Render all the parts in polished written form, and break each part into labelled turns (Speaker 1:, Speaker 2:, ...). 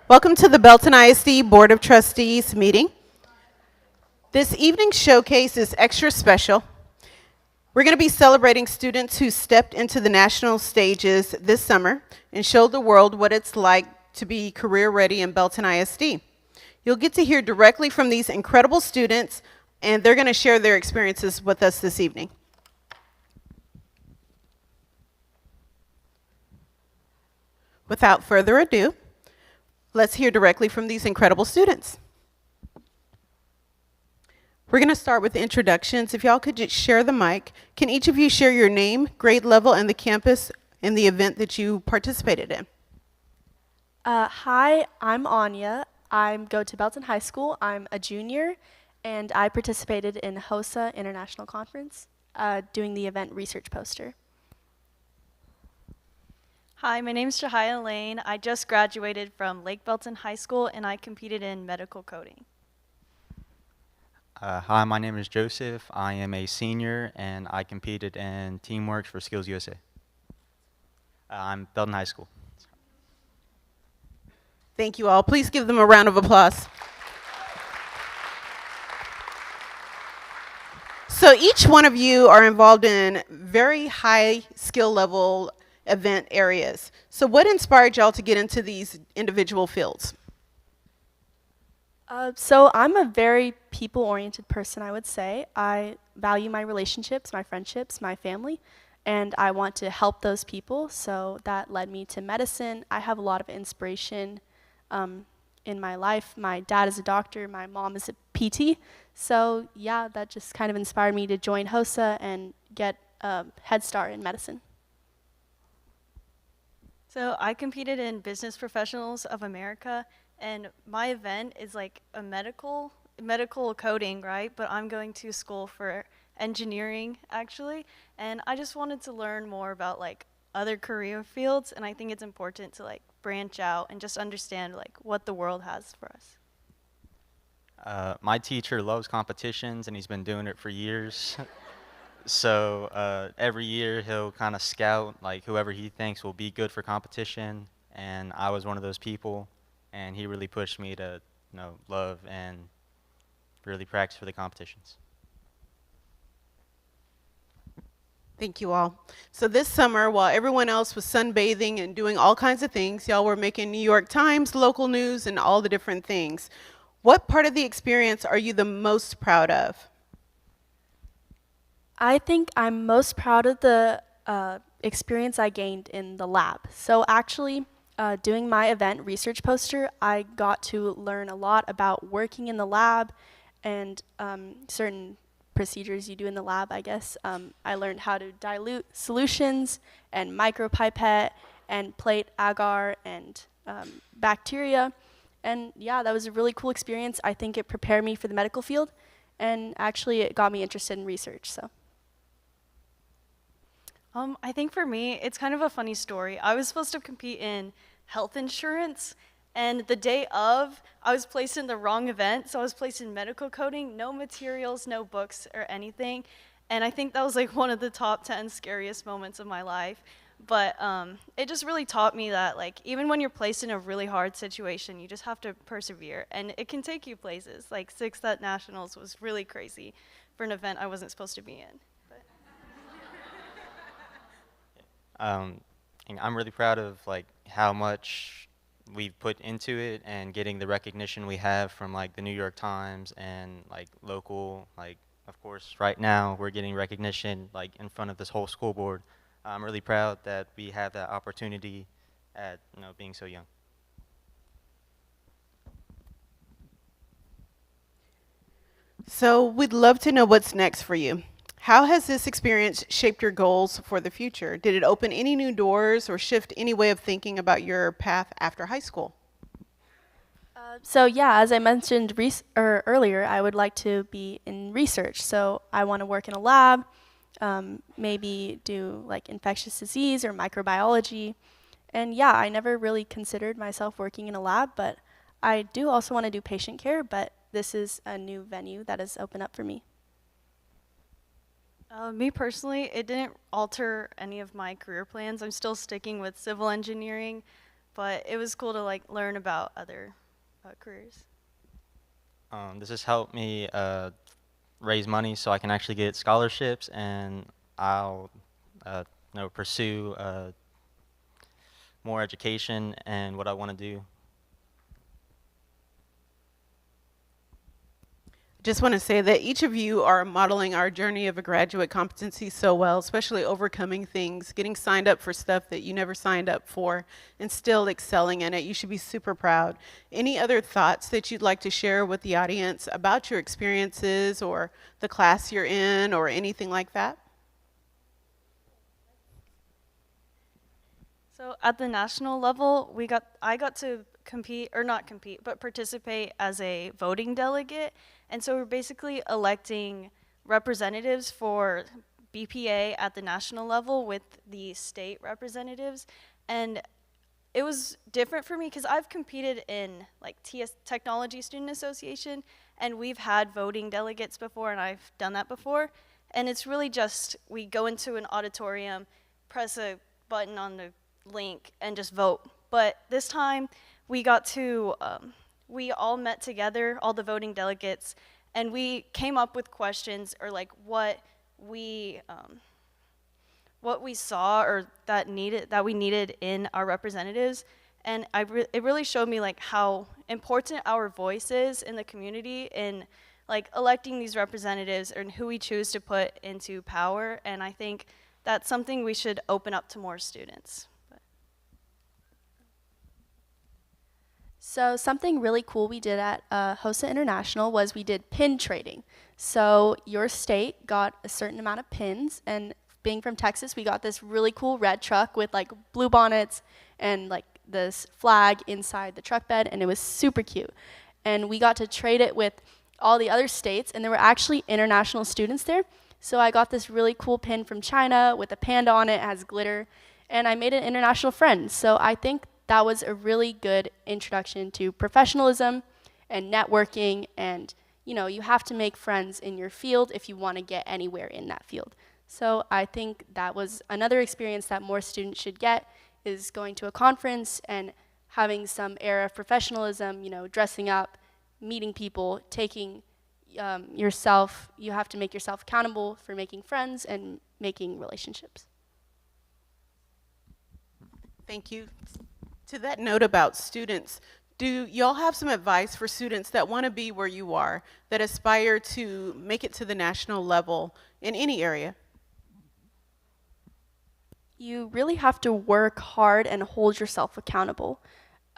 Speaker 1: Welcome to the Belton ISD Board of Trustees meeting. This evening's showcase is extra special. We're going to be celebrating students who stepped into the national stages this summer and showed the world what it's like to be career ready in Belton ISD. You'll get to hear directly from these incredible students, and they're going to share their experiences with us this evening. Without further ado, let's hear directly from these incredible students. We're going to start with introductions. If y'all could just share the mic. Can each of you share your name, grade level, and the campus and the event that you participated in?
Speaker 2: Hi, I'm Anya. I go to Belton High School. I'm a junior, and I participated in HOSA International Conference, doing the event research poster.
Speaker 3: Hi, my name is Jahia Lane. I just graduated from Lake Belton High School and I competed in medical coding.
Speaker 4: Hi, my name is Joseph. I am a senior and I competed in Teamworks for Skills USA. I'm Belton High School.
Speaker 1: Thank you all. Please give them a round of applause. So each one of you are involved in very high skill level event areas. So what inspired y'all to get into these individual fields?
Speaker 2: So I'm a very people-oriented person, I would say. I value my relationships, my friendships, my family, and I want to help those people. So that led me to medicine. I have a lot of inspiration in my life. My dad is a doctor, my mom is a PT. So yeah, that just kind of inspired me to join HOSA and get a head start in medicine.
Speaker 3: So I competed in Business Professionals of America, and my event is like a medical coding, right? But I'm going to school for engineering actually, and I just wanted to learn more about like other career fields, and I think it's important to like branch out and just understand like what the world has for us.
Speaker 4: My teacher loves competitions and he's been doing it for years. So every year he'll kind of scout like whoever he thinks will be good for competition, and I was one of those people, and he really pushed me to love and really practice for the competitions.
Speaker 1: Thank you all. So this summer, while everyone else was sunbathing and doing all kinds of things, y'all were making New York Times, local news, and all the different things. What part of the experience are you the most proud of?
Speaker 2: I think I'm most proud of the experience I gained in the lab. So actually, doing my event research poster, I got to learn a lot about working in the lab and certain procedures you do in the lab, I guess. I learned how to dilute solutions and micropipette and plate agar and bacteria. And yeah, that was a really cool experience. I think it prepared me for the medical field, and actually it got me interested in research. So.
Speaker 3: I think for me, it's kind of a funny story. I was supposed to compete in health insurance, and the day of, I was placed in the wrong event, so I was placed in medical coding, no materials, no books or anything, and I think that was like one of the top 10 scariest moments of my life. But it just really taught me that like even when you're placed in a really hard situation, you just have to persevere, and it can take you places. Like sixth at nationals was really crazy for an event I wasn't supposed to be in.
Speaker 4: And I'm really proud of like how much we've put into it and getting the recognition we have from like the New York Times and like local, like of course right now we're getting recognition like in front of this whole school board. I'm really proud that we have that opportunity at being so young.
Speaker 1: So we'd love to know what's next for you. How has this experience shaped your goals for the future? Did it open any new doors or shift any way of thinking about your path after high school?
Speaker 2: So yeah, as I mentioned earlier, I would like to be in research. So I want to work in a lab, maybe do like infectious disease or microbiology. And yeah, I never really considered myself working in a lab, but I do also want to do patient care, but this is a new venue that has opened up for me.
Speaker 3: Me personally, it didn't alter any of my career plans. I'm still sticking with civil engineering, but it was cool to like learn about other careers.
Speaker 4: This has helped me raise money so I can actually get scholarships, and I'll pursue more education and what I want to do.
Speaker 1: Just want to say that each of you are modeling our journey of a graduate competency so well, especially overcoming things, getting signed up for stuff that you never signed up for, and still excelling in it. You should be super proud. Any other thoughts that you'd like to share with the audience about your experiences or the class you're in or anything like that?
Speaker 3: So at the national level, I got to compete, or not compete, but participate as a voting delegate. And so we're basically electing representatives for BPA at the national level with the state representatives. And it was different for me because I've competed in like Technology Student Association, and we've had voting delegates before, and I've done that before. And it's really just, we go into an auditorium, press a button on the link, and just vote. But this time, we got to, we all met together, all the voting delegates, and we came up with questions or like what we saw or that we needed in our representatives. And it really showed me like how important our voice is in the community in like electing these representatives and who we choose to put into power. And I think that's something we should open up to more students.
Speaker 2: So something really cool we did at HOSA International was we did pin trading. So your state got a certain amount of pins, and being from Texas, we got this really cool red truck with like blue bonnets and like this flag inside the truck bed, and it was super cute. And we got to trade it with all the other states, and there were actually international students there. So I got this really cool pin from China with a panda on it, it has glitter, and I made an international friend. So I think that was a really good introduction to professionalism and networking, and you have to make friends in your field if you want to get anywhere in that field. So I think that was another experience that more students should get, is going to a conference and having some air of professionalism, dressing up, meeting people, taking you have to make yourself accountable for making friends and making relationships.
Speaker 1: Thank you. To that note about students, do y'all have some advice for students that want to be where you are, that aspire to make it to the national level in any area?
Speaker 2: You really have to work hard and hold yourself accountable.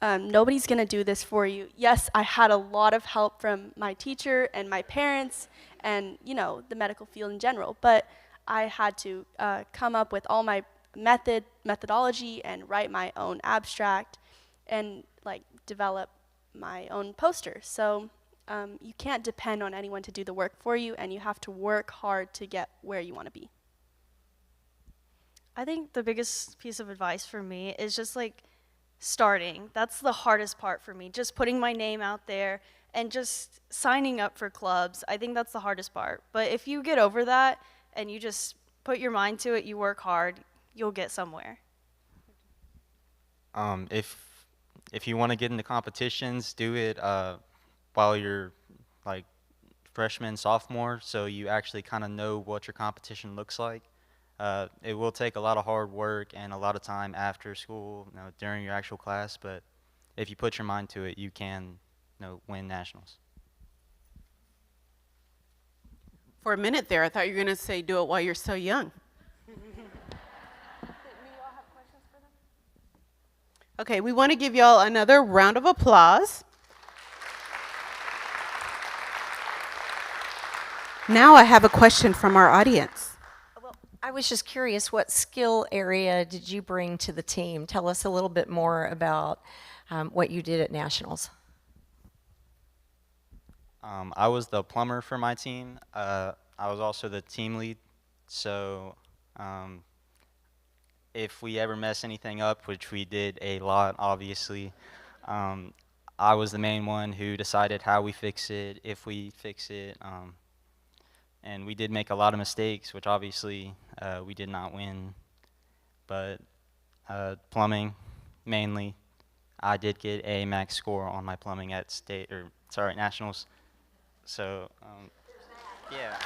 Speaker 2: Nobody's going to do this for you. Yes, I had a lot of help from my teacher and my parents and, the medical field in general, but I had to come up with all my methodology and write my own abstract and like develop my own poster. So you can't depend on anyone to do the work for you, and you have to work hard to get where you want to be.
Speaker 3: I think the biggest piece of advice for me is just like starting. That's the hardest part for me, just putting my name out there and just signing up for clubs. I think that's the hardest part. But if you get over that and you just put your mind to it, you work hard, you'll get somewhere.
Speaker 4: If you want to get into competitions, do it while you're like freshman, sophomore, so you actually kind of know what your competition looks like. It will take a lot of hard work and a lot of time after school, during your actual class, but if you put your mind to it, you can win nationals.
Speaker 1: For a minute there, I thought you were going to say do it while you're so young. Okay, we want to give y'all another round of applause. Now I have a question from our audience.
Speaker 5: Well, I was just curious, what skill area did you bring to the team? Tell us a little bit more about what you did at Nationals.
Speaker 4: I was the plumber for my team. I was also the team lead, so if we ever mess anything up, which we did a lot, obviously, I was the main one who decided how we fix it, if we fix it, and we did make a lot of mistakes, which obviously we did not win, but plumbing mainly, I did get a max score on my plumbing at nationals. So, yeah.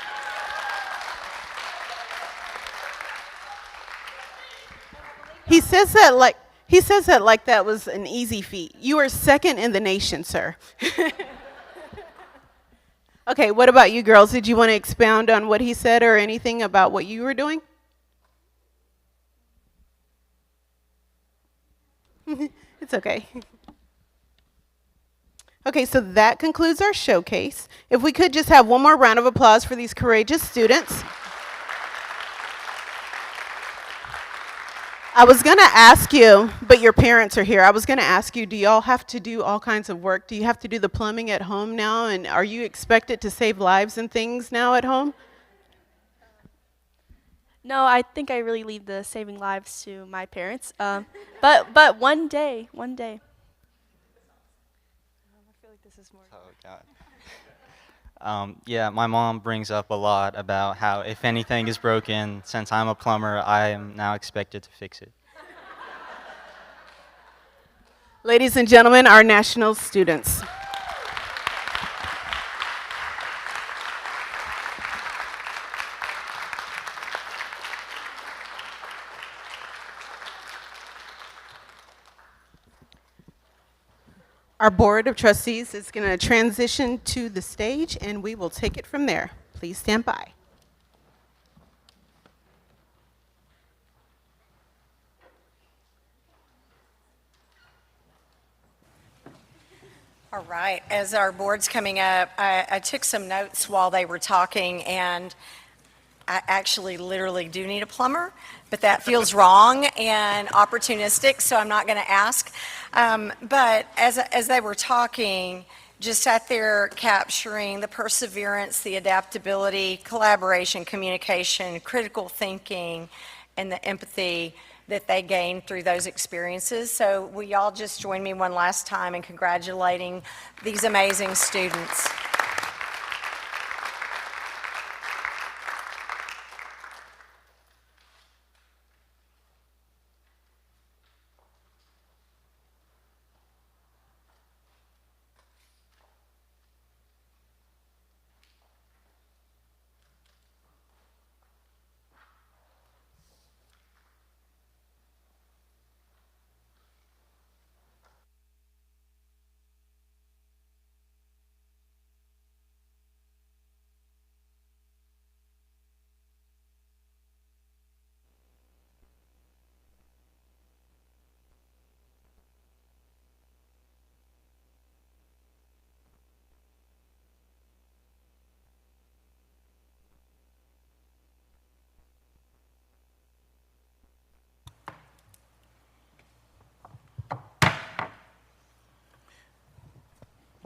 Speaker 1: He says that like that was an easy feat. You are second in the nation, sir. Okay, what about you girls? Did you want to expound on what he said or anything about what you were doing? It's okay. Okay, so that concludes our showcase. If we could just have one more round of applause for these courageous students. I was going to ask you, but your parents are here. I was going to ask you, do y'all have to do all kinds of work? Do you have to do the plumbing at home now? And are you expected to save lives and things now at home?
Speaker 2: No, I think I really leave the saving lives to my parents. But one day.
Speaker 3: I feel like this is more.
Speaker 4: Oh, God. Yeah, my mom brings up a lot about how if anything is broken, since I'm a plumber, I am now expected to fix it.
Speaker 1: Ladies and gentlemen, our national students. Our Board of Trustees is going to transition to the stage, and we will take it from there. Please stand by.
Speaker 5: All right, as our board's coming up, I took some notes while they were talking, and I actually literally do need a plumber, but that feels wrong and opportunistic, so I'm not going to ask. But as they were talking, just sat there capturing the perseverance, the adaptability, collaboration, communication, critical thinking, and the empathy that they gained through those experiences. So will y'all just join me one last time in congratulating these amazing students?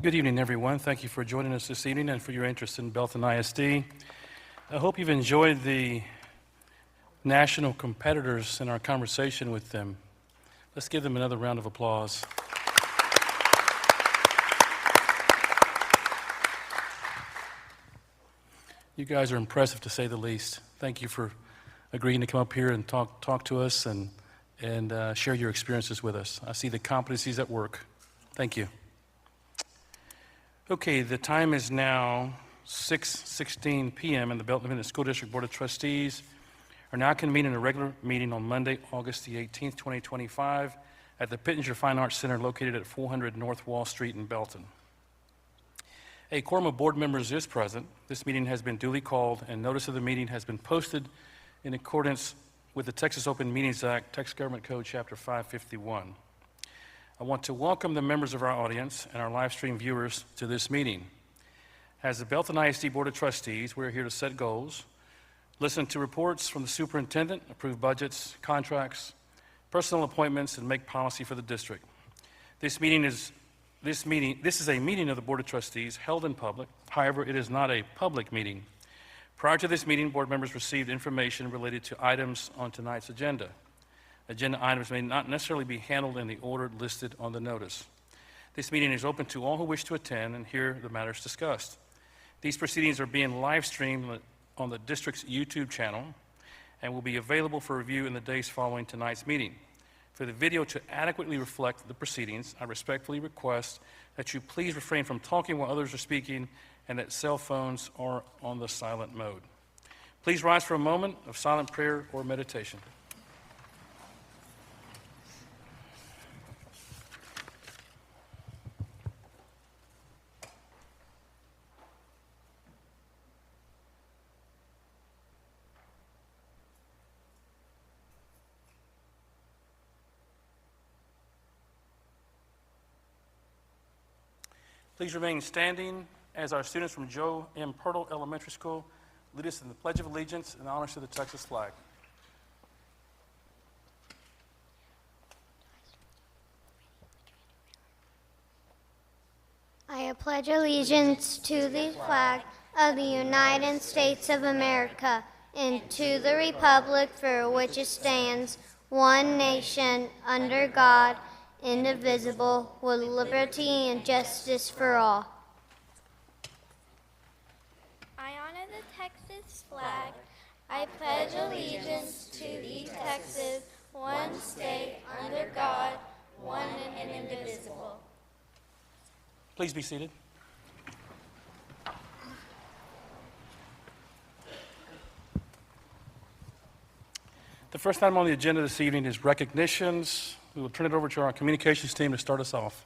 Speaker 6: Good evening, everyone. Thank you for joining us this evening and for your interest in Belton ISD. I hope you've enjoyed the national competitors and our conversation with them. Let's give them another round of applause. You guys are impressive, to say the least. Thank you for agreeing to come up here and talk to us and share your experiences with us. I see the competencies at work. Thank you. Okay, the time is now 6:16 p.m. and the Belton Independent School District Board of Trustees are now convening a regular meeting on Monday, August the 18th, 2025 at the Pittenger Fine Arts Center located at 400 North Wall Street in Belton. A quorum of board members is present. This meeting has been duly called and notice of the meeting has been posted in accordance with the Texas Open Meetings Act, Texas Government Code Chapter 551. I want to welcome the members of our audience and our live stream viewers to this meeting. As the Belton ISD Board of Trustees, we're here to set goals, listen to reports from the superintendent, approve budgets, contracts, personal appointments, and make policy for the district. This is a meeting of the Board of Trustees held in public. However, it is not a public meeting. Prior to this meeting, board members received information related to items on tonight's agenda. Agenda items may not necessarily be handled in the order listed on the notice. This meeting is open to all who wish to attend and hear the matters discussed. These proceedings are being live streamed on the district's YouTube channel and will be available for review in the days following tonight's meeting. For the video to adequately reflect the proceedings, I respectfully request that you please refrain from talking while others are speaking and that cell phones are on the silent mode. Please rise for a moment of silent prayer or meditation. Please remain standing as our students from Joe M. Pirtle Elementary School lead us in the Pledge of Allegiance and honors to the Texas flag.
Speaker 7: I pledge allegiance to the flag of the United States of America and to the republic for which it stands, one nation, under God, indivisible, with liberty and justice for all.
Speaker 8: I honor the Texas flag. I pledge allegiance to the Texas, one state, under God, one and indivisible.
Speaker 6: Please be seated. The first item on the agenda this evening is recognitions. We will turn it over to our communications team to start us off.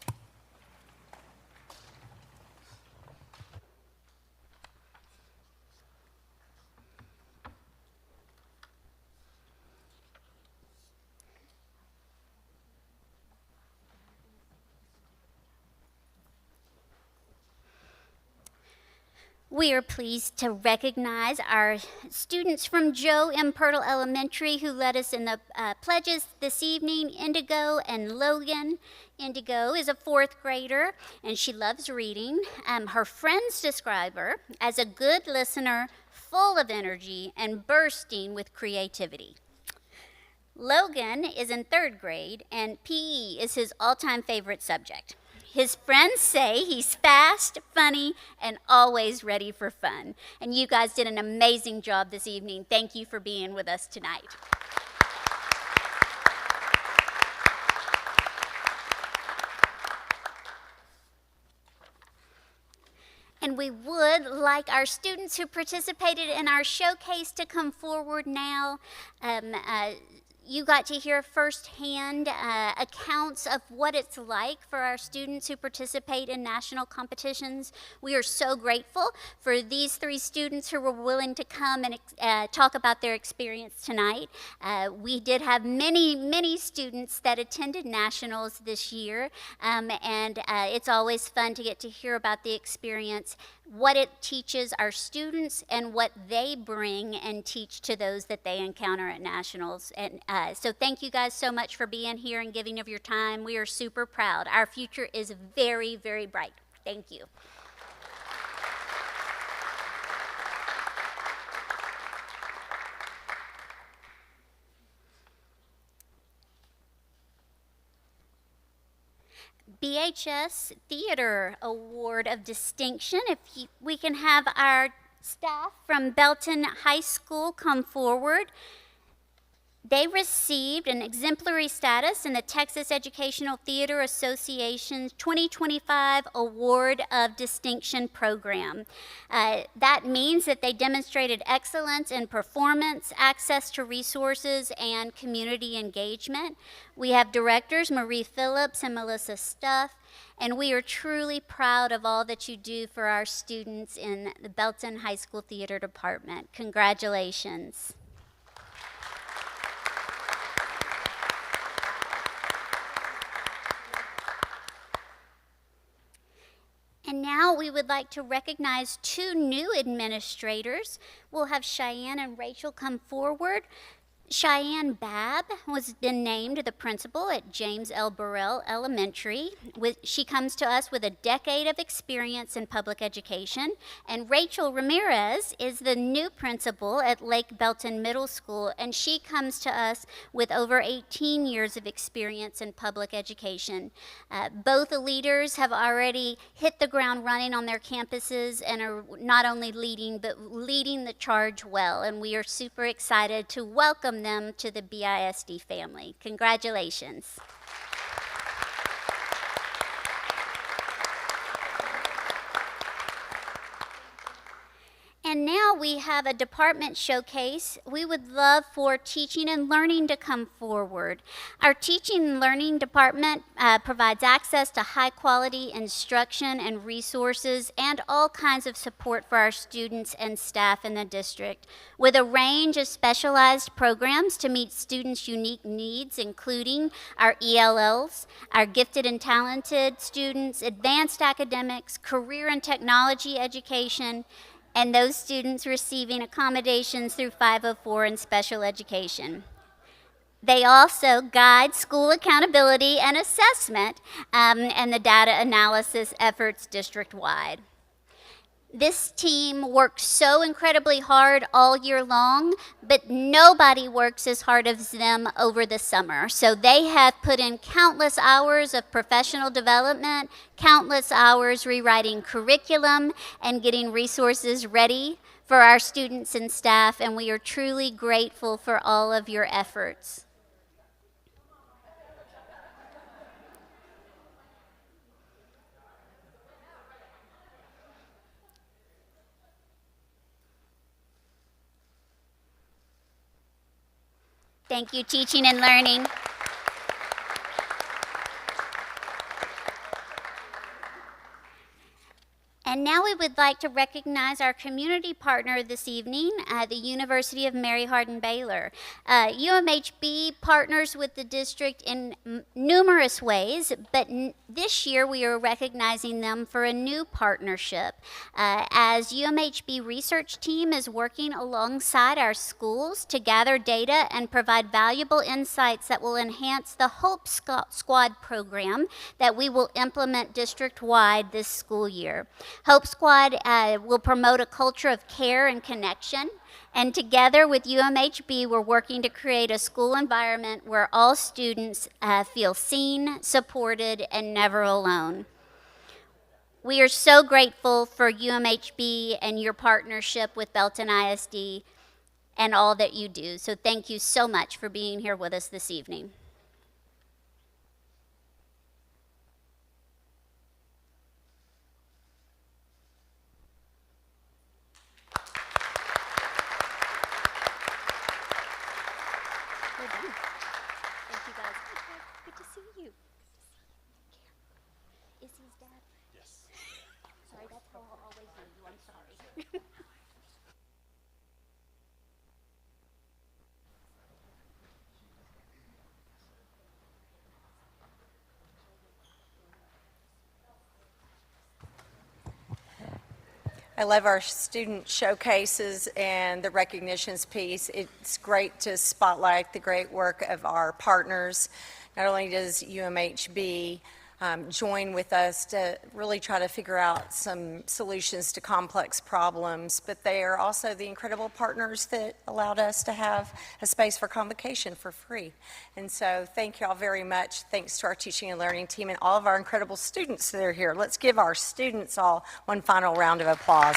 Speaker 9: We are pleased to recognize our students from Joe M. Pirtle Elementary who led us in the pledges this evening, Indigo and Logan. Indigo is a fourth grader and she loves reading. Her friends describe her as a good listener, full of energy and bursting with creativity. Logan is in third grade and PE is his all-time favorite subject. His friends say he's fast, funny, and always ready for fun. And you guys did an amazing job this evening. Thank you for being with us tonight. And we would like our students who participated in our showcase to come forward now. You got to hear firsthand accounts of what it's like for our students who participate in national competitions. We are so grateful for these three students who were willing to come and talk about their experience tonight. We did have many students that attended nationals this year, and it's always fun to get to hear about the experience, what it teaches our students, and what they bring and teach to those that they encounter at nationals. And so thank you guys so much for being here and giving of your time. We are super proud. Our future is very, very bright. Thank you. BHS Theater Award of Distinction. If we can have our staff from Belton High School come forward. They received an exemplary status in the Texas Educational Theater Association's 2025 Award of Distinction program. That means that they demonstrated excellence in performance, access to resources, and community engagement. We have directors Marie Phillips and Melissa Stuff, and we are truly proud of all that you do for our students in the Belton High School Theater Department. Congratulations. And now we would like to recognize two new administrators. We'll have Cheyenne and Rachel come forward. Cheyenne Babb has been named the principal at James L. Burrell Elementary. She comes to us with a decade of experience in public education. And Rachel Ramirez is the new principal at Lake Belton Middle School, and she comes to us with over 18 years of experience in public education. Both leaders have already hit the ground running on their campuses and are not only leading, but leading the charge well. And we are super excited to welcome welcome them to the BISD family. Congratulations. And now we have a department showcase. We would love for teaching and learning to come forward. Our teaching and learning department provides access to high quality instruction and resources and all kinds of support for our students and staff in the district, with a range of specialized programs to meet students' unique needs, including our ELLs, our gifted and talented students, advanced academics, career and technology education, and those students receiving accommodations through 504 and special education. They also guide school accountability and assessment and the data analysis efforts district-wide. This team works so incredibly hard all year long, but nobody works as hard as them over the summer. So they have put in countless hours of professional development, countless hours rewriting curriculum, and getting resources ready for our students and staff, and we are truly grateful for all of your efforts. Thank you, teaching and learning. And now we would like to recognize our community partner this evening, the University of Mary Hardin-Baylor. UMHB partners with the district in numerous ways, but this year we are recognizing them for a new partnership. As UMHB research team is working alongside our schools to gather data and provide valuable insights that will enhance the Hope Squad program that we will implement district-wide this school year. Hope Squad will promote a culture of care and connection, and together with UMHB, we're working to create a school environment where all students feel seen, supported, and never alone. We are so grateful for UMHB and your partnership with Belton ISD and all that you do. So thank you so much for being here with us this evening. Thank you guys. Good to see you. Is his dad? Yes. Sorry, that's how I'll always do you. I'm sorry.
Speaker 5: I love our student showcases and the recognitions piece. It's great to spotlight the great work of our partners. Not only does UMHB join with us to really try to figure out some solutions to complex problems, but they are also the incredible partners that allowed us to have a space for convocation for free. And so thank you all very much. Thanks to our teaching and learning team and all of our incredible students that are here. Let's give our students all one final round of applause.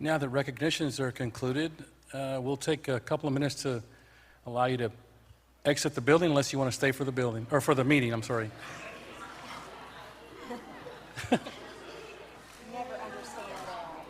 Speaker 6: Now that recognitions are concluded, we'll take a couple of minutes to allow you to exit the building unless you want to stay for the building, or for the meeting, I'm sorry.
Speaker 5: Never understand that.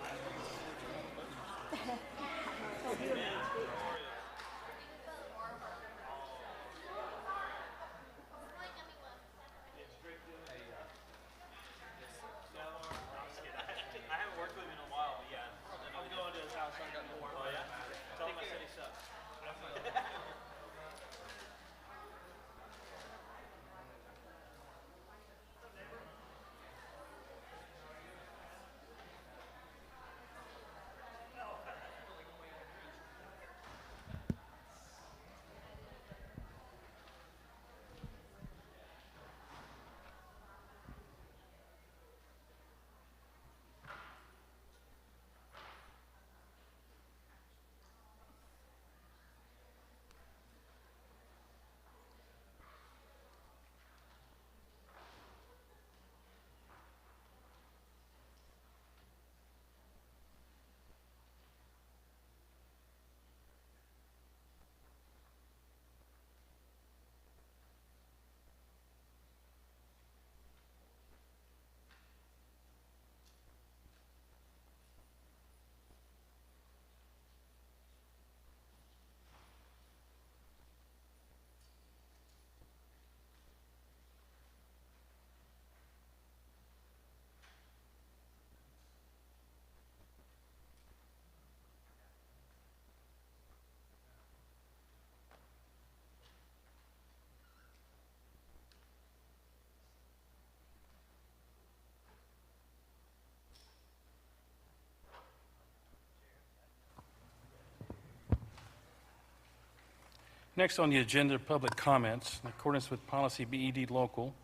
Speaker 6: Next on the agenda are public comments. In accordance with policy BED local,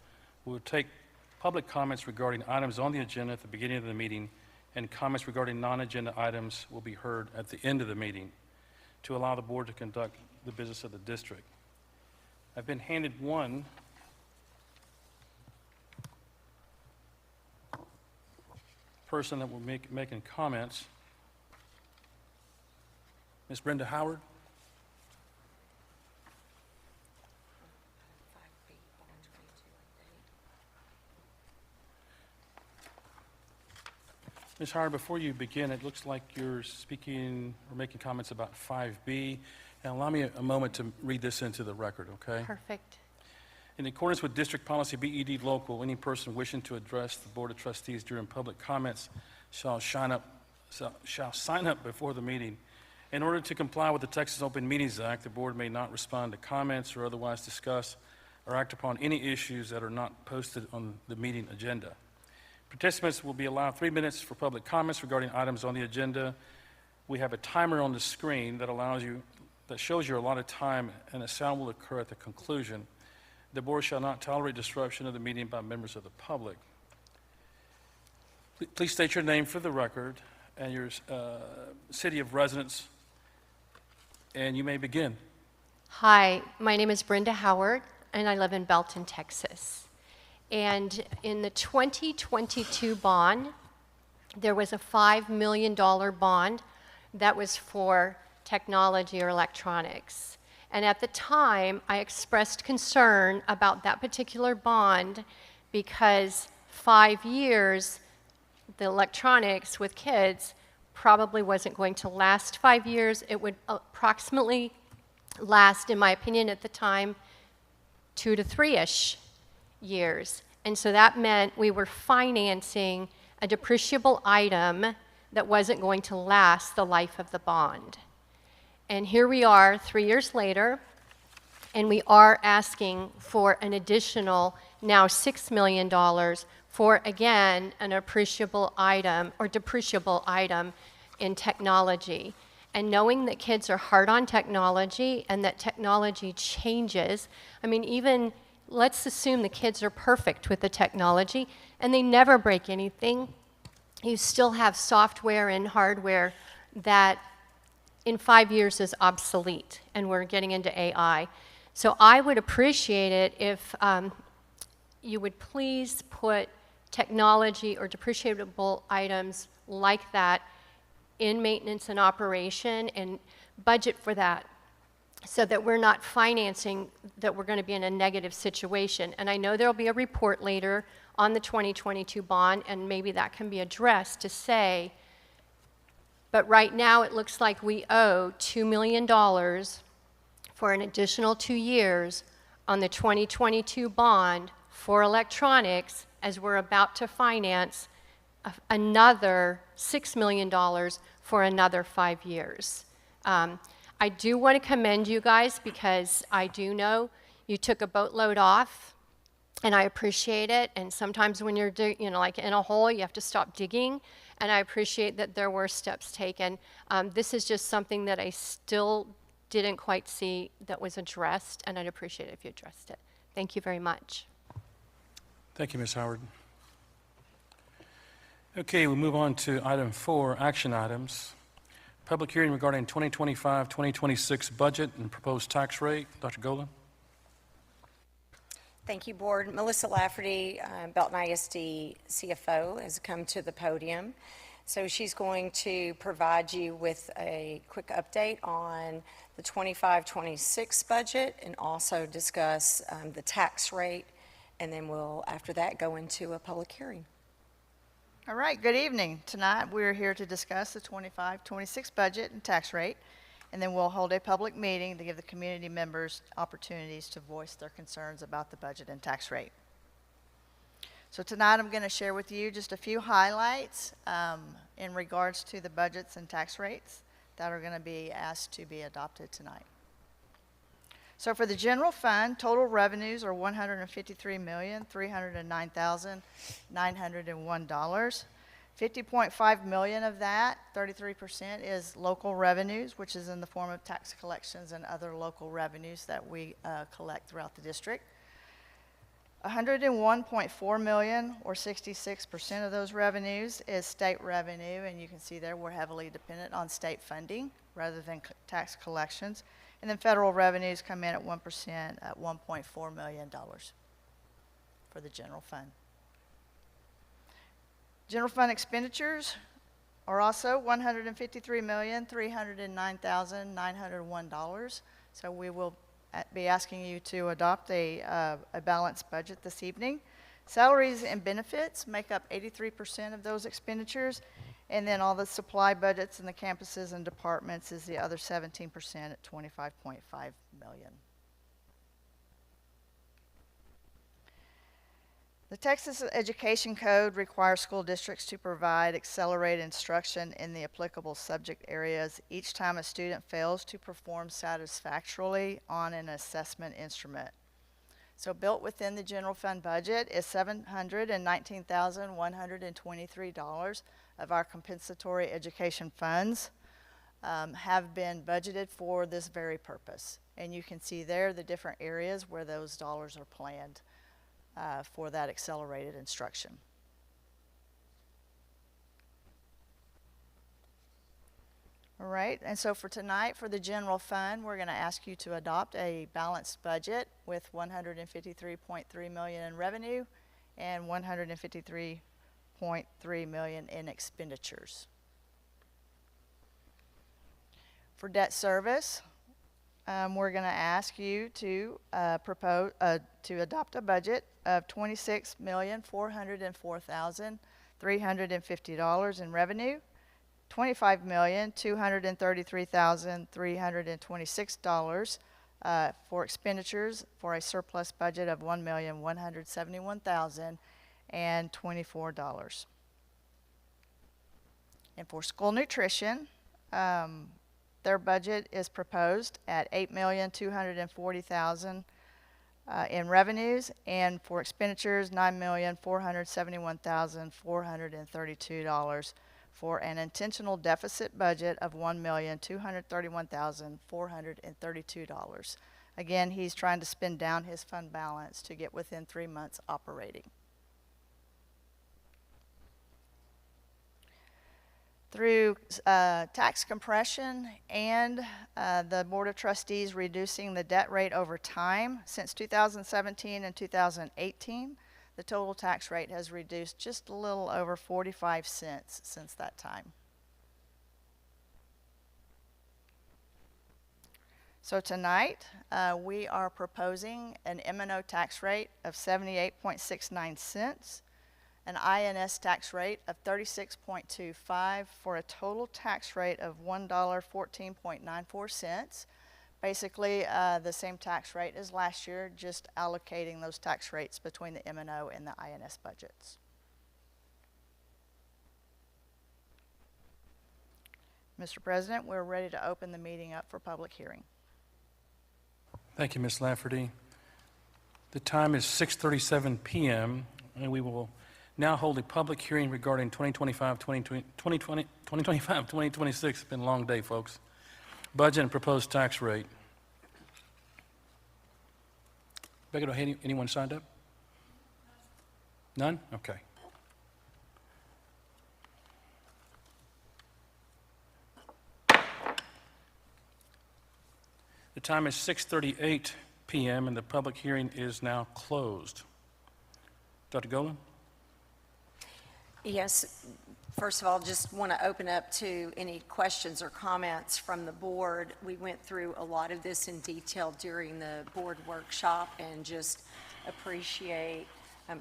Speaker 6: we will take public comments regarding items on the agenda at the beginning of the meeting, and comments regarding non-agenda items will be heard at the end of the meeting to allow the board to conduct the business of the district. I've been handed one person that will making comments. Ms. Brenda Howard. Ms. Howard, before you begin, it looks like you're speaking or making comments about 5B. And allow me a moment to read this into the record, okay?
Speaker 10: Perfect.
Speaker 6: In accordance with District Policy BED Local, any person wishing to address the Board of Trustees during public comments shall sign up before the meeting. In order to comply with the Texas Open Meetings Act, the board may not respond to comments or otherwise discuss or act upon any issues that are not posted on the meeting agenda. Participants will be allowed 3 minutes for public comments regarding items on the agenda. We have a timer on the screen that shows your allotted time, and a sound will occur at the conclusion. The board shall not tolerate disruption of the meeting by members of the public. Please state your name for the record and your city of residence, and you may begin.
Speaker 10: Hi, my name is Brenda Howard, and I live in Belton, Texas. And in the 2022 bond, there was a $5 million bond that was for technology or electronics. And at the time, I expressed concern about that particular bond because 5 years, the electronics with kids probably wasn't going to last 5 years. It would approximately last, in my opinion at the time, 2 to 3-ish years. And so that meant we were financing a depreciable item that wasn't going to last the life of the bond. And here we are 3 years later, and we are asking for an additional now $6 million for, again, an appreciable item or depreciable item in technology. And knowing that kids are hard on technology and that technology changes, I mean, even let's assume the kids are perfect with the technology and they never break anything. You still have software and hardware that in 5 years is obsolete, and we're getting into AI. So I would appreciate it if you would please put technology or depreciable items like that in maintenance and operation and budget for that, so that we're not financing that we're going to be in a negative situation. And I know there'll be a report later on the 2022 bond, and maybe that can be addressed to say, but right now it looks like we owe $2 million for an additional 2 years on the 2022 bond for electronics, as we're about to finance another $6 million for another 5 years. I do want to commend you guys because I do know you took a boatload off, and I appreciate it. And sometimes when you're, like in a hole, you have to stop digging. And I appreciate that there were steps taken. This is just something that I still didn't quite see that was addressed, and I'd appreciate it if you addressed it. Thank you very much.
Speaker 6: Thank you, Ms. Howard. Okay, we'll move on to item 4, action items. Public hearing regarding 2025-2026 budget and proposed tax rate. Dr. Golan.
Speaker 5: Thank you, Board. Melissa Lafferty, Belton ISD CFO, has come to the podium. So she's going to provide you with a quick update on the 25-26 budget and also discuss the tax rate, and then we'll, after that, go into a public hearing.
Speaker 11: All right, good evening. Tonight we're here to discuss the 25-26 budget and tax rate, and then we'll hold a public meeting to give the community members opportunities to voice their concerns about the budget and tax rate. So tonight I'm going to share with you just a few highlights in regards to the budgets and tax rates that are going to be asked to be adopted tonight. So for the general fund, total revenues are $153,309,901. 50.5 million of that, 33%, is local revenues, which is in the form of tax collections and other local revenues that we collect throughout the district. 101.4 million, or 66% of those revenues, is state revenue, and you can see there we're heavily dependent on state funding rather than tax collections. And then federal revenues come in at 1% at $1.4 million for the general fund. General fund expenditures are also $153,309,901. So we will be asking you to adopt a balanced budget this evening. Salaries and benefits make up 83% of those expenditures, and then all the supply budgets in the campuses and departments is the other 17% at $25.5 million. The Texas Education Code requires school districts to provide accelerated instruction in the applicable subject areas each time a student fails to perform satisfactorily on an assessment instrument. So built within the general fund budget is $719,123 of our compensatory education funds have been budgeted for this very purpose. And you can see there the different areas where those dollars are planned for that accelerated instruction. All right, and so for tonight, for the general fund, we're going to ask you to adopt a balanced budget with $153.3 million in revenue and $153.3 million in expenditures. For debt service, we're going to ask you to adopt a budget of $26,404,350 in revenue, $25,233,326 for expenditures, for a surplus budget of $1,171,024. And for school nutrition, their budget is proposed at $8,240,000 in revenues, and for expenditures, $9,471,432 for an intentional deficit budget of $1,231,432. Again, he's trying to spend down his fund balance to get within 3 months operating. Through tax compression and the Board of Trustees reducing the debt rate over time, since 2017 and 2018, the total tax rate has reduced just a little over 45 cents since that time. So tonight, we are proposing an M&O tax rate of 78.69 cents, an INS tax rate of 36.25 for a total tax rate of $1.14.94. Basically, the same tax rate as last year, just allocating those tax rates between the M&O and the INS budgets. Mr. President, we're ready to open the meeting up for public hearing.
Speaker 6: Thank you, Ms. Lafferty. The time is 6:37 p.m., and we will now hold a public hearing regarding 2025-2026. It's been a long day, folks. Budget and proposed tax rate. Becca, anyone signed up? None? Okay. The time is 6:38 p.m. and the public hearing is now closed. Dr. Golan?
Speaker 5: Yes, first of all, just want to open up to any questions or comments from the board. We went through a lot of this in detail during the board workshop and just appreciate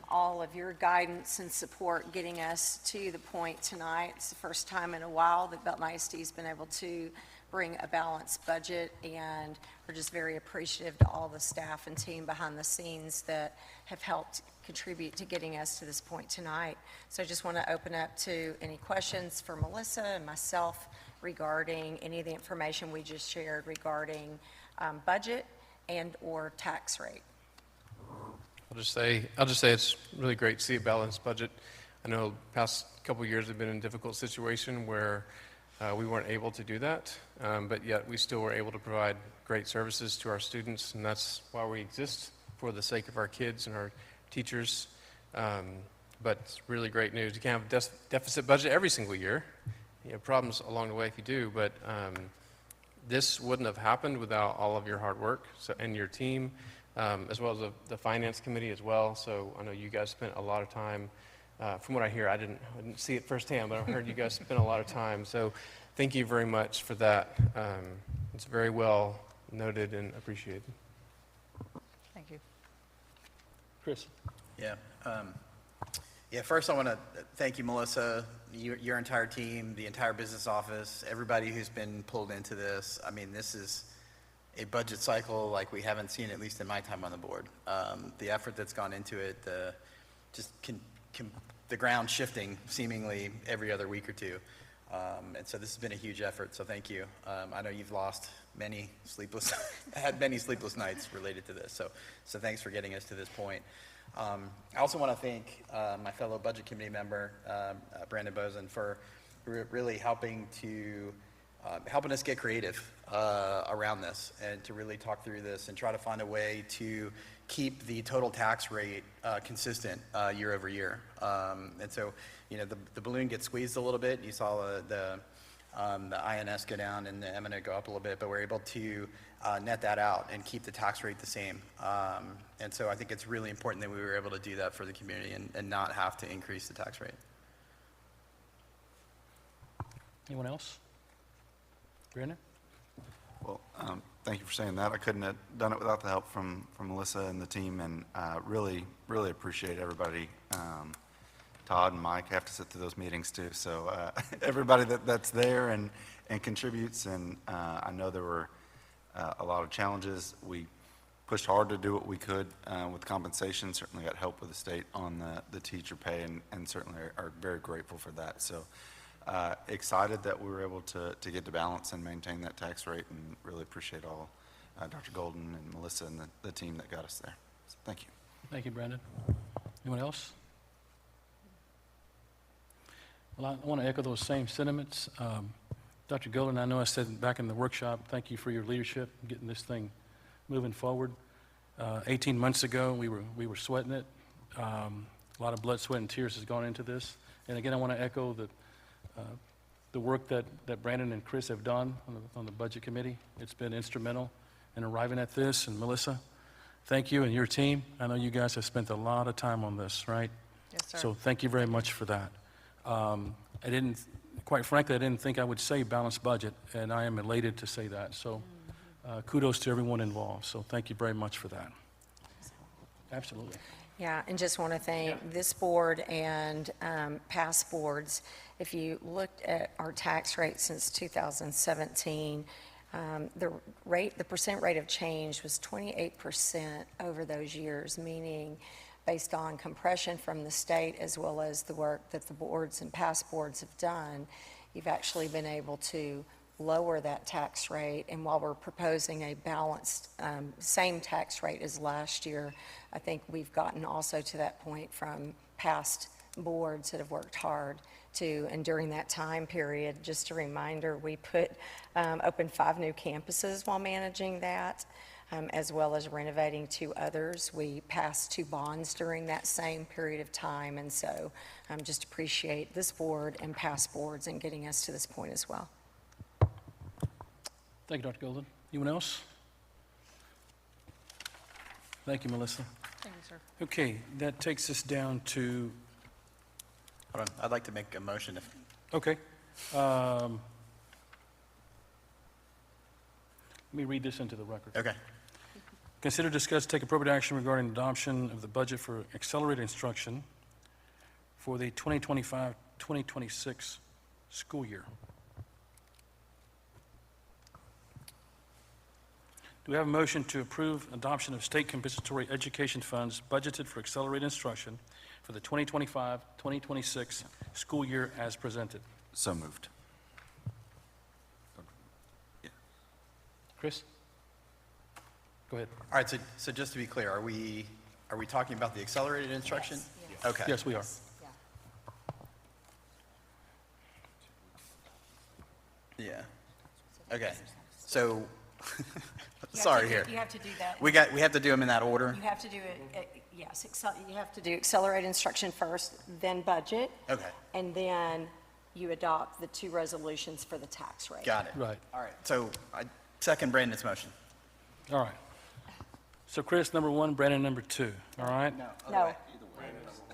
Speaker 5: all of your guidance and support getting us to the point tonight. It's the first time in a while that Belton ISD has been able to bring a balanced budget, and we're just very appreciative to all the staff and team behind the scenes that have helped contribute to getting us to this point tonight. So I just want to open up to any questions for Melissa and myself regarding any of the information we just shared regarding budget and or tax rate.
Speaker 12: I'll just say it's really great to see a balanced budget. I know past couple of years have been in a difficult situation where we weren't able to do that, but yet we still were able to provide great services to our students, and that's why we exist, for the sake of our kids and our teachers. But it's really great news. You can't have a deficit budget every single year. You have problems along the way if you do, but this wouldn't have happened without all of your hard work and your team, as well as the finance committee as well. So I know you guys spent a lot of time. From what I hear, I didn't see it firsthand, but I heard you guys spent a lot of time. So thank you very much for that. It's very well noted and appreciated.
Speaker 11: Thank you.
Speaker 6: Chris?
Speaker 13: Yeah. First I want to thank you, Melissa, your entire team, the entire business office, everybody who's been pulled into this. I mean, this is a budget cycle like we haven't seen, at least in my time on the board. The effort that's gone into it, the ground shifting seemingly every other week or two. And so this has been a huge effort, so thank you. I know you've lost had many sleepless nights related to this, so thanks for getting us to this point. I also want to thank my fellow budget committee member, Brandon Bozen, for really helping us get creative around this and to really talk through this and try to find a way to keep the total tax rate consistent year over year. And so, the balloon gets squeezed a little bit. You saw the INS go down and the M&A go up a little bit, but we're able to net that out and keep the tax rate the same. And so I think it's really important that we were able to do that for the community and not have to increase the tax rate.
Speaker 6: Anyone else? Brandon?
Speaker 14: Well, thank you for saying that. I couldn't have done it without the help from Melissa and the team, and really appreciate everybody. Todd and Mike have to sit through those meetings too, so everybody that's there and contributes, and I know there were a lot of challenges. We pushed hard to do what we could with compensation, certainly got help with the state on the teacher pay, and certainly are very grateful for that. So excited that we were able to get to balance and maintain that tax rate, and really appreciate all Dr. Golden and Melissa and the team that got us there. So thank you.
Speaker 6: Thank you, Brandon. Anyone else? Well, I want to echo those same sentiments. Dr. Golden, I know I said back in the workshop, thank you for your leadership in getting this thing moving forward. 18 months ago, we were sweating it. A lot of blood, sweat, and tears has gone into this. And again, I want to echo the work that Brandon and Chris have done on the budget committee. It's been instrumental in arriving at this. And Melissa, thank you and your team. I know you guys have spent a lot of time on this, right?
Speaker 11: Yes, sir.
Speaker 6: So thank you very much for that. Quite frankly, I didn't think I would say balanced budget, and I am elated to say that. So kudos to everyone involved. So thank you very much for that. Absolutely.
Speaker 5: Yeah, and just want to thank this board and past boards. If you looked at our tax rate since 2017, the percent rate of change was 28% over those years, meaning based on compression from the state as well as the work that the boards and past boards have done, you've actually been able to lower that tax rate. And while we're proposing a balanced, same tax rate as last year, I think we've gotten also to that point from past boards that have worked hard to, and during that time period, just a reminder, we opened 5 new campuses while managing that. As well as renovating 2 others. We passed 2 bonds during that same period of time, and so just appreciate this board and past boards in getting us to this point as well.
Speaker 6: Thank you, Dr. Golden. Anyone else? Thank you, Melissa.
Speaker 11: Thank you, sir.
Speaker 6: Okay, that takes us down to,
Speaker 13: Hold on, I'd like to make a motion.
Speaker 6: okay. Let me read this into the record.
Speaker 13: Okay.
Speaker 6: Consider, discuss, take appropriate action regarding adoption of the budget for accelerated instruction for the 2025-2026 school year. Do we have a motion to approve adoption of state compensatory education funds budgeted for accelerated instruction for the 2025-2026 school year as presented?
Speaker 14: So moved.
Speaker 6: Chris? Go ahead.
Speaker 13: All right, so just to be clear, are we talking about the accelerated instruction?
Speaker 11: Yes.
Speaker 13: Okay.
Speaker 6: Yes, we are.
Speaker 11: Yeah.
Speaker 13: Yeah. Okay. So, sorry here.
Speaker 5: You have to do that.
Speaker 13: We have to do them in that order?
Speaker 5: You have to do it, yes, you have to do accelerated instruction first, then budget.
Speaker 13: Okay.
Speaker 5: And then you adopt the 2 resolutions for the tax rate.
Speaker 13: Got it.
Speaker 6: Right.
Speaker 13: All right. So I second Brandon's motion.
Speaker 6: All right. So Chris, number 1, Brandon, number 2, all right?
Speaker 5: No.
Speaker 6: Either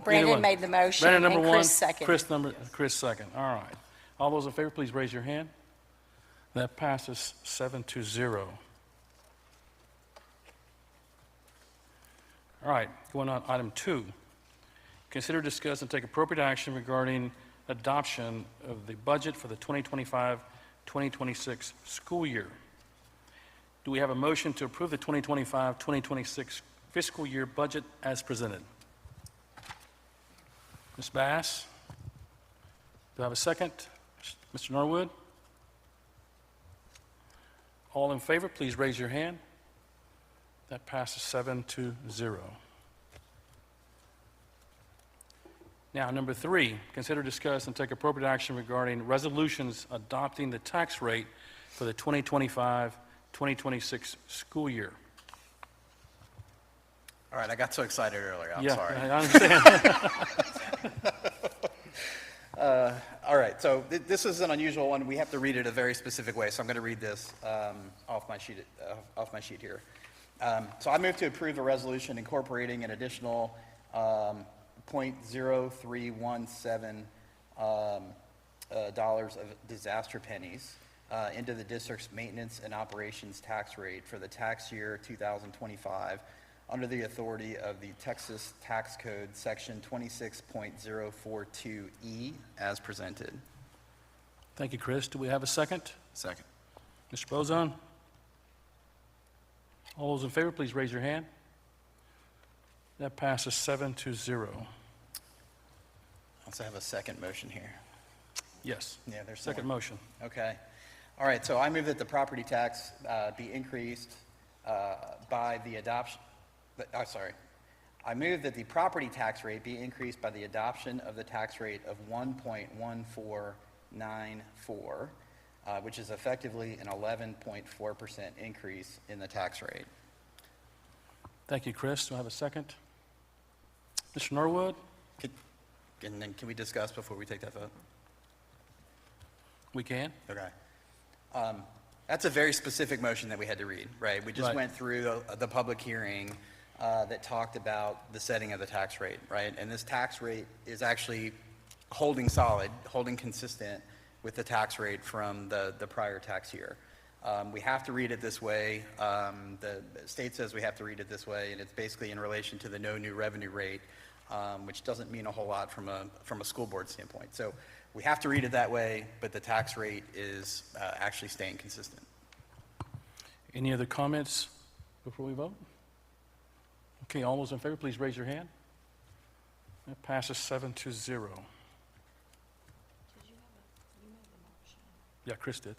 Speaker 5: Brandon
Speaker 6: one.
Speaker 5: made the motion
Speaker 6: Brandon,
Speaker 5: and
Speaker 6: number 1,
Speaker 5: Chris seconded.
Speaker 6: Chris second, all right. All those in favor, please raise your hand. That passes 7-0. All right, going on, item 2. Consider, discuss, and take appropriate action regarding adoption of the budget for the 2025-2026 school year. Do we have a motion to approve the 2025-2026 fiscal year budget as presented? Ms. Bass? Do I have a second? Mr. Norwood? All in favor, please raise your hand. That passes 7-0. Now, number 3, consider, discuss, and take appropriate action regarding resolutions adopting the tax rate for the 2025-2026 school year.
Speaker 13: All right, I got so excited earlier. I'm
Speaker 6: Yeah,
Speaker 13: sorry.
Speaker 6: I understand.
Speaker 13: All right, so this is an unusual one. We have to read it a very specific way, so I'm going to read this off my sheet here. So I move to approve a resolution incorporating an additional $0.0317 dollars of disaster pennies into the district's maintenance and operations tax rate for the tax year 2025 under the authority of the Texas Tax Code, Section 26.042E, as presented.
Speaker 6: Thank you, Chris. Do we have a second?
Speaker 14: Second.
Speaker 6: Mr. Bozon? All those in favor, please raise your hand. That passes 7-0.
Speaker 13: I also have a second motion here.
Speaker 6: Yes.
Speaker 13: Yeah, there's
Speaker 6: Second
Speaker 13: more.
Speaker 6: motion.
Speaker 13: Okay. All right, so I move that the property tax be increased by the adoption, I move that the property tax rate be increased by the adoption of the tax rate of 1.1494, which is effectively an 11.4% increase in the tax rate.
Speaker 6: Thank you, Chris. Do I have a second? Mr. Norwood?
Speaker 13: And then can we discuss before we take that vote?
Speaker 6: We can?
Speaker 13: Okay. That's a very specific motion that we had to read, right? We just
Speaker 6: Right.
Speaker 13: went through the public hearing that talked about the setting of the tax rate, right? And this tax rate is actually holding solid, holding consistent with the tax rate from the prior tax year. We have to read it this way. The state says we have to read it this way, and it's basically in relation to the no new revenue rate, which doesn't mean a whole lot from a school board standpoint. So we have to read it that way, but the tax rate is actually staying consistent.
Speaker 6: Any other comments before we vote? Okay, all those in favor, please raise your hand. That passes 7-0. Yeah, Chris did.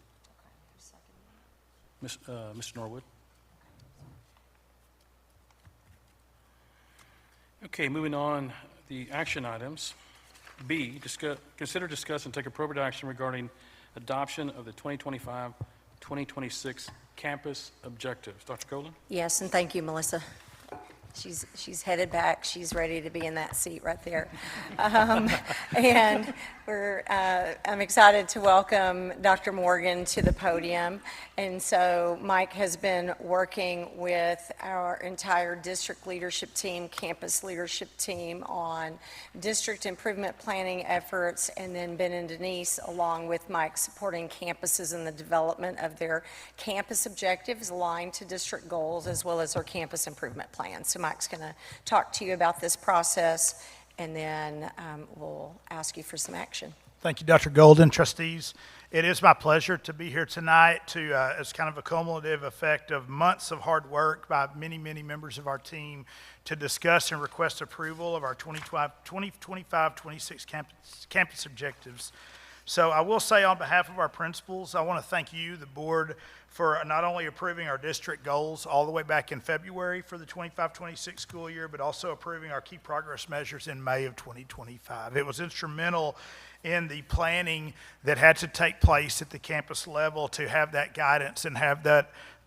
Speaker 6: Mr. Norwood? Okay, moving on, the action items. B, consider, discuss, and take appropriate action regarding adoption of the 2025-2026 campus objectives. Dr. Colin?
Speaker 5: Yes, and thank you, Melissa. She's headed back. She's ready to be in that seat right there. And I'm excited to welcome Dr. Morgan to the podium. And so Mike has been working with our entire district leadership team, campus leadership team on district improvement planning efforts, and then Ben and Denise, along with Mike, supporting campuses in the development of their campus objectives aligned to district goals, as well as their campus improvement plans. So Mike's going to talk to you about this process, and then we'll ask you for some action.
Speaker 15: Thank you, Dr. Golden, trustees. It is my pleasure to be here tonight to, as kind of a cumulative effect of months of hard work by many, many members of our team to discuss and request approval of our 2025-26 campus objectives. So I will say on behalf of our principals, I want to thank you, the board, for not only approving our district goals all the way back in February for the 25-26 school year, but also approving our key progress measures in May of 2025. It was instrumental in the planning that had to take place at the campus level to have that guidance and have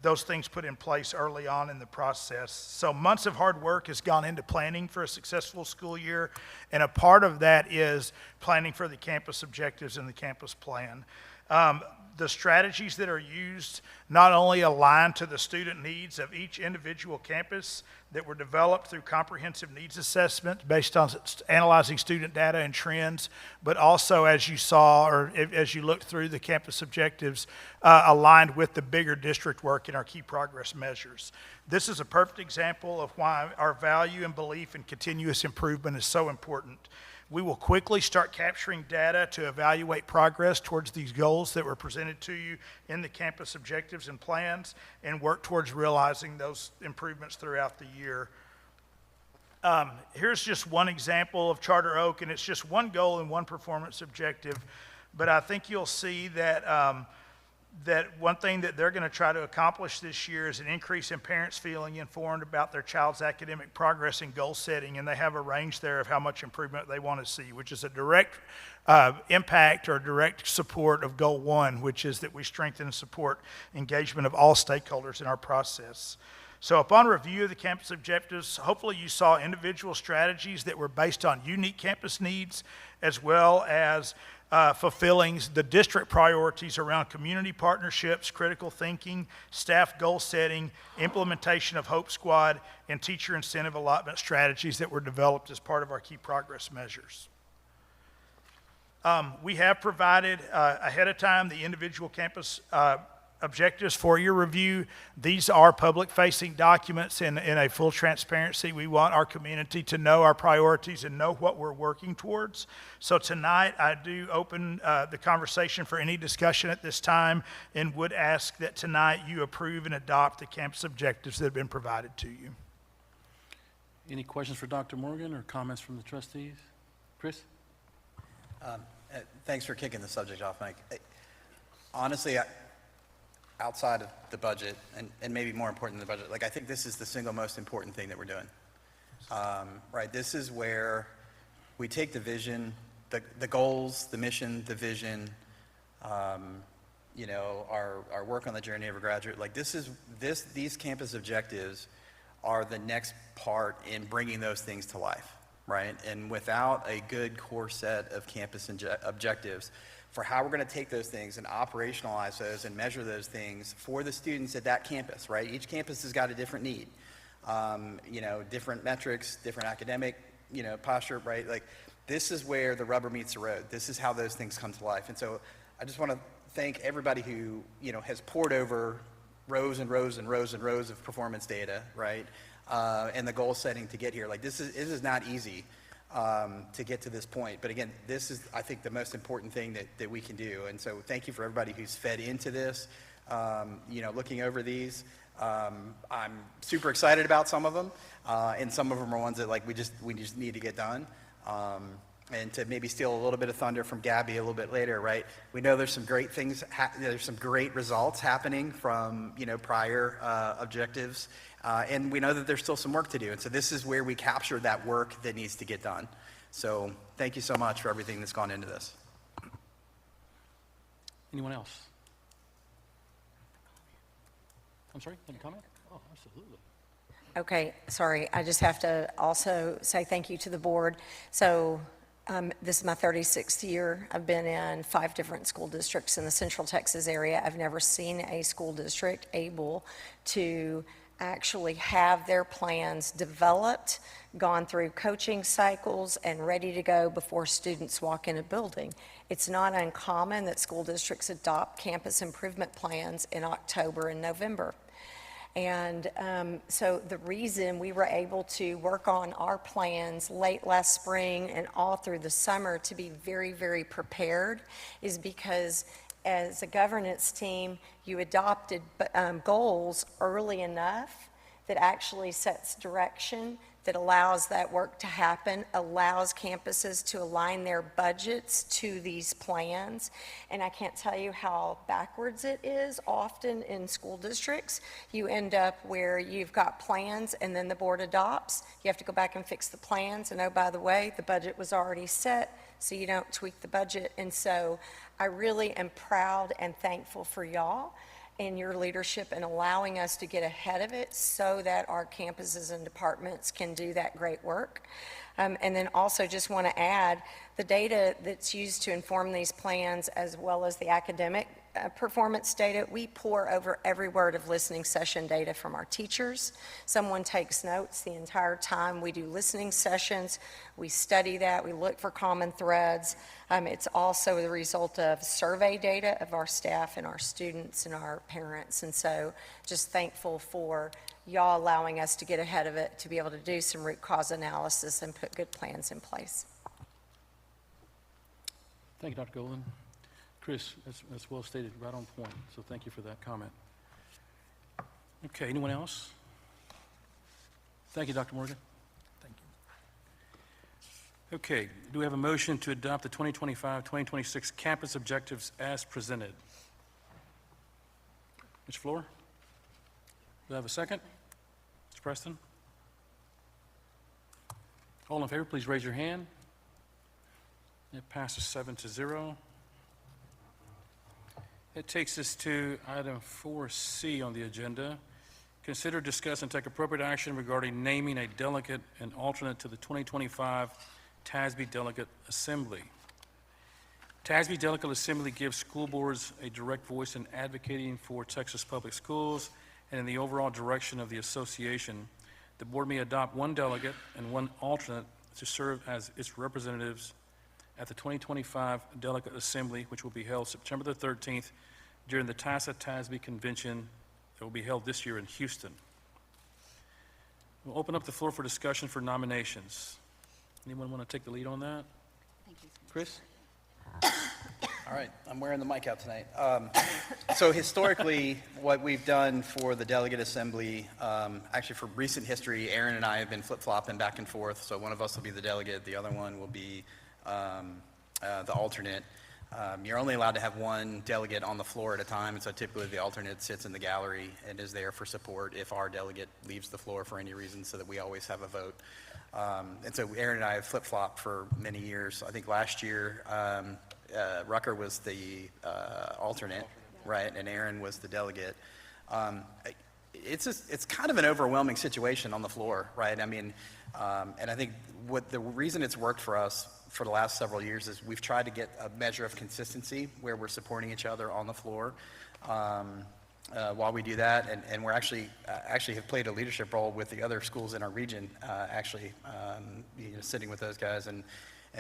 Speaker 15: those things put in place early on in the process. So months of hard work has gone into planning for a successful school year, and a part of that is planning for the campus objectives and the campus plan. The strategies that are used not only align to the student needs of each individual campus that were developed through comprehensive needs assessment based on analyzing student data and trends, but also, as you saw or as you looked through the campus objectives, aligned with the bigger district work in our key progress measures. This is a perfect example of why our value and belief in continuous improvement is so important. We will quickly start capturing data to evaluate progress towards these goals that were presented to you in the campus objectives and plans, and work towards realizing those improvements throughout the year. Here's just one example of Charter Oak, and it's just one goal and one performance objective, but I think you'll see that that one thing that they're going to try to accomplish this year is an increase in parents feeling informed about their child's academic progress and goal setting, and they have a range there of how much improvement they want to see, which is a direct impact or direct support of goal 1, which is that we strengthen and support engagement of all stakeholders in our process. So upon review of the campus objectives, hopefully you saw individual strategies that were based on unique campus needs, as well as fulfilling the district priorities around community partnerships, critical thinking, staff goal setting, implementation of Hope Squad, and teacher incentive allotment strategies that were developed as part of our key progress measures. We have provided ahead of time the individual campus objectives for your review. These are public-facing documents in a full transparency. We want our community to know our priorities and know what we're working towards. So tonight, I do open the conversation for any discussion at this time, and would ask that tonight you approve and adopt the campus objectives that have been provided to you.
Speaker 6: Any questions for Dr. Morgan or comments from the trustees? Chris?
Speaker 13: Thanks for kicking the subject off, Mike. Honestly, outside of the budget, and maybe more important than the budget, like, I think this is the single most important thing that we're doing. Right, this is where we take the vision, the goals, the mission, the vision, you know, our work on the journey of a graduate. Like, these campus objectives are the next part in bringing those things to life, right? And without a good core set of campus objectives for how we're going to take those things and operationalize those and measure those things for the students at that campus, right? Each campus has got a different need, you know, different metrics, different academic, you know, posture, right? Like, this is where the rubber meets the road. This is how those things come to life. And so I just want to thank everybody who, you know, has poured over rows and rows and rows and rows of performance data, right? And the goal setting to get here. Like, this is not easy. To get to this point. But again, this is, I think, the most important thing that we can do. And so thank you for everybody who's fed into this, you know, looking over these. I'm super excited about some of them, and some of them are ones that, like, we just need to get done. And to maybe steal a little bit of thunder from Gabby a little bit later, right? We know there's some great things, there's some great results happening from, you know, prior objectives. And we know that there's still some work to do. And so this is where we capture that work that needs to get done. So thank you so much for everything that's gone into this.
Speaker 6: Anyone else? I'm sorry, any comment? Oh, absolutely.
Speaker 5: Okay, sorry, I just have to also say thank you to the board. So this is my 36th year. I've been in 5 different school districts in the Central Texas area. I've never seen a school district able to actually have their plans developed, gone through coaching cycles, and ready to go before students walk in a building. It's not uncommon that school districts adopt campus improvement plans in October and November. And so the reason we were able to work on our plans late last spring and all through the summer to be very, very prepared is because as a governance team, you adopted goals early enough that actually sets direction that allows that work to happen, allows campuses to align their budgets to these plans. And I can't tell you how backwards it is often in school districts. You end up where you've got plans and then the board adopts. You have to go back and fix the plans, and oh, by the way, the budget was already set, so you don't tweak the budget. And so I really am proud and thankful for y'all and your leadership in allowing us to get ahead of it so that our campuses and departments can do that great work. And then also just want to add the data that's used to inform these plans, as well as the academic performance data. We pour over every word of listening session data from our teachers. Someone takes notes the entire time we do listening sessions. We study that. We look for common threads. It's also the result of survey data of our staff and our students and our parents. And so just thankful for y'all allowing us to get ahead of it, to be able to do some root cause analysis and put good plans in place.
Speaker 6: Thank you, Dr. Golden. Chris, that's well stated, right on point, so thank you for that comment. Okay, anyone else? Thank you, Dr. Morgan.
Speaker 15: Thank you.
Speaker 6: Okay, do we have a motion to adopt the 2025-2026 campus objectives as presented? Ms. Floor? Do I have a second? Mr. Preston? All in favor, please raise your hand. It passes 7-0. It takes us to item 4C on the agenda. Consider, discuss, and take appropriate action regarding naming a delegate and alternate to the 2025 TASB Delegate Assembly. TASB Delegate Assembly gives school boards a direct voice in advocating for Texas public schools and in the overall direction of the association. The board may adopt one delegate and one alternate to serve as its representatives at the 2025 Delegate Assembly, which will be held September the 13th during the TASB convention that will be held this year in Houston. We'll open up the floor for discussion for nominations. Anyone want to take the lead on that?
Speaker 16: Thank you.
Speaker 6: Chris?
Speaker 13: All right, I'm wearing the mic out tonight. So historically, what we've done for the Delegate Assembly, actually for recent history, Aaron and I have been flip-flopping back and forth. So one of us will be the delegate, the other one will be the alternate. You're only allowed to have one delegate on the floor at a time, and so typically the alternate sits in the gallery and is there for support if our delegate leaves the floor for any reason, so that we always have a vote. And so Aaron and I have flip-flopped for many years. I think last year, Rucker was the alternate, right, and Aaron was the delegate. It's kind of an overwhelming situation on the floor, right? I mean, and I think what the reason it's worked for us for the last several years is we've tried to get a measure of consistency where we're supporting each other on the floor while we do that, and we're actually have played a leadership role with the other schools in our region, sitting with those guys and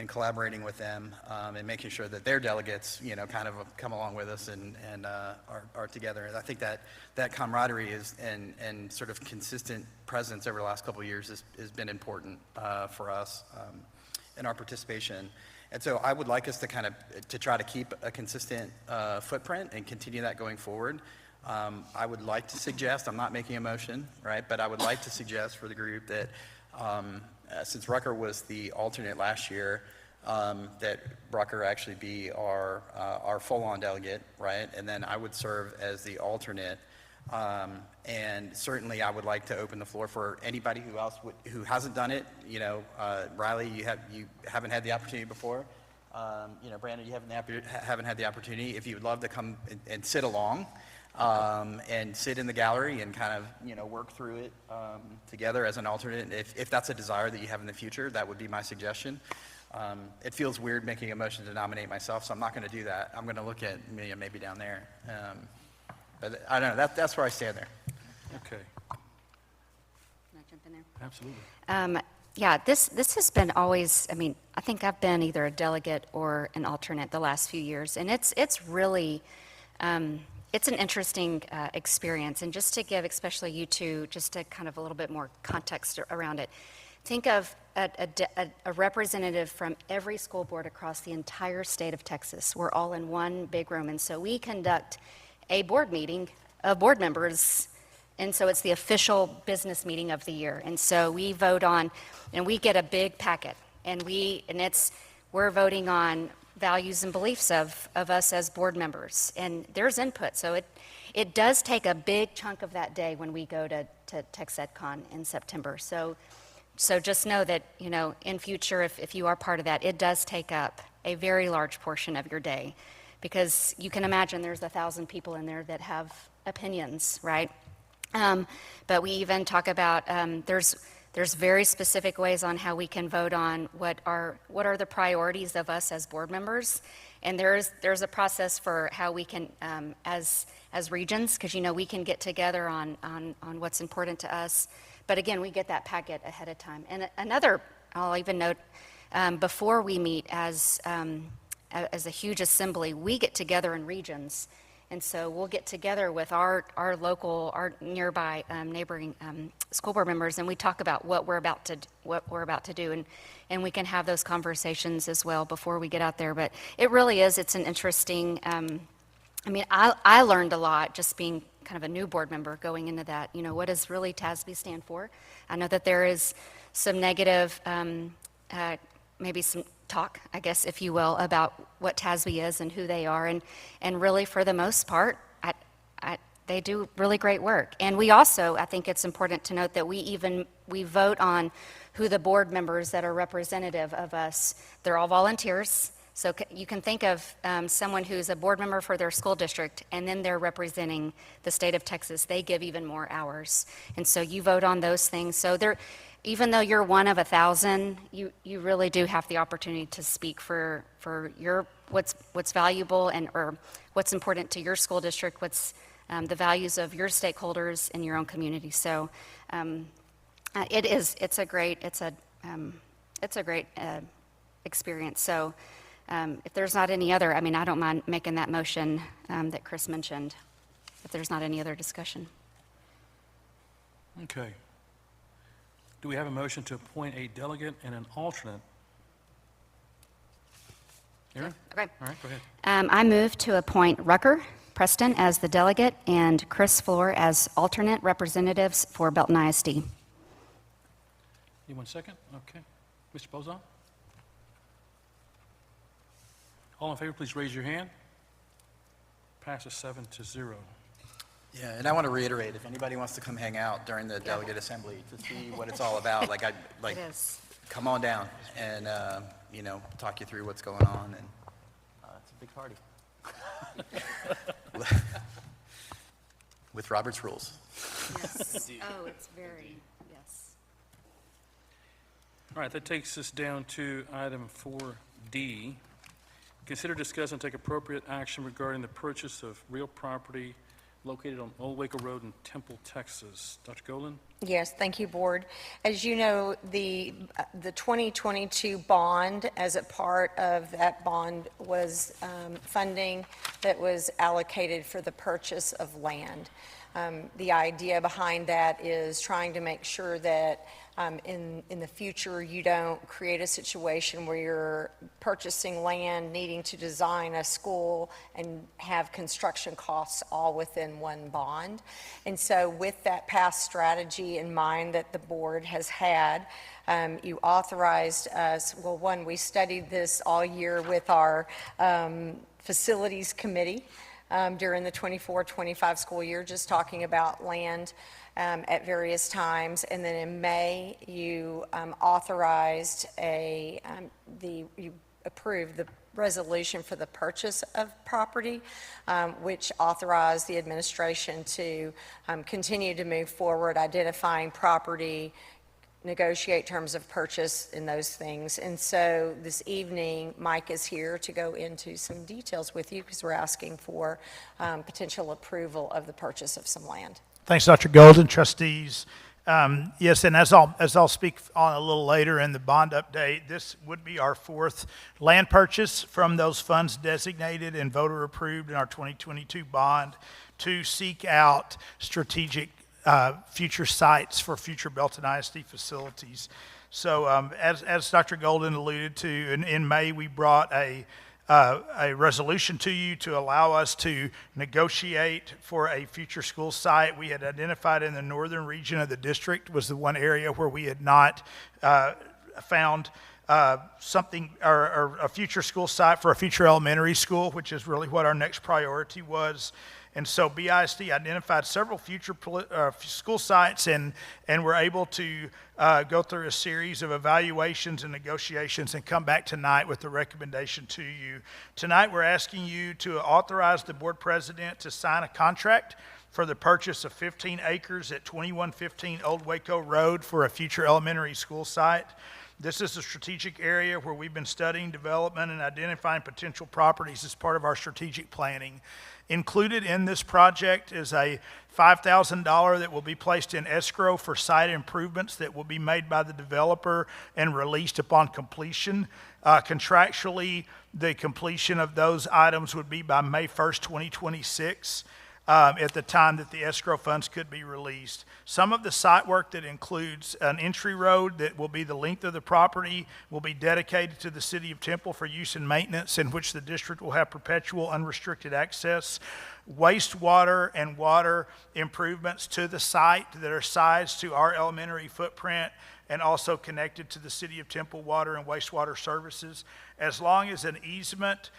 Speaker 13: collaborating with them and making sure that their delegates, kind of come along with us and are together. And I think that camaraderie and sort of consistent presence over the last couple of years has been important for us in our participation. And so I would like us to try to keep a consistent footprint and continue that going forward. I would like to suggest, I'm not making a motion, right, but I would like to suggest for the group that since Rucker was the alternate last year, that Rucker actually be our full-on delegate, right? And then I would serve as the alternate. And certainly I would like to open the floor for anybody who hasn't done it. Riley, you haven't had the opportunity before. Brandon, you haven't had the opportunity. If you would love to come and sit along, and sit in the gallery and kind of, work through it together as an alternate. If that's a desire that you have in the future, that would be my suggestion. It feels weird making a motion to nominate myself, so I'm not going to do that. I'm going to look at maybe down there. But I don't know, that's where I stand there.
Speaker 6: Okay.
Speaker 16: Can I jump in there?
Speaker 6: Absolutely.
Speaker 16: Yeah, this has been always, I think I've been either a delegate or an alternate the last few years, and it's really, it's an interesting experience. And just to give, especially you two, just a kind of a little bit more context around it, think of a representative from every school board across the entire state of Texas. We're all in one big room, and so we conduct a board meeting of board members And so it's the official business meeting of the year. And so we vote on, and we get a big packet. And we're voting on values and beliefs of us as board members. And there's input. So it does take a big chunk of that day when we go to TexEdCon in September. So just know that, in future, if you are part of that, it does take up a very large portion of your day. Because you can imagine there's 1,000 people in there that have opinions, right? But we even talk about, there's very specific ways on how we can vote on what are the priorities of us as board members. And there's a process for how we can, as regions, because we can get together on what's important to us. But again, we get that packet ahead of time. And I'll even note, before we meet as a huge assembly, we get together in regions. And so we'll get together with our nearby neighboring school board members, and we talk about what we're about to do, and we can have those conversations as well before we get out there. But it really is, it's an interesting, I learned a lot just being kind of a new board member going into that. What does really TASB stand for? I know that there is some negative, maybe some talk, I guess, if you will, about what TASB is and who they are, and really, for the most part, they do really great work. And we also, I think it's important to note that we vote on who the board members that are representative of us. They're all volunteers, so you can think of someone who's a board member for their school district, and then they're representing the state of Texas. They give even more hours, and so you vote on those things. So even though you're one of 1,000, you really do have the opportunity to speak for your what's valuable or what's important to your school district, what's the values of your stakeholders in your own community. So it's a great experience. So if there's not any other, I don't mind making that motion that Chris mentioned. If there's not any other discussion.
Speaker 6: Okay. Do we have a motion to appoint a delegate and an alternate? Erin?
Speaker 16: Okay.
Speaker 6: All right, go ahead.
Speaker 16: I move to appoint Rucker Preston as the delegate and Chris Floor as alternate representatives for Belton ISD.
Speaker 6: Anyone second? Okay. Mr. Bozon? All in favor, please raise your hand. Passes 7-0.
Speaker 13: Yeah, and I want to reiterate, if anybody wants to come hang out during the delegate assembly to see what it's all about,
Speaker 16: It is.
Speaker 13: come on down and, talk you through what's going on, and it's a big party. With Robert's rules.
Speaker 16: Yes. Oh, it's very, yes.
Speaker 6: All right, that takes us down to item 4D. Consider, discuss, and take appropriate action regarding the purchase of real property located on Old Waco Road in Temple, Texas. Dr. Golan?
Speaker 5: Yes, thank you, Board. As you know, the 2022 bond, as a part of that bond, was funding that was allocated for the purchase of land. The idea behind that is trying to make sure that in the future you don't create a situation where you're purchasing land, needing to design a school, and have construction costs all within one bond. And so with that past strategy in mind that the board has had, you authorized us, well, one, we studied this all year with our facilities committee during the 24-25 school year, just talking about land at various times. And then in May, you authorized you approved the resolution for the purchase of property, which authorized the administration to continue to move forward, identifying property, negotiate terms of purchase and those things. And so this evening, Mike is here to go into some details with you because we're asking for potential approval of the purchase of some land.
Speaker 15: Thanks, Dr. Golden, trustees. Yes, and as I'll speak on a little later in the bond update, this would be our fourth land purchase from those funds designated and voter approved in our 2022 bond to seek out strategic future sites for future Belton ISD facilities. So as Dr. Golden alluded to, in May we brought a a resolution to you to allow us to negotiate for a future school site. We had identified in the northern region of the district was the one area where we had not found something or a future school site for a future elementary school, which is really what our next priority was. And so BISD identified several future school sites and were able to go through a series of evaluations and negotiations and come back tonight with the recommendation to you. Tonight we're asking you to authorize the board president to sign a contract for the purchase of 15 acres at 2115 Old Waco Road for a future elementary school site. This is a strategic area where we've been studying development and identifying potential properties as part of our strategic planning. Included in this project is a $5,000 that will be placed in escrow for site improvements that will be made by the developer and released upon completion. Contractually, the completion of those items would be by May 1st, 2026. At the time that the escrow funds could be released. Some of the site work that includes an entry road that will be the length of the property will be dedicated to the City of Temple for use and maintenance, in which the district will have perpetual unrestricted access. Wastewater and water improvements to the site that are sized to our elementary footprint and also connected to the City of Temple water and wastewater services, as long as an easement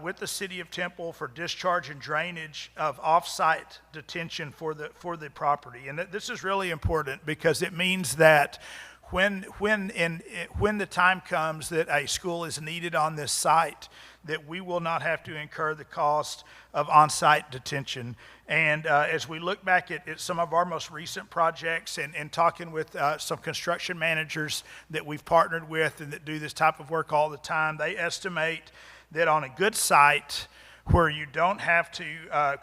Speaker 15: with the City of Temple for discharge and drainage of off-site detention for the property. And this is really important because it means that when the time comes that a school is needed on this site, that we will not have to incur the cost of on-site detention. And as we look back at some of our most recent projects and talking with some construction managers that we've partnered with and that do this type of work all the time, they estimate that on a good site where you don't have to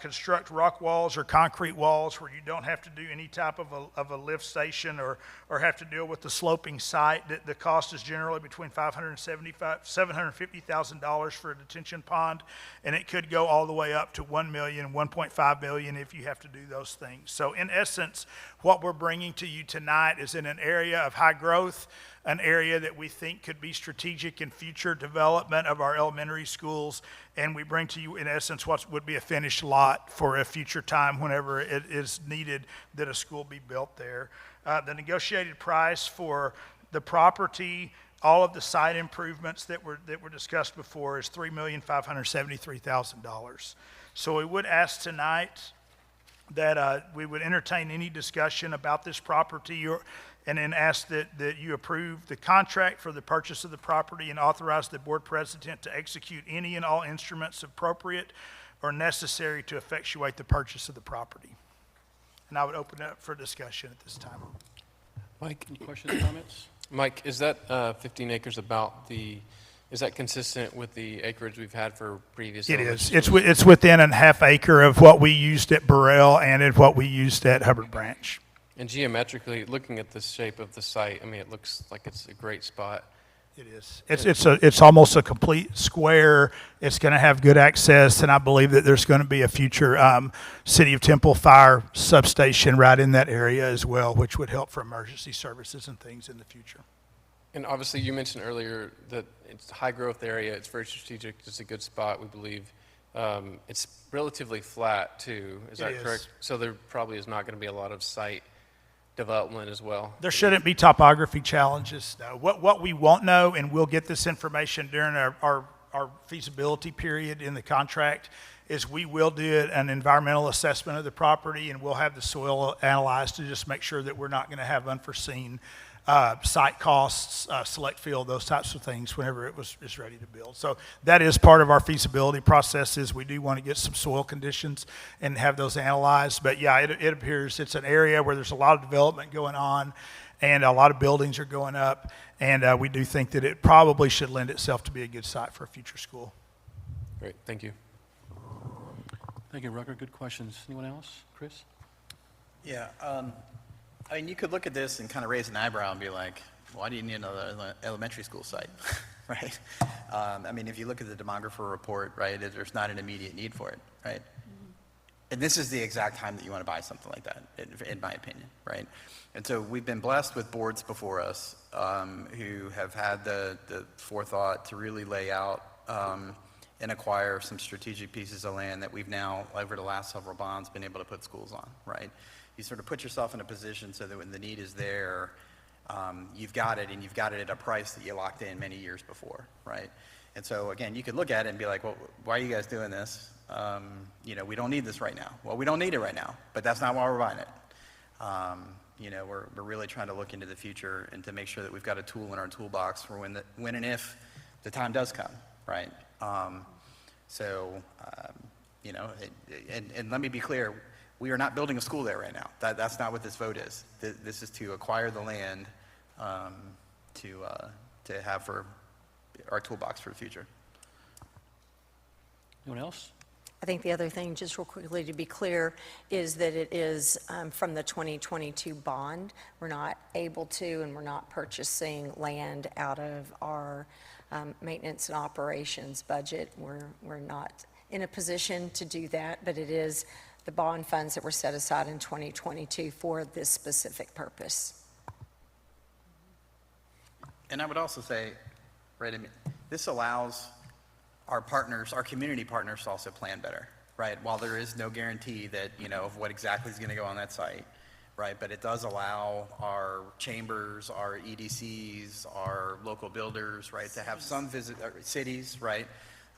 Speaker 15: construct rock walls or concrete walls, where you don't have to do any type of a lift station or have to deal with the sloping site, that the cost is generally between $750,000 for a detention pond, and it could go all the way up to $1 million, $1.5 million if you have to do those things. So in essence, what we're bringing to you tonight is in an area of high growth, an area that we think could be strategic in future development of our elementary schools, and we bring to you, in essence, what would be a finished lot for a future time whenever it is needed that a school be built there. The negotiated price for the property, all of the site improvements that were discussed before, is $3,573,000. So we would ask tonight that we would entertain any discussion about this property and then ask that you approve the contract for the purchase of the property and authorize the board president to execute any and all instruments appropriate or necessary to effectuate the purchase of the property. And I would open it up for discussion at this time.
Speaker 6: Mike, any questions or comments? Mike, is that 15 acres is that consistent with the acreage we've had for previous?
Speaker 15: It is. It's within a half acre of what we used at Burrell and at what we used at Hubbard Branch.
Speaker 6: And geometrically, looking at the shape of the site, I mean, it looks like it's a great spot.
Speaker 15: It is. It's almost a complete square. It's going to have good access, and I believe that there's going to be a future City of Temple fire substation right in that area as well, which would help for emergency services and things in the future.
Speaker 6: And obviously, you mentioned earlier that it's a high-growth area. It's very strategic. It's a good spot, we believe. It's relatively flat, too. Is that correct? So there probably is not going to be a lot of site development as well.
Speaker 15: There shouldn't be topography challenges. No. What we won't know, and we'll get this information during our feasibility period in the contract, is we will do an environmental assessment of the property, and we'll have the soil analyzed to just make sure that we're not going to have unforeseen site costs, select field, those types of things whenever it's ready to build. So that is part of our feasibility processes. We do want to get some soil conditions and have those analyzed. But yeah, it appears it's an area where there's a lot of development going on and a lot of buildings are going up. And we do think that it probably should lend itself to be a good site for a future school.
Speaker 6: Great, thank you. Thank you, Rucker. Good questions. Anyone else? Chris?
Speaker 13: Yeah. I mean, you could look at this and kind of raise an eyebrow and be like, why do you need another elementary school site, right? I mean, if you look at the demographer report, right, there's not an immediate need for it, right? Mm-hmm. And this is the exact time that you want to buy something like that, in my opinion, right? And so we've been blessed with boards before us who have had the forethought to really lay out and acquire some strategic pieces of land that we've now, over the last several bonds, been able to put schools on, right? You sort of put yourself in a position so that when the need is there, you've got it, and you've got it at a price that you locked in many years before, right? And so again, you could look at it and be like, well, why are you guys doing this? You know, we don't need this right now. Well, we don't need it right now, but that's not why we're buying it. You know, we're really trying to look into the future and to make sure that we've got a tool in our toolbox for when and if the time does come, right? You know, and let me be clear, we are not building a school there right now. That's not what this vote is. This is to acquire the land to have for our toolbox for the future.
Speaker 6: Anyone else?
Speaker 17: I think the other thing, just real quickly to be clear, is that it is from the 2022 bond. We're not able to, and we're not purchasing land out of our maintenance and operations budget. We're not in a position to do that, but it is the bond funds that were set aside in 2022 for this specific purpose.
Speaker 13: And I would also say, right, I mean, this allows our partners, our community partners, to also plan better, right? While there is no guarantee that, you know, of what exactly is going to go on that site, right? But it does allow our chambers, our EDCs, our local builders, right, to have some cities, right,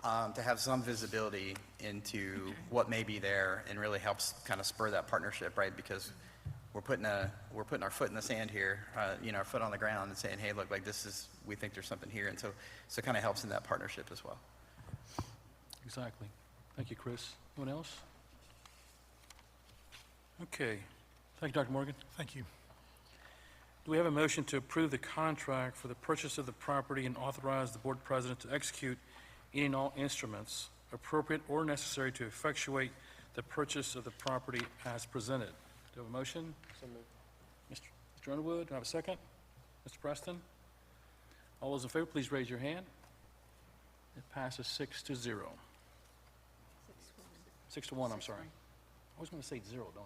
Speaker 13: to have some visibility into what may be there, and really helps kind of spur that partnership, right? Because we're putting our foot in the sand here, you know, our foot on the ground, and saying, hey, look, like we think there's something here, and so it kind of helps in that partnership as well.
Speaker 6: Exactly. Thank you, Chris. Anyone else? Okay. Thank you, Dr. Morgan.
Speaker 15: Thank you.
Speaker 6: Do we have a motion to approve the contract for the purchase of the property and authorize the board president to execute any and all instruments appropriate or necessary to effectuate the purchase of the property as presented? Do we have a motion? Mr. Underwood, do I have a second? Mr. Preston? All those in favor, please raise your hand. It passes 6-0. 6-1, I'm sorry. I always want to say 0, don't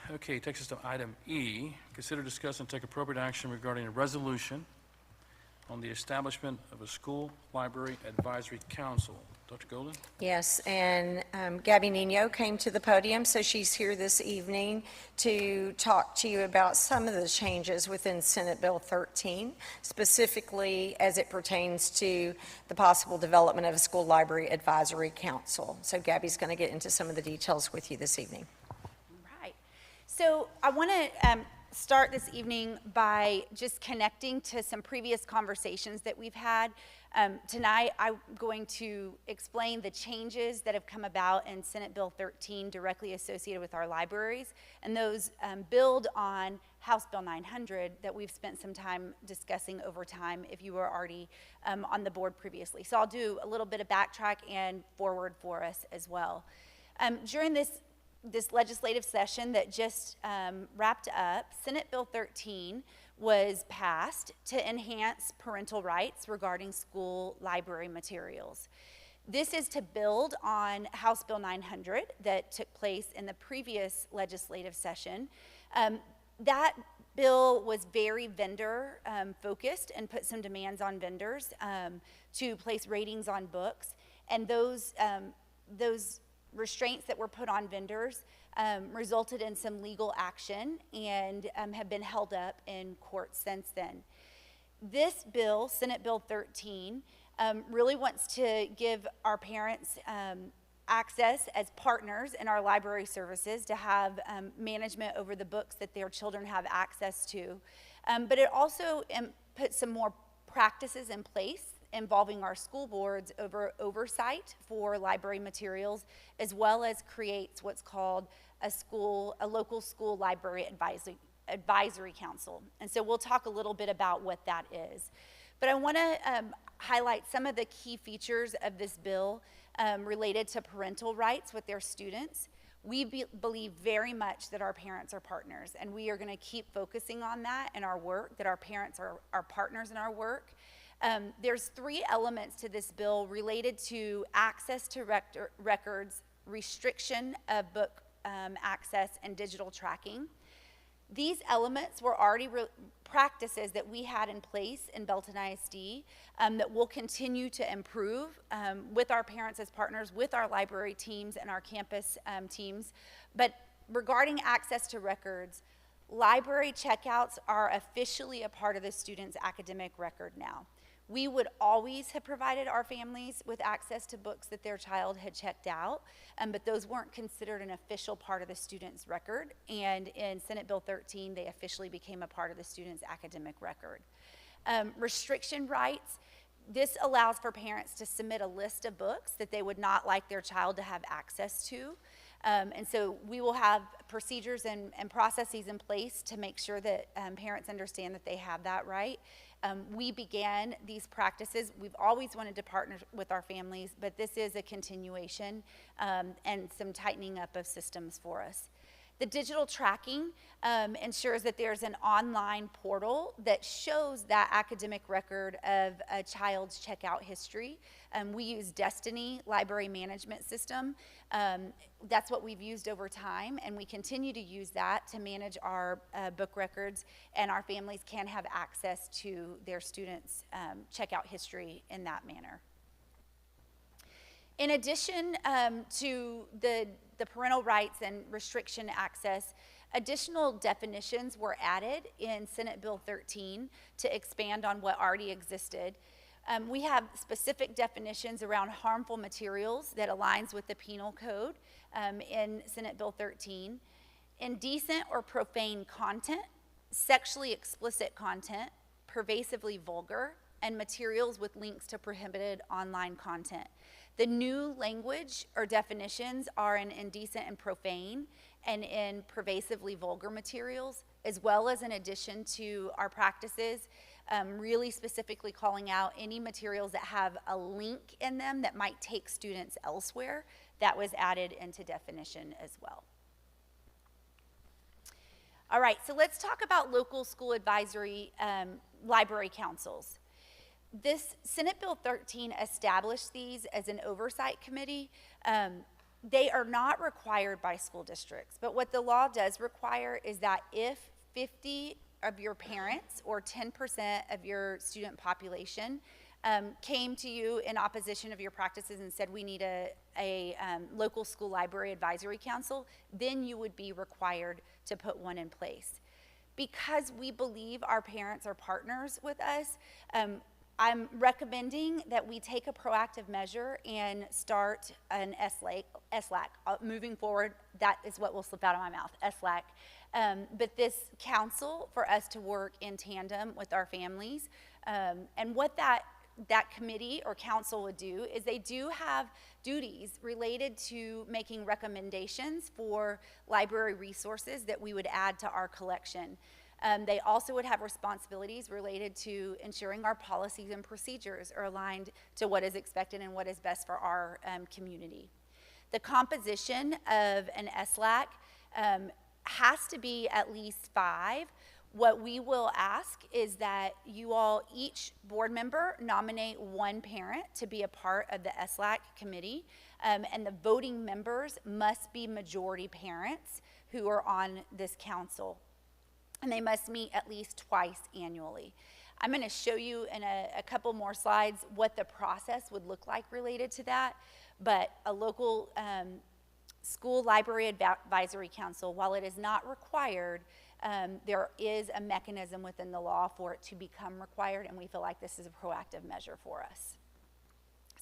Speaker 6: I? Okay, takes us to item E. Consider, discuss, and take appropriate action regarding a resolution on the establishment of a school library advisory council. Dr. Golden?
Speaker 17: Yes, and Gabby Nino came to the podium, so she's here this evening to talk to you about some of the changes within Senate Bill 13, specifically as it pertains to the possible development of a school library advisory council. So Gabby's going to get into some of the details with you this evening.
Speaker 18: Right. So I want to start this evening by just connecting to some previous conversations that we've had. Tonight, I'm going to explain the changes that have come about in Senate Bill 13 directly associated with our libraries, and those build on House Bill 900 that we've spent some time discussing over time if you were already on the board previously. So I'll do a little bit of backtrack and forward for us as well. During this legislative session that just wrapped up, Senate Bill 13 was passed to enhance parental rights regarding school library materials. This is to build on House Bill 900 that took place in the previous legislative session. That bill was very vendor focused and put some demands on vendors to place ratings on books, and those restraints that were put on vendors resulted in some legal action and have been held up in court since then. This bill, Senate Bill 13, really wants to give our parents access as partners in our library services to have management over the books that their children have access to. But it also puts some more practices in place involving our school boards over oversight for library materials, as well as creates what's called a local school library advisory council. And so we'll talk a little bit about what that is. But I want to highlight some of the key features of this bill related to parental rights with their students. We believe very much that our parents are partners, and we are going to keep focusing on that in our work, that our parents are partners in our work. There's 3 elements to this bill related to access to records, restriction of book access, and digital tracking. These elements were already practices that we had in place in Belton ISD that we'll continue to improve with our parents as partners, with our library teams and our campus teams. But regarding access to records, library checkouts are officially a part of the student's academic record now. We would always have provided our families with access to books that their child had checked out, but those weren't considered an official part of the student's record. And in Senate Bill 13, they officially became a part of the student's academic record. Restriction rights. This allows for parents to submit a list of books that they would not like their child to have access to. And so we will have procedures and processes in place to make sure that parents understand that they have that right. We began these practices. We've always wanted to partner with our families, but this is a continuation and some tightening up of systems for us. The digital tracking ensures that there's an online portal that shows that academic record of a child's checkout history. We use Destiny Library Management System. That's what we've used over time, and we continue to use that to manage our book records, and our families can have access to their students' checkout history in that manner. In addition to the parental rights and restriction access, additional definitions were added in Senate Bill 13 to expand on what already existed. We have specific definitions around harmful materials that aligns with the penal code in Senate Bill 13. Indecent or profane content, sexually explicit content, pervasively vulgar, and materials with links to prohibited online content. The new language or definitions are in indecent and profane and in pervasively vulgar materials, as well as in addition to our practices, really specifically calling out any materials that have a link in them that might take students elsewhere. That was added into definition as well. All right, so let's talk about local school advisory library councils. This Senate Bill 13 established these as an oversight committee. They are not required by school districts, but what the law does require is that if 50 of your parents or 10% of your student population came to you in opposition of your practices and said we need a local school library advisory council, then you would be required to put one in place. Because we believe our parents are partners with us, I'm recommending that we take a proactive measure and start an SLAC. Moving forward, that is what will slip out of my mouth, SLAC. But this council for us to work in tandem with our families. And what that committee or council would do is they do have duties related to making recommendations for library resources that we would add to our collection. They also would have responsibilities related to ensuring our policies and procedures are aligned to what is expected and what is best for our community. The composition of an SLAC has to be at least 5. What we will ask is that you all, each board member, nominate one parent to be a part of the SLAC committee, and the voting members must be majority parents who are on this council. And they must meet at least twice annually. I'm going to show you in a couple more slides what the process would look like related to that, but a local school library advisory council, while it is not required, there is a mechanism within the law for it to become required, and we feel like this is a proactive measure for us.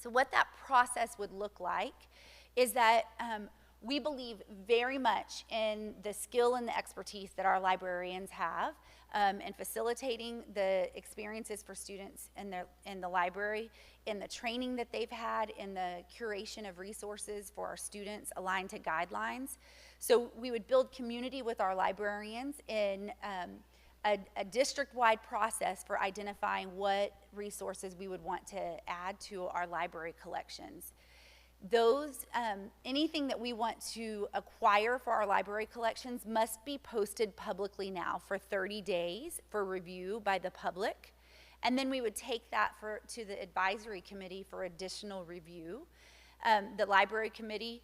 Speaker 18: So what that process would look like is that we believe very much in the skill and the expertise that our librarians have in facilitating the experiences for students in the library, in the training that they've had, in the curation of resources for our students aligned to guidelines. So we would build community with our librarians in a district-wide process for identifying what resources we would want to add to our library collections. Anything that we want to acquire for our library collections must be posted publicly now for 30 days for review by the public. And then we would take that to the advisory committee for additional review. The library committee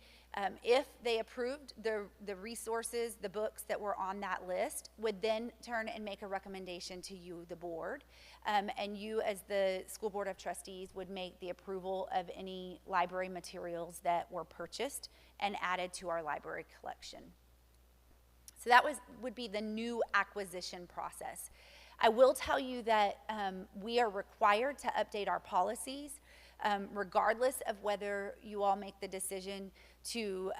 Speaker 18: If they approved the resources, the books that were on that list, would then turn and make a recommendation to you, the board. And you, as the School Board of Trustees, would make the approval of any library materials that were purchased and added to our library collection. So that would be the new acquisition process. I will tell you that we are required to update our policies regardless of whether you all make the decision to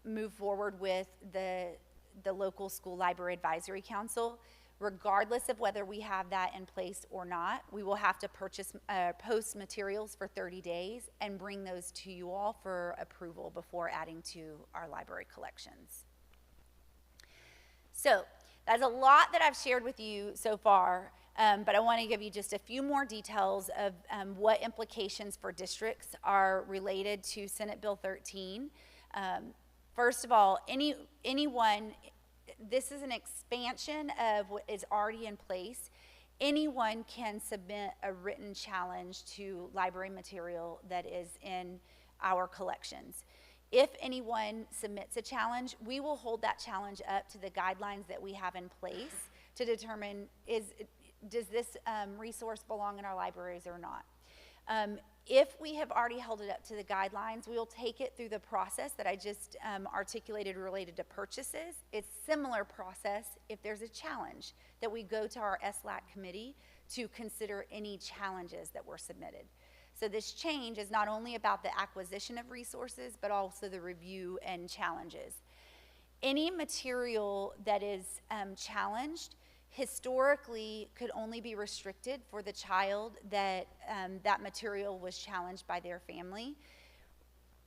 Speaker 18: move forward with the local school library advisory council. Regardless of whether we have that in place or not, we will have to post materials for 30 days and bring those to you all for approval before adding to our library collections. So that's a lot that I've shared with you so far, but I want to give you just a few more details of what implications for districts are related to Senate Bill 13. First of all, anyone, this is an expansion of what is already in place. Anyone can submit a written challenge to library material that is in our collections. If anyone submits a challenge, we will hold that challenge up to the guidelines that we have in place to determine does this resource belong in our libraries or not. If we have already held it up to the guidelines, we will take it through the process that I just articulated related to purchases. It's similar process if there's a challenge that we go to our SLAC committee to consider any challenges that were submitted. So this change is not only about the acquisition of resources, but also the review and challenges. Any material that is challenged historically could only be restricted for the child that that material was challenged by their family.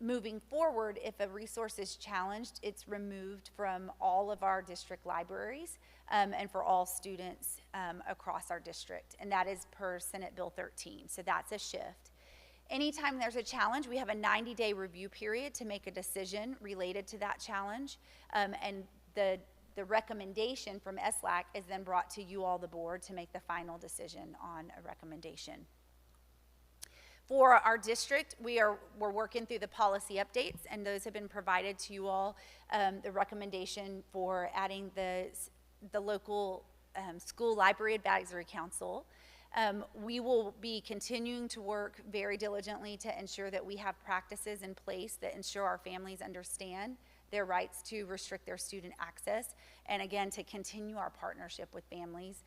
Speaker 18: Moving forward, if a resource is challenged, it's removed from all of our district libraries and for all students across our district, and that is per Senate Bill 13, so that's a shift. Anytime there's a challenge, we have a 90-day review period to make a decision related to that challenge, and the recommendation from SLAC is then brought to you all, the board, to make the final decision on a recommendation. For our district, we're working through the policy updates, and those have been provided to you all. The recommendation for adding the local school library advisory council. We will be continuing to work very diligently to ensure that we have practices in place that ensure our families understand their rights to restrict their student access, and again, to continue our partnership with families.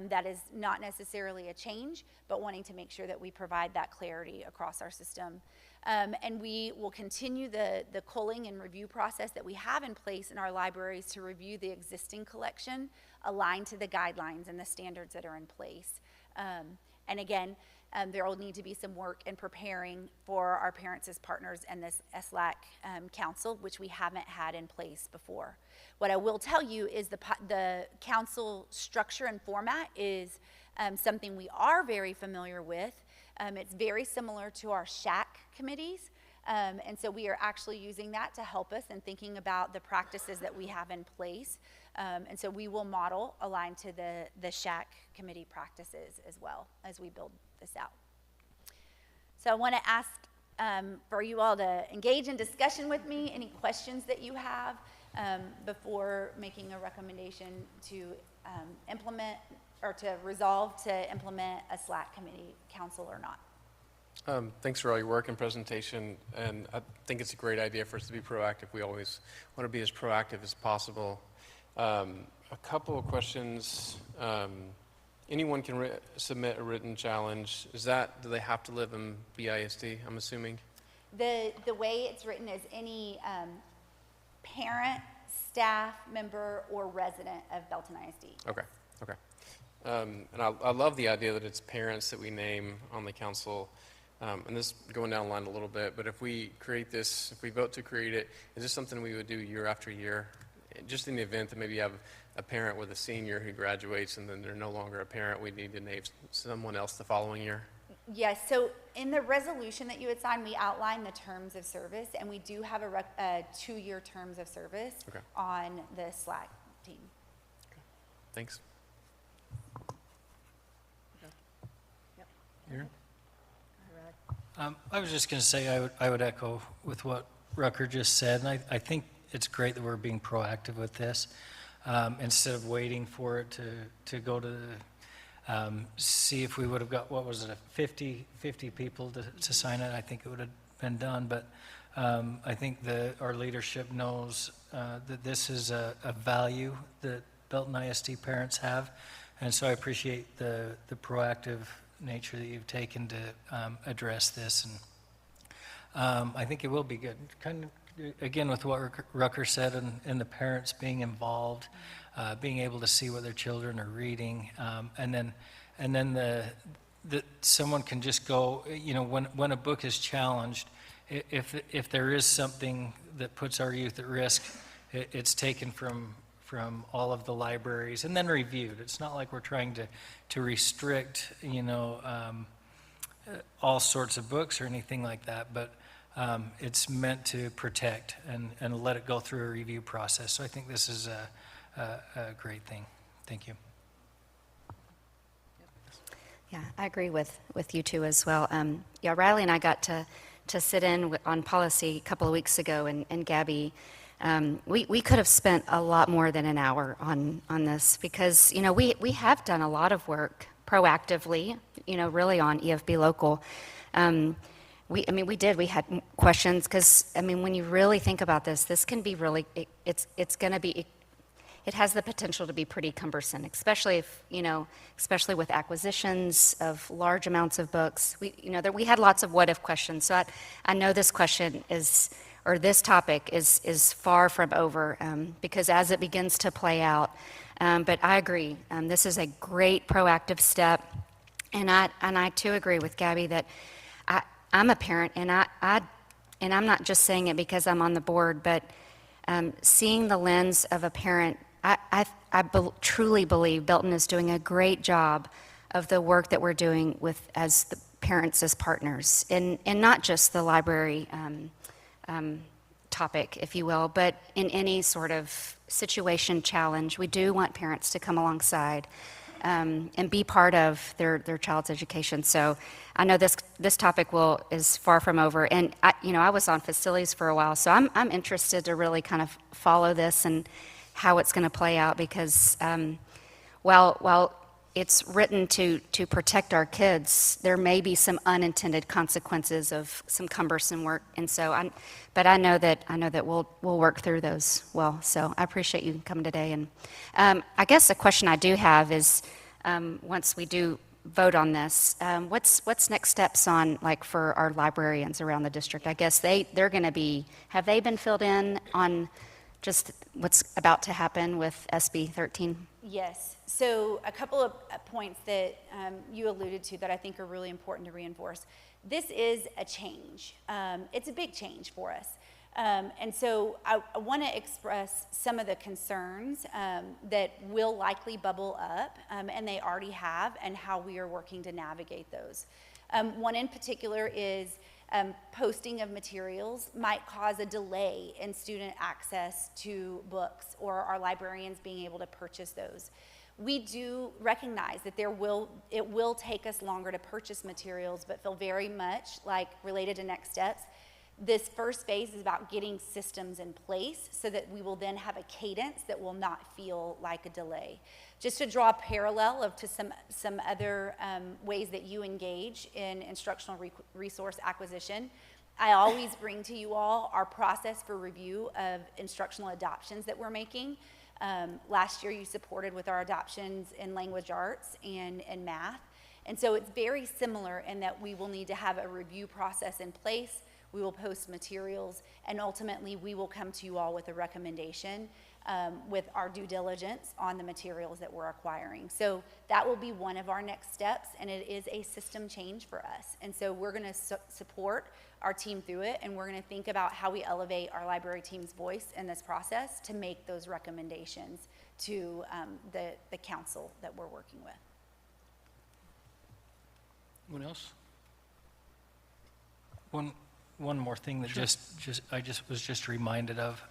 Speaker 18: That is not necessarily a change, but wanting to make sure that we provide that clarity across our system. And we will continue the culling and review process that we have in place in our libraries to review the existing collection aligned to the guidelines and the standards that are in place. And again, there will need to be some work in preparing for our parents as partners and this SLAC council, which we haven't had in place before. What I will tell you is the council structure and format is something we are very familiar with. It's very similar to our SHAC committees. And so we are actually using that to help us in thinking about the practices that we have in place. And so we will model aligned to the SHAC committee practices as well as we build this out. So I want to ask for you all to engage in discussion with me, any questions that you have before making a recommendation to implement or to resolve to implement a SLAC committee council or not.
Speaker 12: Thanks for all your work and presentation, and I think it's a great idea for us to be proactive. We always want to be as proactive as possible. A couple of questions. Anyone can submit a written challenge. Do they have to live in BISD, I'm assuming?
Speaker 18: The way it's written is any parent, staff member, or resident of Belton ISD.
Speaker 12: Okay. And I love the idea that it's parents that we name on the council. And this going down the line a little bit, but if we create this, if we vote to create it, is this something we would do year after year? Just in the event that maybe you have a parent with a senior who graduates and then they're no longer a parent, we need to name someone else the following year?
Speaker 18: Yes, so in the resolution that you had signed, we outlined the terms of service, and we do have a 2-year terms of service on the SLAC team.
Speaker 12: Okay. Thanks.
Speaker 19: I was just going to say I would echo with what Rucker just said, and I think it's great that we're being proactive with this. Instead of waiting for it to go to see if we would have got, what was it, 50 people to sign it, I think it would have been done. But I think our leadership knows that this is a value that Belton ISD parents have. And so I appreciate the proactive nature that you've taken to address this. And I think it will be good. Kind of, again, with what Rucker said, and the parents being involved, being able to see what their children are reading, and then someone can just go, you know, when a book is challenged, if there is something that puts our youth at risk, it's taken from all of the libraries and then reviewed. It's not like we're trying to restrict, you know, all sorts of books or anything like that, but it's meant to protect and let it go through a review process. So I think this is a great thing. Thank you.
Speaker 16: Yeah, I agree with you two as well. Yeah, Riley and I got to sit in on policy a couple of weeks ago, and Gabby, we could have spent a lot more than an hour on this, because, you know, we have done a lot of work proactively, you know, really on EFB Local. We had questions, because, I mean, when you really think about this, this can be really, it's going to be, it has the potential to be pretty cumbersome, especially if, you know, especially with acquisitions of large amounts of books. We had lots of what-if questions. So I know this question is, or this topic is far from over, because as it begins to play out, but I agree, this is a great proactive step, and I too agree with Gabby that I'm a parent, and I'm not just saying it because I'm on the board, but seeing the lens of a parent, I truly believe Belton is doing a great job of the work that we're doing as the parents as partners, and not just the library topic, if you will, but in any sort of situation, challenge. We do want parents to come alongside and be part of their child's education. So I know this topic is far from over, and I was on facilities for a while, so I'm interested to really kind of follow this and how it's going to play out, because while it's written to protect our kids, there may be some unintended consequences of some cumbersome work, and so but I know that we'll work through those well. So I appreciate you coming today, and I guess the question I do have is, once we do vote on this, what's next steps on, like, for our librarians around the district? I guess they're going to be, have they been filled in on just what's about to happen with SB 13?
Speaker 18: Yes. So a couple of points that you alluded to that I think are really important to reinforce. This is a change. It's a big change for us. And so I want to express some of the concerns that will likely bubble up, and they already have, and how we are working to navigate those. One in particular is posting of materials might cause a delay in student access to books, or our librarians being able to purchase those. We do recognize that it will take us longer to purchase materials, but feel very much like, related to next steps, this first phase is about getting systems in place so that we will then have a cadence that will not feel like a delay. Just to draw a parallel to some other ways that you engage in instructional resource acquisition, I always bring to you all our process for review of instructional adoptions that we're making. Last year you supported with our adoptions in language arts and math. And so it's very similar in that we will need to have a review process in place. We will post materials, and ultimately we will come to you all with a recommendation with our due diligence on the materials that we're acquiring. So that will be one of our next steps, and it is a system change for us. And so we're going to support our team through it, and we're going to think about how we elevate our library team's voice in this process to make those recommendations to the council that we're working with.
Speaker 19: Anyone else? One more thing that I was just reminded of.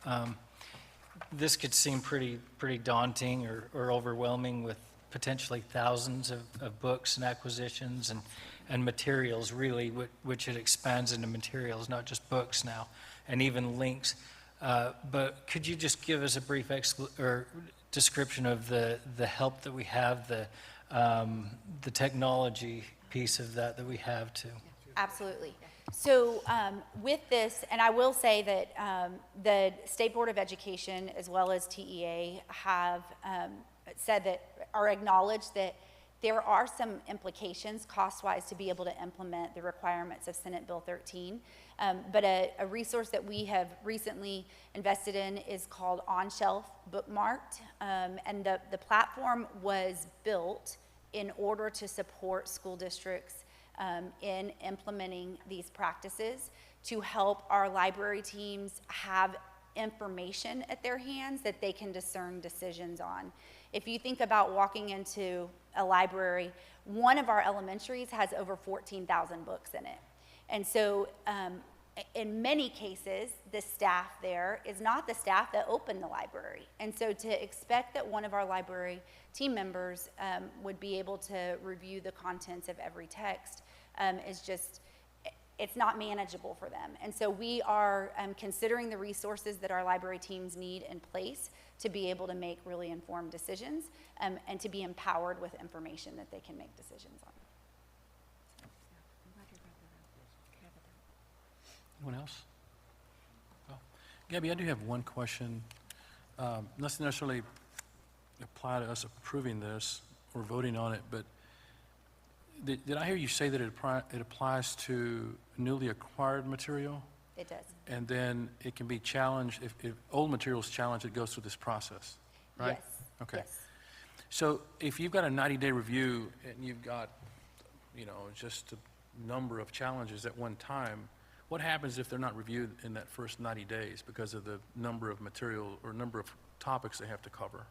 Speaker 19: This could seem pretty daunting or overwhelming, with potentially thousands of books and acquisitions and materials, really, which it expands into materials, not just books now. and even links. But could you just give us a brief description of the help that we have, the technology piece of that we have too?
Speaker 18: Absolutely. So with this, and I will say that the State Board of Education as well as TEA have said that, or acknowledged that there are some implications cost-wise to be able to implement the requirements of Senate Bill 13. But a resource that we have recently invested in is called On Shelf Bookmarked. And the platform was built in order to support school districts in implementing these practices, to help our library teams have information at their hands that they can discern decisions on. If you think about walking into a library, one of our elementaries has over 14,000 books in it. And so in many cases, the staff there is not the staff that opened the library. And so to expect that one of our library team members would be able to review the contents of every text is just, it's not manageable for them. And so we are considering the resources that our library teams need in place to be able to make really informed decisions and to be empowered with information that they can make decisions on.
Speaker 6: Anyone else? Oh. Gabby, I do have one question. Not necessarily apply to us approving this or voting on it, but did I hear you say that it applies to newly acquired material?
Speaker 18: It does.
Speaker 6: And then it can be challenged, if old material is challenged, it goes through this process, right?
Speaker 18: Yes.
Speaker 6: Okay.
Speaker 18: Yes.
Speaker 6: So if you've got a 90-day review and you've got, just a number of challenges at one time, what happens if they're not reviewed in that first 90 days because of the number of material or number of topics they have to cover?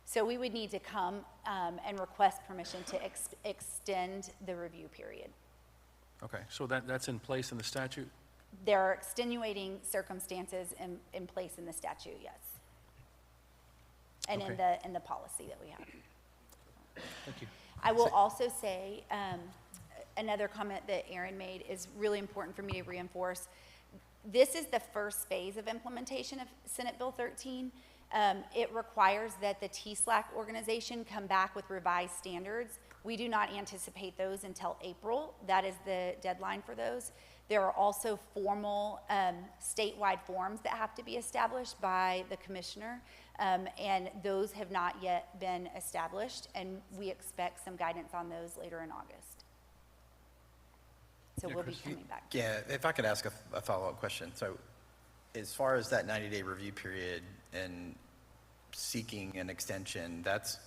Speaker 18: So we would need to come and request permission to extend the review period.
Speaker 6: Okay, so that's in place in the statute?
Speaker 18: There are extenuating circumstances in place in the statute, yes. And
Speaker 6: Okay.
Speaker 18: in the policy that we have.
Speaker 6: Thank you.
Speaker 18: I will also say, another comment that Aaron made is really important for me to reinforce. This is the first phase of implementation of Senate Bill 13. It requires that the TSLAC organization come back with revised standards. We do not anticipate those until April. That is the deadline for those. There are also formal statewide forms that have to be established by the commissioner, and those have not yet been established, and we expect some guidance on those later in August. So
Speaker 6: Yeah,
Speaker 18: we'll be
Speaker 6: Chris?
Speaker 18: coming back.
Speaker 13: Yeah, if I could ask a follow-up question. So as far as that 90-day review period and seeking an extension, that's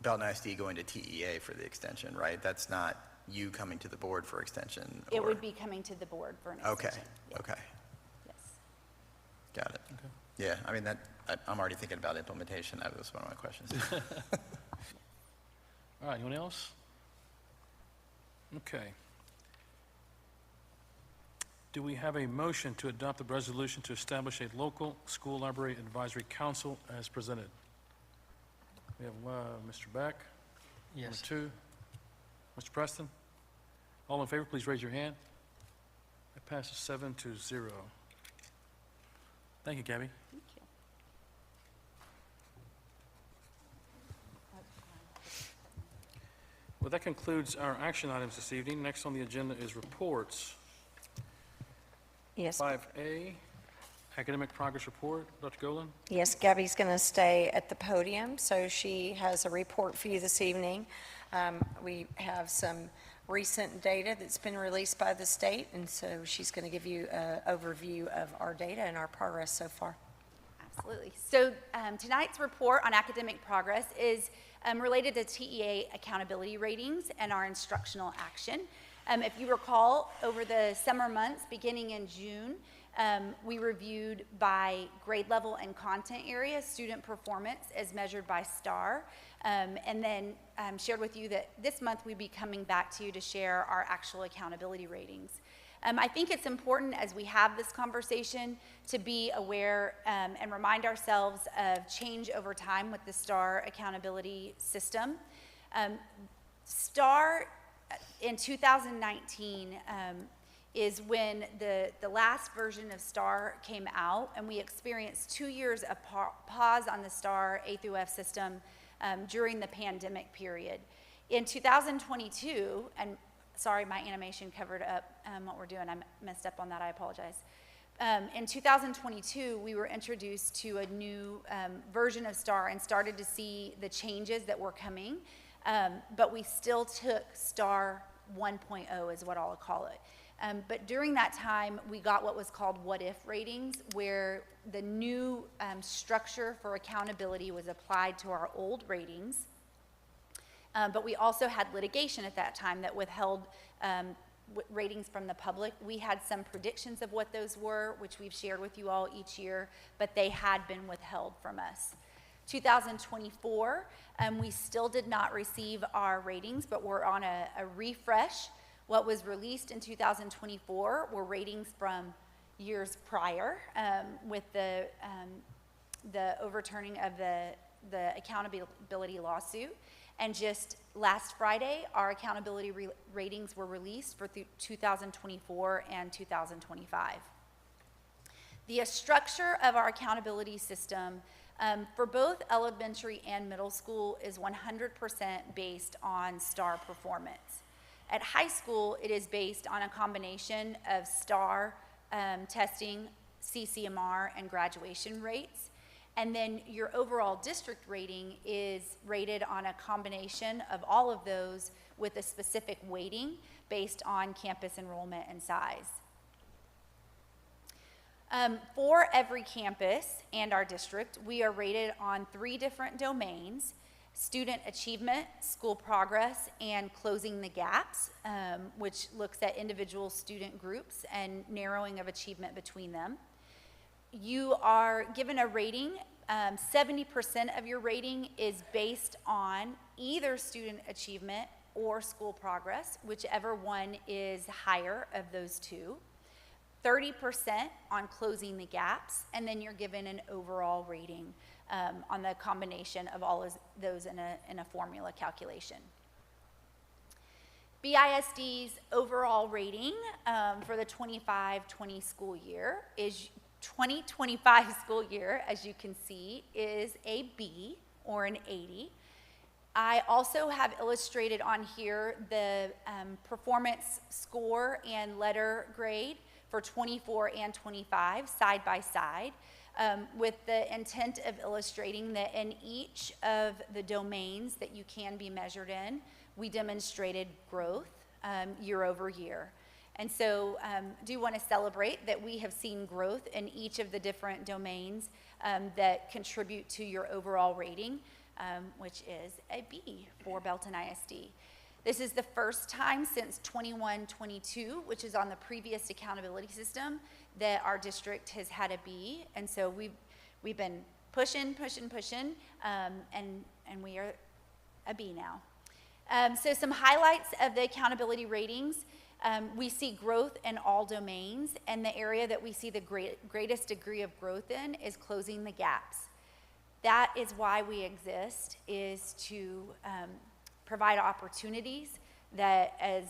Speaker 13: Belton ISD going to TEA for the extension, right? That's not you coming to the board for extension?
Speaker 18: It
Speaker 13: or-
Speaker 18: would be coming to the board for an
Speaker 13: Okay,
Speaker 18: extension. Yes.
Speaker 13: okay,
Speaker 18: Yes.
Speaker 13: got it. Yeah, I mean, I'm already thinking about implementation. That was one of my questions.
Speaker 6: All right, anyone else? Okay. Do we have a motion to adopt the resolution to establish a local school library advisory council as presented? We have Mr. Beck.
Speaker 19: Yes.
Speaker 6: Number 2. Mr. Preston? All in favor, please raise your hand. It passes 7-0. Thank you, Gabby.
Speaker 18: Thank you.
Speaker 6: Well, that concludes our action items this evening. Next on the agenda is reports.
Speaker 17: Yes.
Speaker 6: 5A, academic progress report. Dr. Golan?
Speaker 17: Yes, Gabby's going to stay at the podium, so she has a report for you this evening. We have some recent data that's been released by the state, and so she's going to give you an overview of our data and our progress so far.
Speaker 18: Absolutely. So tonight's report on academic progress is related to TEA accountability ratings and our instructional action. If you recall, over the summer months, beginning in June, we reviewed by grade level and content area student performance as measured by STAR, and then shared with you that this month we'd be coming back to you to share our actual accountability ratings. I think it's important as we have this conversation to be aware and remind ourselves of change over time with the STAR accountability system. STAR in 2019 is when the last version of STAR came out, and we experienced 2 years of pause on the STAR A through F system during the pandemic period. In 2022, and sorry, my animation covered up what we're doing. I messed up on that. I apologize. In 2022, we were introduced to a new version of STAR and started to see the changes that were coming, but we still took STAR 1.0 is what I'll call it. But during that time, we got what was called what-if ratings, where the new structure for accountability was applied to our old ratings. But we also had litigation at that time that withheld ratings from the public. We had some predictions of what those were, which we've shared with you all each year, but they had been withheld from us. 2024, we still did not receive our ratings, but we're on a refresh. What was released in 2024 were ratings from years prior, with the overturning of the accountability lawsuit. And just last Friday, our accountability ratings were released for 2024 and 2025. The structure of our accountability system for both elementary and middle school is 100% based on STAR performance. At high school, it is based on a combination of STAR testing, CCMR, and graduation rates. And then your overall district rating is rated on a combination of all of those with a specific weighting based on campus enrollment and size. For every campus and our district, we are rated on 3 different domains: student achievement, school progress, and closing the gaps, which looks at individual student groups and narrowing of achievement between them. You are given a rating. 70% of your rating is based on either student achievement or school progress, whichever one is higher of those two. 30% on closing the gaps, and then you're given an overall rating on the combination of all of those in a formula calculation. BISD's overall rating for the 25-20 school year is 2025 school year, as you can see, is a B, or an 80. I also have illustrated on here the performance score and letter grade for 24 and 25 side by side, with the intent of illustrating that in each of the domains that you can be measured in, we demonstrated growth year over year. And so do want to celebrate that we have seen growth in each of the different domains that contribute to your overall rating, which is a B for Belton ISD. This is the first time since 21-22, which is on the previous accountability system, that our district has had a B. And so we've been pushing, and we are a B now. So some highlights of the accountability ratings. We see growth in all domains, and the area that we see the greatest degree of growth in is closing the gaps. That is why we exist, is to provide opportunities that as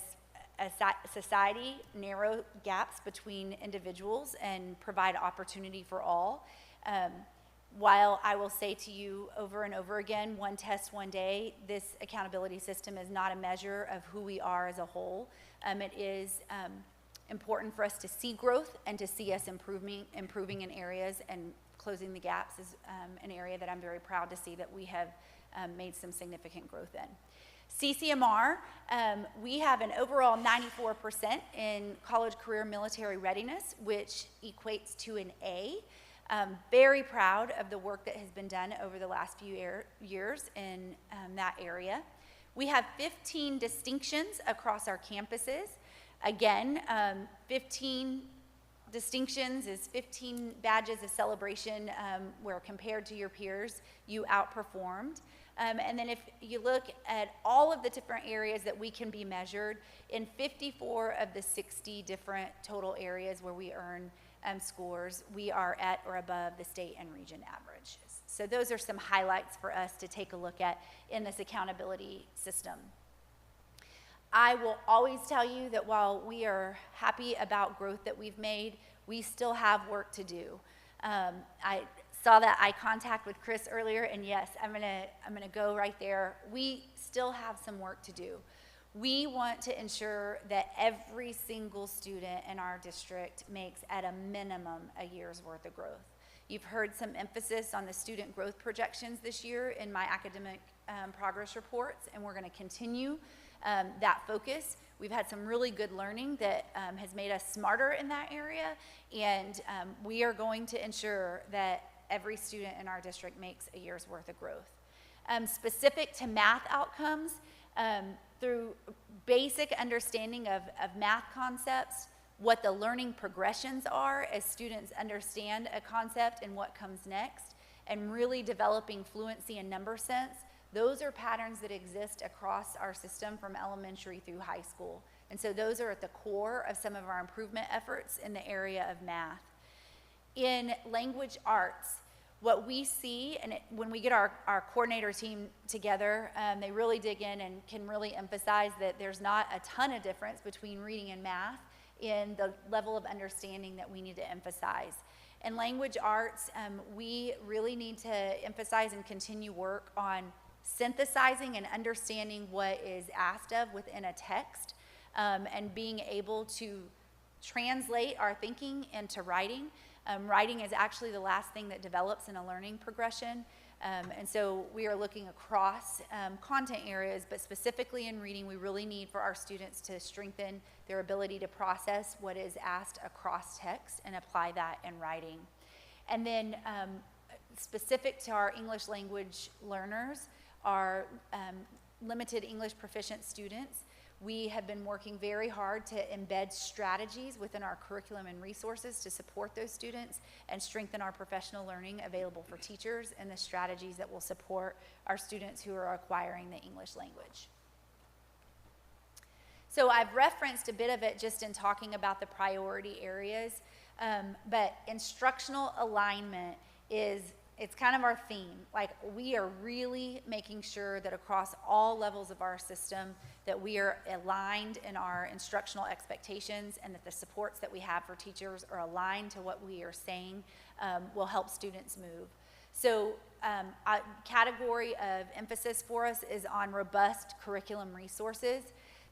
Speaker 18: a society narrow gaps between individuals and provide opportunity for all. While I will say to you over and over again, one test, one day, this accountability system is not a measure of who we are as a whole. It is important for us to see growth and to see us improving in areas, and closing the gaps is an area that I'm very proud to see that we have made some significant growth in. CCMR, we have an overall 94% in college career military readiness, which equates to an A. Very proud of the work that has been done over the last few years in that area. We have 15 distinctions across our campuses. Again, 15 distinctions is 15 badges of celebration where compared to your peers, you outperformed. And then if you look at all of the different areas that we can be measured, in 54 of the 60 different total areas where we earn scores, we are at or above the state and region averages. So those are some highlights for us to take a look at in this accountability system. I will always tell you that while we are happy about growth that we've made, we still have work to do. I saw that eye contact with Chris earlier, and yes, I'm gonna go right there. We still have some work to do. We want to ensure that every single student in our district makes at a minimum a year's worth of growth. You've heard some emphasis on the student growth projections this year in my academic progress reports, and we're going to continue that focus. We've had some really good learning that has made us smarter in that area, and we are going to ensure that every student in our district makes a year's worth of growth. Specific to math outcomes, through basic understanding of math concepts, what the learning progressions are as students understand a concept and what comes next, and really developing fluency and number sense, those are patterns that exist across our system from elementary through high school. And so those are at the core of some of our improvement efforts in the area of math. In language arts, what we see, and when we get our coordinator team together, they really dig in and can really emphasize that there's not a ton of difference between reading and math in the level of understanding that we need to emphasize. In language arts, we really need to emphasize and continue work on synthesizing and understanding what is asked of within a text, and being able to translate our thinking into writing. Writing is actually the last thing that develops in a learning progression. And so we are looking across content areas, but specifically in reading, we really need for our students to strengthen their ability to process what is asked across text and apply that in writing. And then specific to our English language learners, our limited English proficient students, we have been working very hard to embed strategies within our curriculum and resources to support those students and strengthen our professional learning available for teachers and the strategies that will support our students who are acquiring the English language. So I've referenced a bit of it just in talking about the priority areas, but instructional alignment it's kind of our theme. Like, we are really making sure that across all levels of our system that we are aligned in our instructional expectations, and that the supports that we have for teachers are aligned to what we are saying will help students move. So a category of emphasis for us is on robust curriculum resources.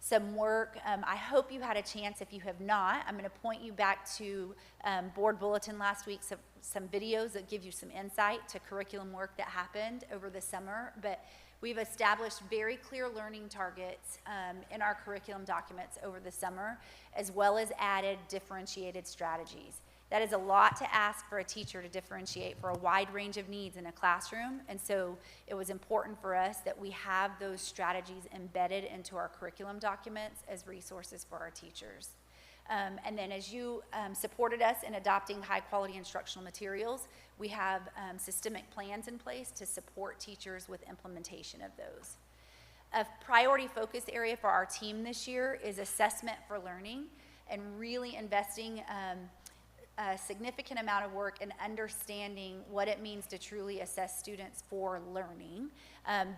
Speaker 18: Some work, I hope you had a chance. If you have not, I'm going to point you back to board bulletin last week, some videos that give you some insight to curriculum work that happened over the summer. But we've established very clear learning targets in our curriculum documents over the summer, as well as added differentiated strategies. That is a lot to ask for a teacher to differentiate for a wide range of needs in a classroom, and so it was important for us that we have those strategies embedded into our curriculum documents as resources for our teachers. And then as you supported us in adopting high-quality instructional materials, we have systemic plans in place to support teachers with implementation of those. A priority focus area for our team this year is assessment for learning, and really investing a significant amount of work in understanding what it means to truly assess students for learning,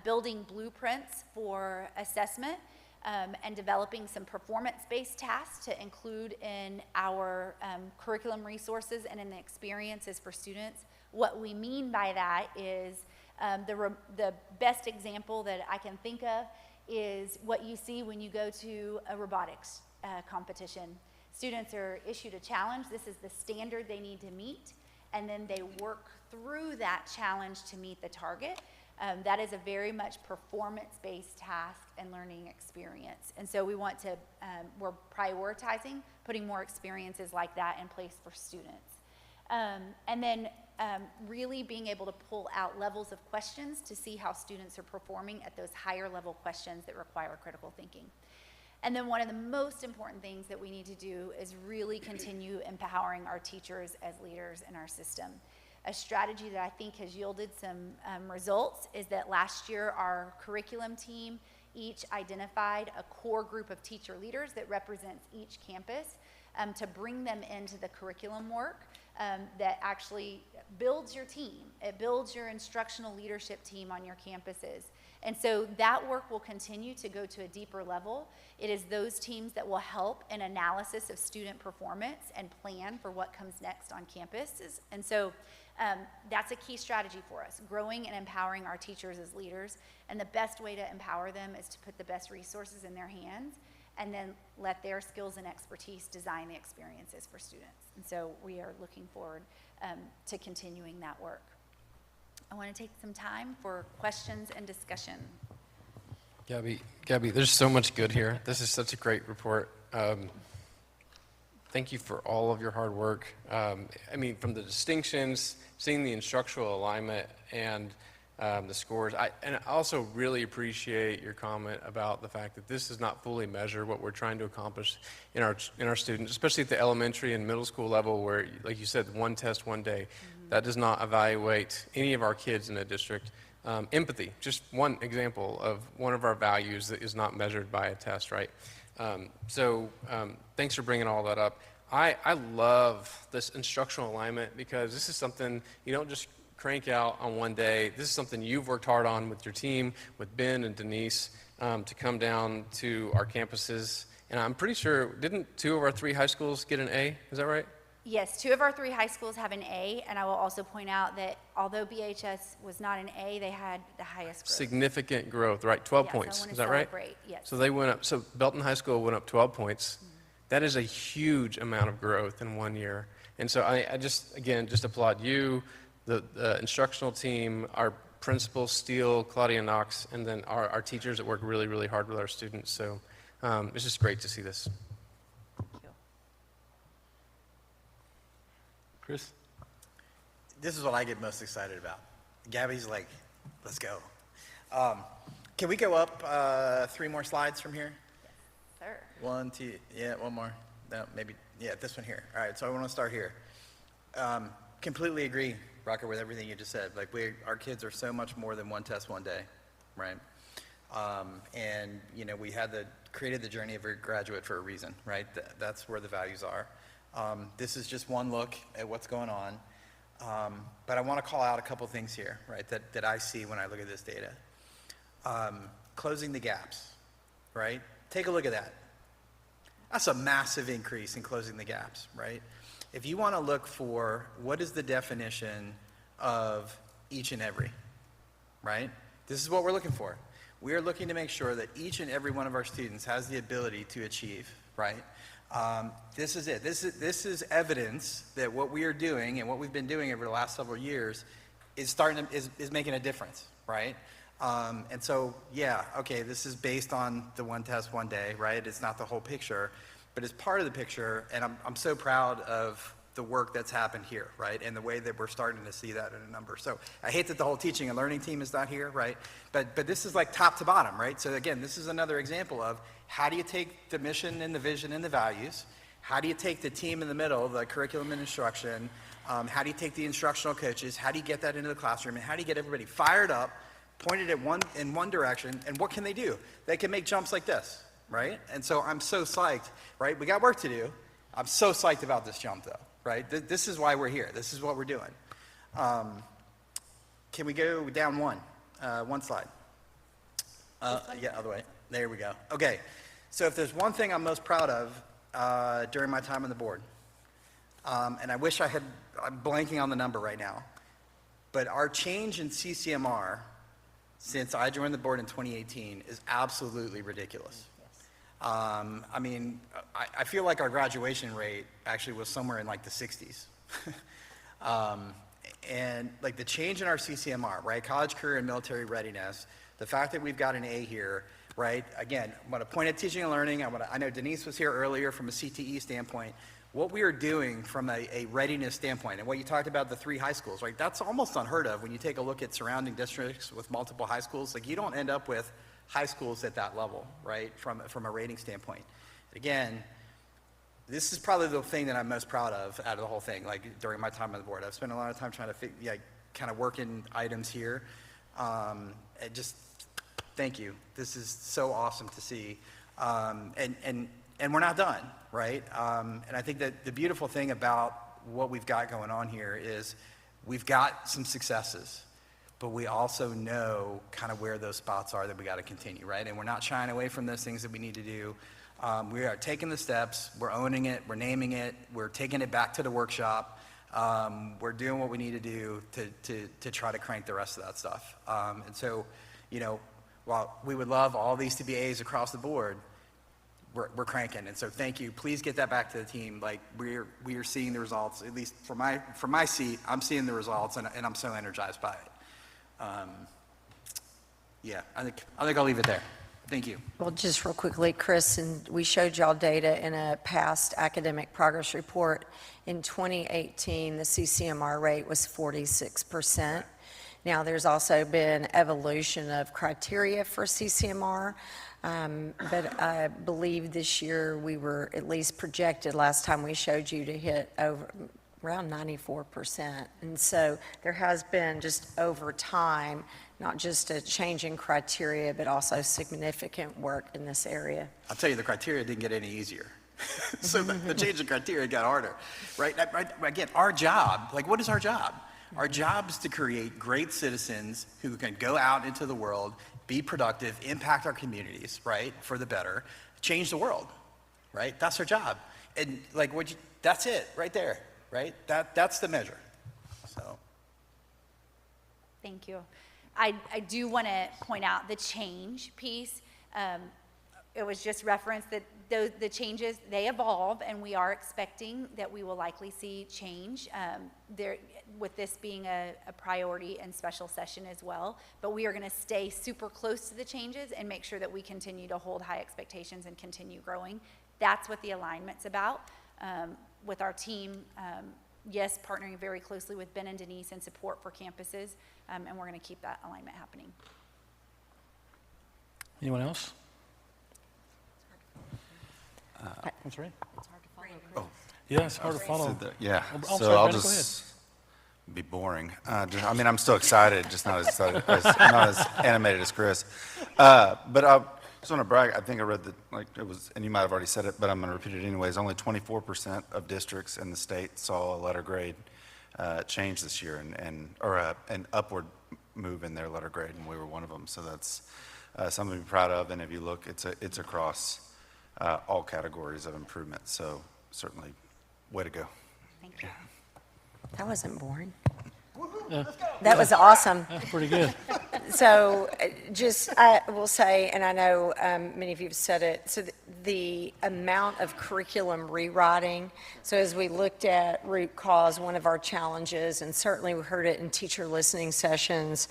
Speaker 18: building blueprints for assessment, and developing some performance-based tasks to include in our curriculum resources and in the experiences for students. What we mean by that is the best example that I can think of is what you see when you go to a robotics competition. Students are issued a challenge. This is the standard they need to meet, and then they work through that challenge to meet the target. That is a very much performance-based task and learning experience. And so we want to, we're prioritizing putting more experiences like that in place for students. And then really being able to pull out levels of questions to see how students are performing at those higher level questions that require critical thinking. And then one of the most important things that we need to do is really continue empowering our teachers as leaders in our system. A strategy that I think has yielded some results is that last year our curriculum team each identified a core group of teacher leaders that represents each campus to bring them into the curriculum work that actually builds your team. It builds your instructional leadership team on your campuses. And so that work will continue to go to a deeper level. It is those teams that will help in analysis of student performance and plan for what comes next on campuses. And so that's a key strategy for us, growing and empowering our teachers as leaders. And the best way to empower them is to put the best resources in their hands and then let their skills and expertise design the experiences for students. And so we are looking forward to continuing that work. I want to take some time for questions and discussion.
Speaker 12: Gabby, there's so much good here. This is such a great report. Thank you for all of your hard work. I mean, from the distinctions, seeing the instructional alignment, and the scores. And I also really appreciate your comment about the fact that this does not fully measure what we're trying to accomplish in our students, especially at the elementary and middle school level where, like you said, one test, one day. Mm-hmm. That does not evaluate any of our kids in a district. Empathy, just one example of one of our values that is not measured by a test, right? Thanks for bringing all that up. I love this instructional alignment because this is something you don't just crank out on one day. This is something you've worked hard on with your team, with Ben and Denise, to come down to our campuses. And I'm pretty sure, didn't 2 of our 3 high schools get an A? Is that right?
Speaker 18: Yes, 2 of our 3 high schools have an A, and I will also point out that although BHS was not an A, they had the highest growth.
Speaker 12: Significant growth, right? 12 points. Is that right?
Speaker 18: Yes.
Speaker 12: So they went up. So Belton High School went up 12 points. Mm-hmm. That is a huge amount of growth in 1 year. And so I just, again, just applaud you, the instructional team, our principal, Steele, Claudia Knox, and then our teachers that work really, really hard with our students. So it's just great to see this.
Speaker 18: Thank you.
Speaker 12: Chris?
Speaker 13: This is what I get most excited about. Gabby's like, let's go. Can we go up 3 more slides from here?
Speaker 18: Yes, sir.
Speaker 13: 1, 2, yeah, one more. No, maybe, yeah, this one here. All right, so I want to start here. Completely agree, Rocker, with everything you just said. Like, our kids are so much more than one test, one day, right? And, you know, we created the journey of a graduate for a reason, right? That's where the values are. This is just one look at what's going on. But I want to call out a couple things here, right, that I see when I look at this data. Closing the gaps, right? Take a look at that. That's a massive increase in closing the gaps, right? If you want to look for what is the definition of each and every, right? This is what we're looking for. We are looking to make sure that each and every one of our students has the ability to achieve, right? This is it. This is evidence that what we are doing and what we've been doing over the last several years is making a difference, right? And so, yeah, okay, this is based on the one test, one day, right? It's not the whole picture, but it's part of the picture, and I'm so proud of the work that's happened here, right? And the way that we're starting to see that in a number. So I hate that the whole teaching and learning team is not here, right? But this is like top to bottom, right? So again, this is another example of how do you take the mission and the vision and the values? How do you take the team in the middle, the curriculum and instruction? How do you take the instructional coaches? How do you get that into the classroom? And how do you get everybody fired up, pointed in one direction, and what can they do? They can make jumps like this, right? And so I'm so psyched, right? We got work to do. I'm so psyched about this jump, though, right? This is why we're here. This is what we're doing. Can we go down one slide? Yeah, other way. There we go. Okay, so if there's one thing I'm most proud of during my time on the board, and I'm blanking on the number right now, but our change in CCMR since I joined the board in 2018 is absolutely ridiculous. I mean, I feel like our graduation rate actually was somewhere in like the 60s. And like the change in our CCMR, right? College, career, and military readiness, the fact that we've got an A here, right? Again, I'm going to point at teaching and learning. I know Denise was here earlier from a CTE standpoint. What we are doing from a readiness standpoint, and what you talked about, the 3 high schools, right? That's almost unheard of when you take a look at surrounding districts with multiple high schools. Like, you don't end up with high schools at that level, right, from a rating standpoint. Again, this is probably the thing that I'm most proud of out of the whole thing, like, during my time on the board. I've spent a lot of time trying to kind of work in items here. And just thank you. This is so awesome to see. And we're not done, right? And I think that the beautiful thing about what we've got going on here is we've got some successes. but we also know kind of where those spots are that we got to continue, right? And we're not shying away from those things that we need to do. We are taking the steps, we're owning it, we're naming it, we're taking it back to the workshop. We're doing what we need to do to try to crank the rest of that stuff. And so, you know, while we would love all these to be A's across the board, we're cranking. And so thank you. Please get that back to the team. Like we are seeing the results, at least from my seat, I'm seeing the results and I'm so energized by it. Yeah, I think I'll leave it there. Thank you.
Speaker 17: Well, just real quickly, Chris, and we showed y'all data in a past academic progress report. In 2018, the CCMR rate was 46%. Now, there's also been evolution of criteria for CCMR, but I believe this year we were at least projected last time we showed you to hit around 94%. And so there has been just over time, not just a change in criteria, but also significant work in this area.
Speaker 13: I'll tell you, the criteria didn't get any easier. So the change in criteria got harder, right? Again, our job, like what is our job? Our job is to create great citizens who can go out into the world, be productive, impact our communities, right, for the better, change the world, right? That's our job. And like, that's it right there, right? That's the measure, so.
Speaker 18: Thank you. I do want to point out the change piece. It was just referenced that the changes, they evolve, and we are expecting that we will likely see change with this being a priority and special session as well. But we are going to stay super close to the changes and make sure that we continue to hold high expectations and continue growing. That's what the alignment's about with our team. Yes, partnering very closely with Ben and Denise and support for campuses, and we're going to keep that alignment happening.
Speaker 6: Anyone else? That's right.
Speaker 17: It's hard to follow.
Speaker 6: Oh. Yeah, it's hard to follow.
Speaker 14: Yeah,
Speaker 6: Oh,
Speaker 14: so
Speaker 6: sorry,
Speaker 14: I'll
Speaker 6: Brandon, go
Speaker 14: just be boring. I mean, I'm still excited, just not as animated as Chris. But I just want to brag. I think I read that, like it was, and you might have already said it, but I'm going to repeat it anyways. Only 24% of districts in the state saw a letter grade change this year, or an upward move in their letter grade, and we were one of them. So that's something to be proud of. And if you look, it's across all categories of improvement. So certainly, way to go.
Speaker 17: Thank you. That wasn't boring.
Speaker 6: Yeah.
Speaker 17: That was awesome.
Speaker 6: That's pretty good.
Speaker 17: So I will say, and I know many of you have said it, so the amount of curriculum rewriting, so as we looked at root cause, one of our challenges, and certainly we heard it in teacher listening sessions,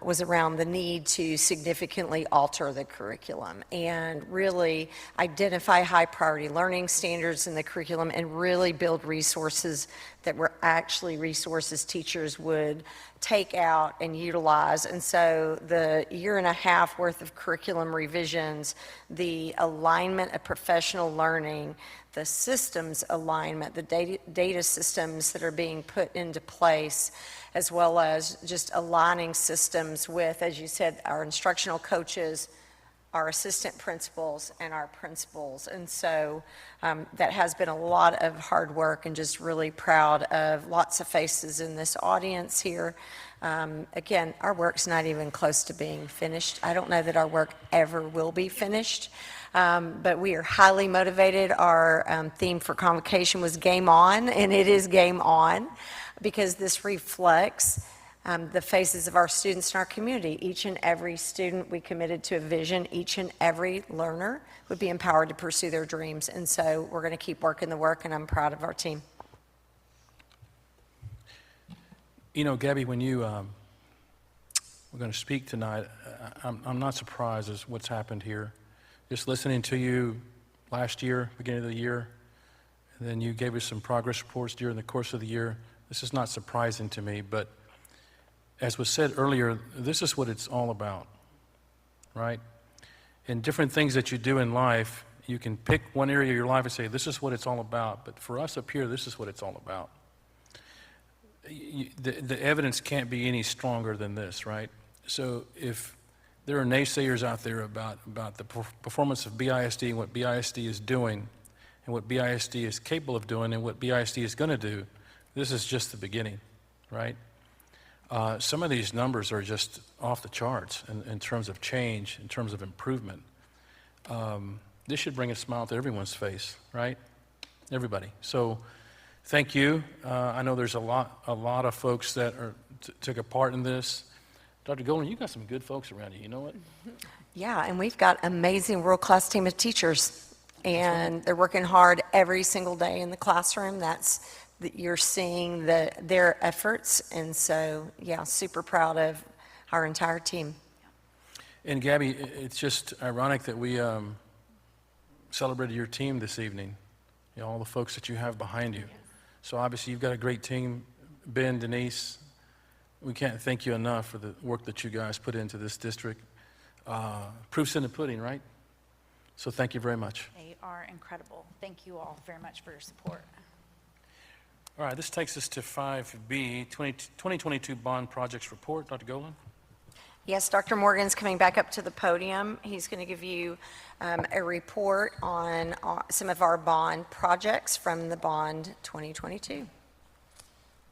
Speaker 17: was around the need to significantly alter the curriculum and really identify high priority learning standards in the curriculum and really build resources that were actually resources teachers would take out and utilize. And so the year and a half worth of curriculum revisions, the alignment of professional learning, the systems alignment, the data systems that are being put into place, as well as just aligning systems with, as you said, our instructional coaches, our assistant principals, and our principals. And so that has been a lot of hard work, and just really proud of lots of faces in this audience here. Again, our work's not even close to being finished. I don't know that our work ever will be finished, but we are highly motivated. Our theme for convocation was Game On, and it is Game On, because this reflects the faces of our students in our community. Each and every student, we committed to a vision. Each and every learner would be empowered to pursue their dreams. And so we're going to keep working the work, and I'm proud of our team.
Speaker 6: You know, Gabby, when you were going to speak tonight, I'm not surprised as what's happened here. Just listening to you last year, beginning of the year, and then you gave us some progress reports during the course of the year. This is not surprising to me, but as was said earlier, this is what it's all about, right? And different things that you do in life, you can pick one area of your life and say, this is what it's all about. But for us up here, this is what it's all about. The evidence can't be any stronger than this, right? So if there are naysayers out there about the performance of BISD and what BISD is doing and what BISD is capable of doing and what BISD is going to do, this is just the beginning, right? Some of these numbers are just off the charts in terms of change, in terms of improvement. This should bring a smile to everyone's face, right? Everybody. So thank you. I know there's a lot of folks that took a part in this. Dr. Golden, you got some good folks around you, you know what?
Speaker 17: Yeah, and we've got amazing world-class team of teachers, and they're working hard every single day in the classroom. You're seeing their efforts, and so, yeah, super proud of our entire team.
Speaker 6: And Gabby, it's just ironic that we celebrated your team this evening, you know, all the folks that you have behind you. So obviously you've got a great team. Ben, Denise, we can't thank you enough for the work that you guys put into this district. Proof's in the pudding, right? So thank you very much.
Speaker 20: They are incredible. Thank you all very much for your support.
Speaker 6: All right, this takes us to 5B, 2022 Bond Projects Report. Dr. Golan?
Speaker 5: Yes, Dr. Morgan's coming back up to the podium. He's going to give you a report on some of our bond projects from the Bond 2022.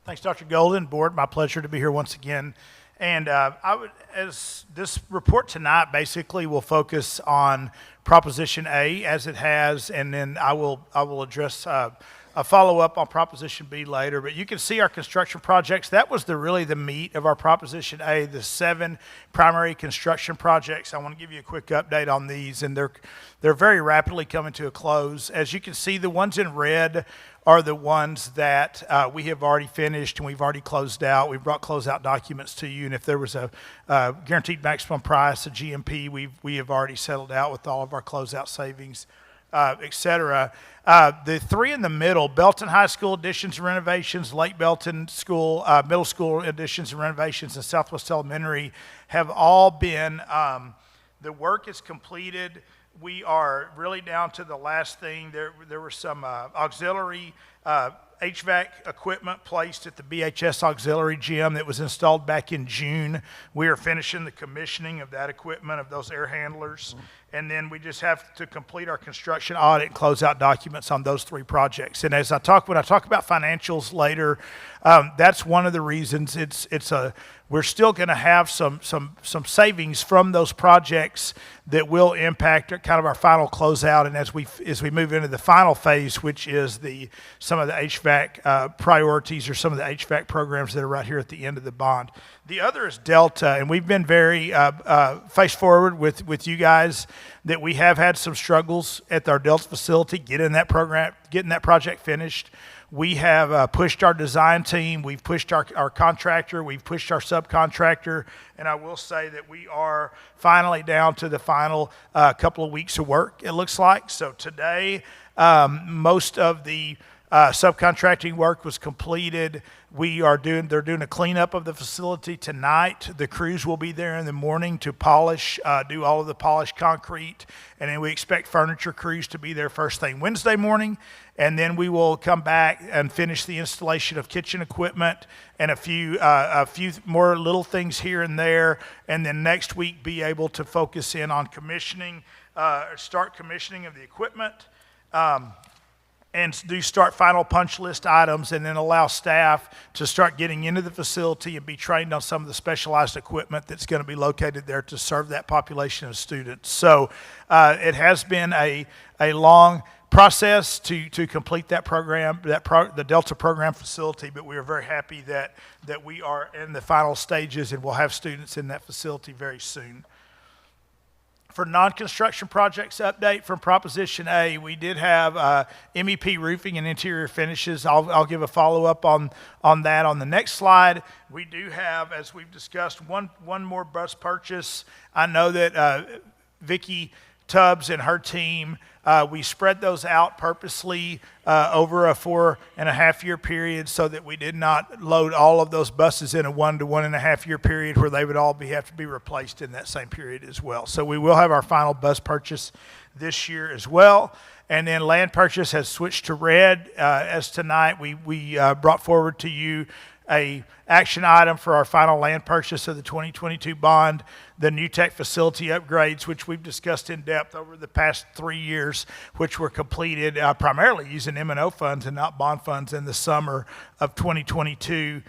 Speaker 15: Thanks, Dr. Golden. Board, my pleasure to be here once again. And as this report tonight basically will focus on Proposition A as it has, and then I will address a follow-up on Proposition B later. But you can see our construction projects. That was really the meat of our Proposition A, the 7 primary construction projects. I want to give you a quick update on these, and they're very rapidly coming to a close. As you can see, the ones in red are the ones that we have already finished and we've already closed out. We've brought closeout documents to you, and if there was a guaranteed maximum price, a GMP, we have already settled out with all of our closeout savings, et cetera. The 3 in the middle, Belton High School additions and renovations, Lake Belton School, Middle School additions and renovations, and Southwest Elementary have all been, the work is completed. We are really down to the last thing. There were some auxiliary HVAC equipment placed at the BHS auxiliary gym that was installed back in June. We are finishing the commissioning of that equipment, of those air handlers. And then we just have to complete our construction audit and close out documents on those 3 projects. And when I talk about financials later, that's one of the reasons we're still going to have some savings from those projects that will impact kind of our final closeout. And as we move into the final phase, which is some of the HVAC priorities or some of the HVAC programs that are right here at the end of the bond. The other is Delta, and we've been very face forward with you guys that we have had some struggles at our Delta facility getting that project finished. We have pushed our design team, we've pushed our contractor, we've pushed our subcontractor, and I will say that we are finally down to the final couple of weeks of work, it looks like. So today, most of the subcontracting work was completed. They're doing a cleanup of the facility tonight. The crews will be there in the morning to polish, do all of the polished concrete, and then we expect furniture crews to be there first thing Wednesday morning, and then we will come back and finish the installation of kitchen equipment and a few more little things here and there, and then next week be able to focus in on commissioning, start commissioning of the equipment, and start final punch list items, and then allow staff to start getting into the facility and be trained on some of the specialized equipment that's going to be located there to serve that population of students. So it has been a long process to complete that program, the Delta program facility, but we are very happy that we are in the final stages and we'll have students in that facility very soon. For non-construction projects update from Proposition A, we did have MEP roofing and interior finishes. I'll give a follow-up on that on the next slide. We do have, as we've discussed, one more bus purchase. I know that Vicki Tubbs and her team, we spread those out purposely over a 4.5-year period so that we did not load all of those buses in a 1 to 1.5 year period where they would all have to be replaced in that same period as well. So we will have our final bus purchase this year as well. And then land purchase has switched to red. As tonight, we brought forward to you a action item for our final land purchase of the 2022 bond, the New Tech facility upgrades, which we've discussed in depth over the past 3 years, which were completed primarily using M&O funds and not bond funds in the summer of 2022.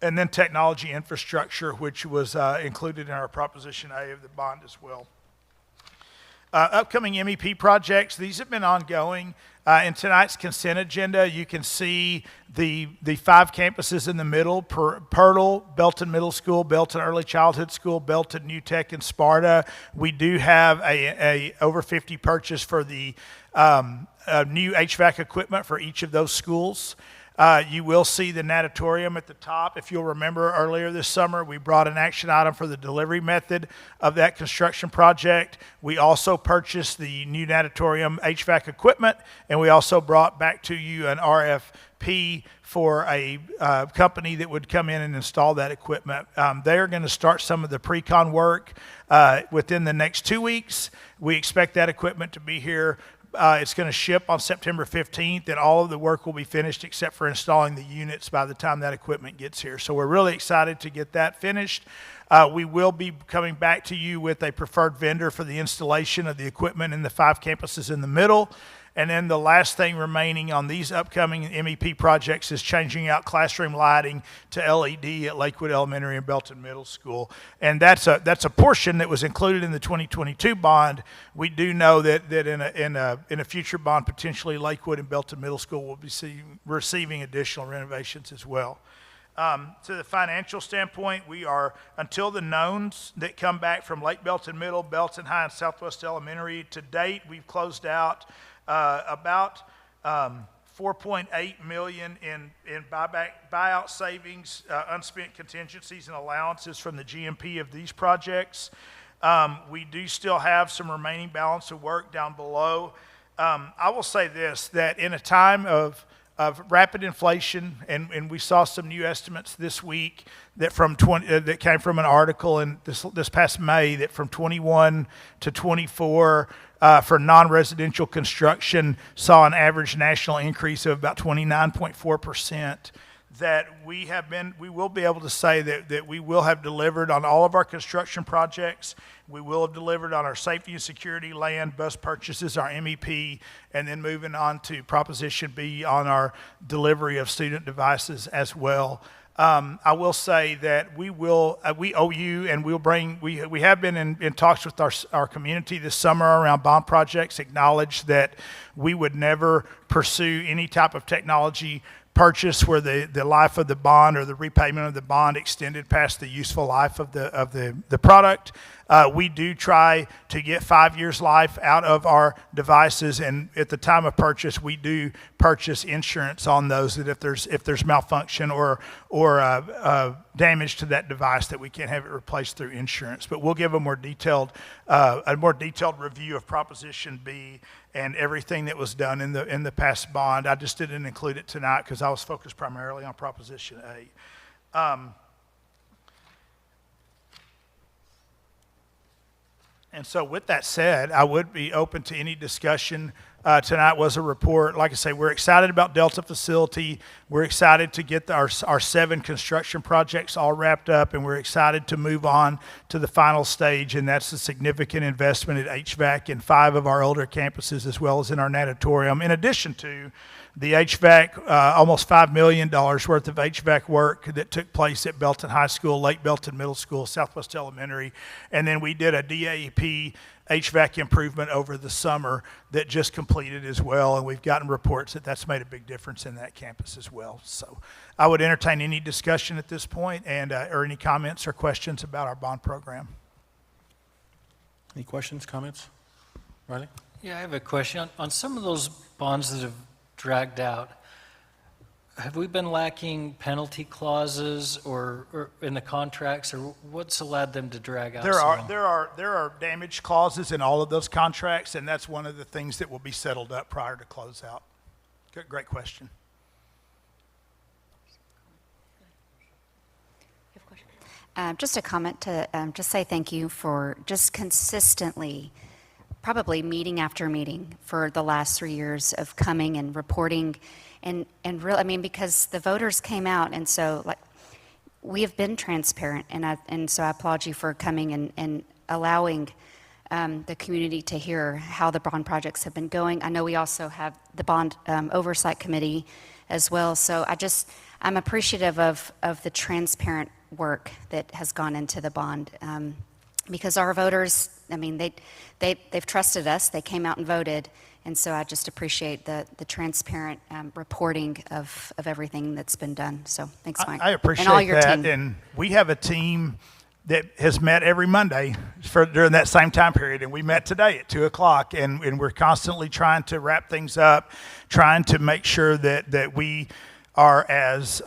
Speaker 15: And then technology infrastructure, which was included in our Proposition A of the bond as well. Upcoming MEP projects, these have been ongoing. In tonight's consent agenda, you can see the 5 campuses in the middle, Pirtle, Belton Middle School, Belton Early Childhood School, Belton New Tech, and Sparta. We do have a over 50 purchase for the new HVAC equipment for each of those schools. You will see the natatorium at the top. If you'll remember earlier this summer, we brought an action item for the delivery method of that construction project. We also purchased the new natatorium HVAC equipment, and we also brought back to you an RFP for a company that would come in and install that equipment. They're going to start some of the pre-con work within the next 2 weeks. We expect that equipment to be here. It's going to ship on September 15th, and all of the work will be finished except for installing the units by the time that equipment gets here. So we're really excited to get that finished. We will be coming back to you with a preferred vendor for the installation of the equipment in the 5 campuses in the middle. And then the last thing remaining on these upcoming MEP projects is changing out classroom lighting to LED at Lakewood Elementary and Belton Middle School. And that's a portion that was included in the 2022 bond. We do know that in a future bond, potentially Lakewood and Belton Middle School will be receiving additional renovations as well. To the financial standpoint, we are, until the knowns that come back from Lake Belton Middle, Belton High, and Southwest Elementary, to date, we've closed out about $4.8 million in buyout savings, unspent contingencies and allowances from the GMP of these projects. We do still have some remaining balance of work down below. I will say this, that in a time of rapid inflation, and we saw some new estimates this week that that came from an article in this past May, that from 21 to 24 for non-residential construction saw an average national increase of about 29.4%. That we will be able to say that we will have delivered on all of our construction projects. We will have delivered on our safety and security, land, bus purchases, our MEP, and then moving on to Proposition B on our delivery of student devices as well. I will say that we owe you, and we have been in talks with our community this summer around bond projects, acknowledge that we would never pursue any type of technology purchase where the life of the bond or the repayment of the bond extended past the useful life of the product. We do try to get 5 years life out of our devices, and at the time of purchase, we do purchase insurance on those, that if there's malfunction or damage to that device, that we can't have it replaced through insurance. But we'll give a more detailed review of Proposition B and everything that was done in the past bond. I just didn't include it tonight because I was focused primarily on Proposition A. And so with that said, I would be open to any discussion. Tonight was a report. Like I say, we're excited about Delta facility. We're excited to get our 7 construction projects all wrapped up, and we're excited to move on to the final stage, and that's a significant investment at HVAC in 5 of our older campuses, as well as in our natatorium, in addition to the HVAC, almost $5 million worth of HVAC work that took place at Belton High School, Lake Belton Middle School, Southwest Elementary, and then we did a DAEP HVAC improvement over the summer that just completed as well, and we've gotten reports that that's made a big difference in that campus as well. So I would entertain any discussion at this point, and or any comments or questions about our bond program.
Speaker 6: Any questions, comments? Riley?
Speaker 19: Yeah, I have a question. On some of those bonds that have dragged out, have we been lacking penalty clauses or in the contracts, or what's allowed them to drag out?
Speaker 15: There are damage clauses in all of those contracts, and that's one of the things that will be settled up prior to closeout. Great question.
Speaker 16: Just a comment to just say thank you for just consistently, probably meeting after meeting for the last 3 years of coming and reporting, and really, I mean, because the voters came out, and so like we have been transparent, and so I applaud you for coming and allowing the community to hear how the bond projects have been going. I know we also have the bond oversight committee as well. So I'm appreciative of the transparent work that has gone into the bond, because our voters, I mean, they've trusted us. They came out and voted, and so I just appreciate the transparent reporting of everything that's been done. So thanks, Mike.
Speaker 15: I appreciate
Speaker 16: and all your
Speaker 15: that,
Speaker 16: team.
Speaker 15: and we have a team that has met every Monday during that same time period, and we met today at 2 o'clock, and we're constantly trying to wrap things up, trying to make sure that we are as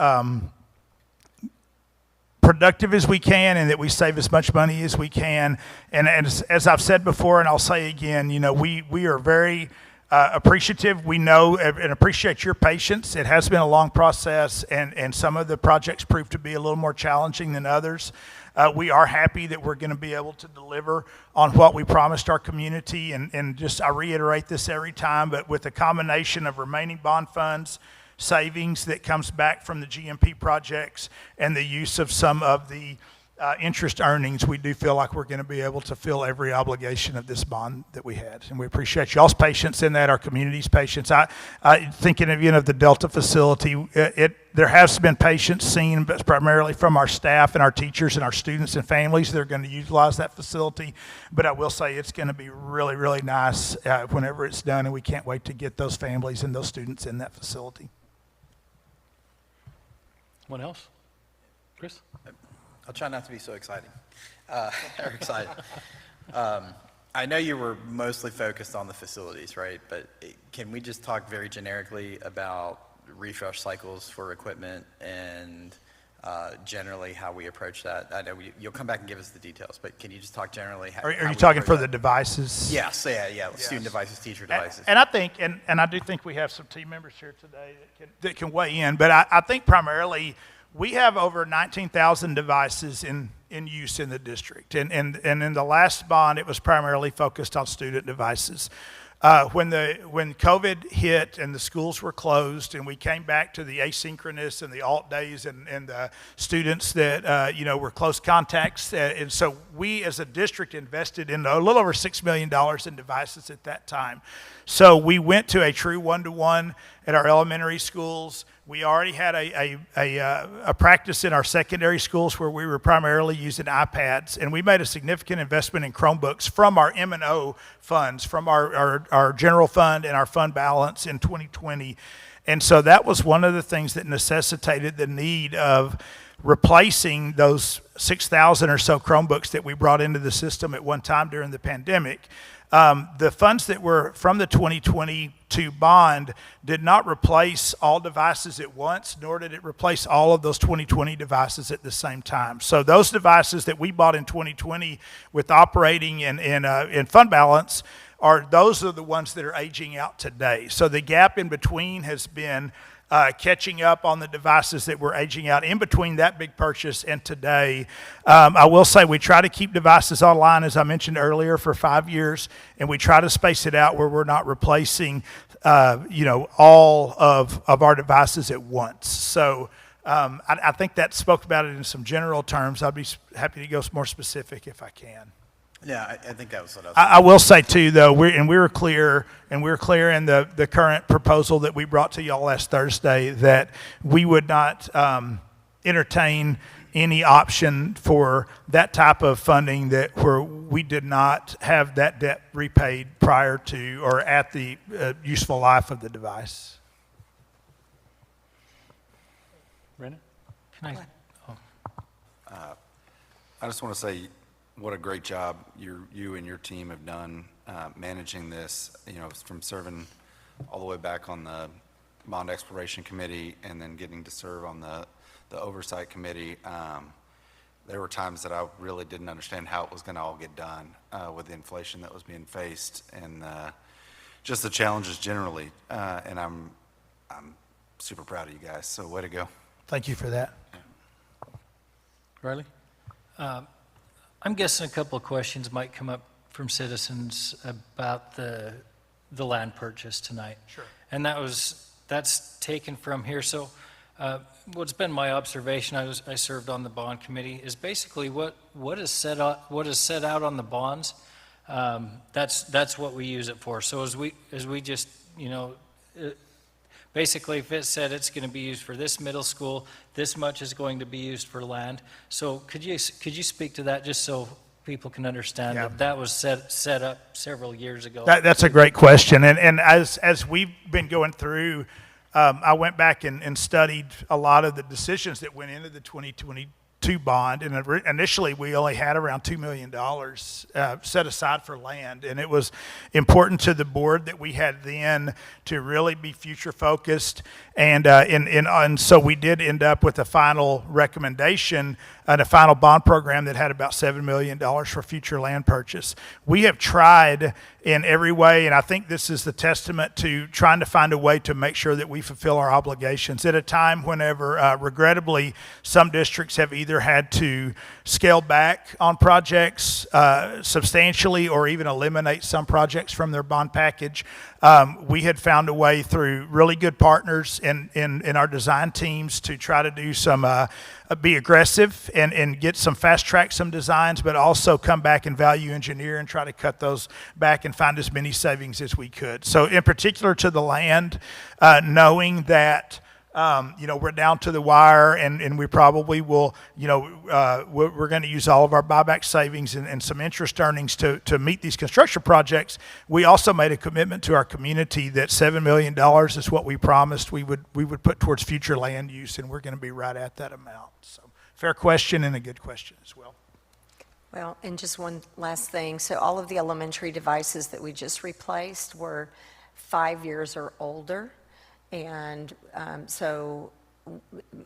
Speaker 15: productive as we can and that we save as much money as we can. And as I've said before, and I'll say again, you know, we are very appreciative. We know and appreciate your patience. It has been a long process, and some of the projects proved to be a little more challenging than others. We are happy that we're going to be able to deliver on what we promised our community, and just I reiterate this every time, but with a combination of remaining bond funds, savings that comes back from the GMP projects, and the use of some of the interest earnings, we do feel like we're going to be able to fill every obligation of this bond that we had. And we appreciate y'all's patience in that, our community's patience. Thinking of, you know, the Delta facility, there has been patience seen, but primarily from our staff and our teachers and our students and families that are going to utilize that facility. But I will say it's going to be really, really nice whenever it's done, and we can't wait to get those families and those students in that facility.
Speaker 6: What else? Chris?
Speaker 13: I'll try not to be so exciting, or excited. I know you were mostly focused on the facilities, right? But can we just talk very generically about refresh cycles for equipment and generally how we approach that? I know you'll come back and give us the details, but can you just talk generally?
Speaker 15: Are you talking for the devices?
Speaker 13: Yes, yeah, student devices, teacher devices.
Speaker 15: And I think, and I do think we have some team members here today that can weigh in, but I think primarily we have over 19,000 devices in use in the district. And in the last bond, it was primarily focused on student devices. When COVID hit and the schools were closed and we came back to the asynchronous and the alt days and the students that, were close contacts. And so we as a district invested in a little over $6 million in devices at that time. So we went to a true one-to-one at our elementary schools. We already had a practice in our secondary schools where we were primarily using iPads, and we made a significant investment in Chromebooks from our M&O funds, from our general fund and our fund balance in 2020. And so that was one of the things that necessitated the need of replacing those 6,000 or so Chromebooks that we brought into the system at one time during the pandemic. The funds that were from the 2022 bond did not replace all devices at once, nor did it replace all of those 2020 devices at the same time. So those devices that we bought in 2020 with operating and fund balance, those are the ones that are aging out today. So the gap in between has been catching up on the devices that were aging out in between that big purchase and today. I will say we try to keep devices online, as I mentioned earlier, for 5 years, and we try to space it out where we're not replacing, all of our devices at once. So I think that spoke about it in some general terms. I'd be happy to go more specific if I can.
Speaker 13: Yeah, I think that was what I was
Speaker 15: I will say too, though, we were clear in the current proposal that we brought to y'all last Thursday that we would not entertain any option for that type of funding where we did not have that debt repaid prior to or at the useful life of the device.
Speaker 6: Brandon?
Speaker 14: I just want to say what a great job you and your team have done managing this, from serving all the way back on the Bond Exploration Committee and then getting to serve on the Oversight Committee. There were times that I really didn't understand how it was going to all get done with the inflation that was being faced and just the challenges generally. And I'm super proud of you guys, so way to go.
Speaker 15: Thank you for that.
Speaker 6: Riley? I'm guessing a couple of questions might come up from citizens about the land purchase tonight.
Speaker 15: Sure.
Speaker 6: And that's taken from here. So what's been my observation, I served on the bond committee, is basically what is set out on the bonds, that's what we use it for. So as we just,
Speaker 19: basically, if it said it's going to be used for this middle school, this much is going to be used for land. So could you speak to that, just so people can understand
Speaker 15: Yeah.
Speaker 19: that that was set up several years ago?
Speaker 15: That's a great question. And as we've been going through, I went back and studied a lot of the decisions that went into the 2022 bond. And initially, we only had around $2 million set aside for land. And it was important to the board that we had then to really be future focused. And so we did end up with a final recommendation and a final bond program that had about $7 million for future land purchase. We have tried in every way, and I think this is the testament to trying to find a way to make sure that we fulfill our obligations at a time whenever, regrettably, some districts have either had to scale back on projects substantially or even eliminate some projects from their bond package. We had found a way through really good partners in our design teams to try to do some, be aggressive and get some fast track some designs, but also come back and value engineer and try to cut those back and find as many savings as we could. So in particular to the land, knowing that we're down to the wire, and we probably will, we're going to use all of our buyback savings and some interest earnings to meet these construction projects. We also made a commitment to our community that $7 million is what we promised we would put towards future land use, and we're going to be right at that amount. So fair question and a good question as well.
Speaker 17: Well, and just one last thing. So all of the elementary devices that we just replaced were 5 years or older. And so